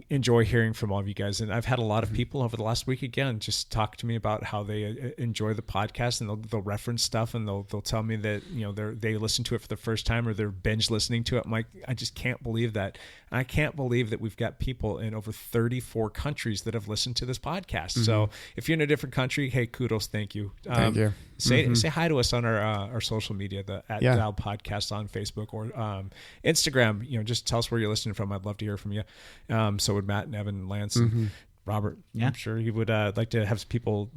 Enjoy hearing from all of you guys, and I've had a lot of people over the last week again just talk to me about how they enjoy the podcast, and they'll reference stuff, and they'll tell me that they listen to it for the first time, or they're binge listening to it. I'm like, I just can't believe that. I can't believe that we've got people in over 34 countries that have listened to this podcast. So if you're in a different country, hey, kudos, thank you. Thank you. Say hi to us on our social media, the @Dial Podcast on Facebook or Instagram. Just tell us where you're listening from. I'd love to hear from you. So would Matt and Evan and Lance and Robert. I'm sure you would like to have people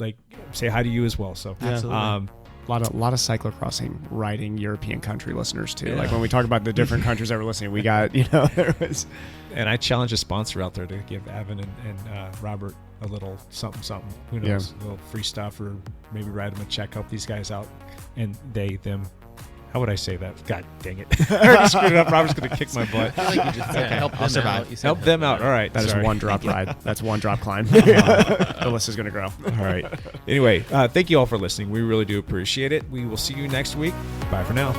say hi to you as well. So absolutely. A lot of cyclocrossing riding European country listeners too. Like when we talk about the different countries that we're listening, we got there was. And I challenge a sponsor out there to give Evan and Robert a little something. Who knows? A little free stuff, or maybe write them a check, help these guys out, and them. How would I say that? God dang it. I already screwed it up. Robert's going to kick my butt. I feel like you just help them out. Help them out. All right. That is one drop ride. That's one drop climb. The list is going to grow. All right. Anyway, thank you all for listening. We really do appreciate it. We will see you next week. Bye for now.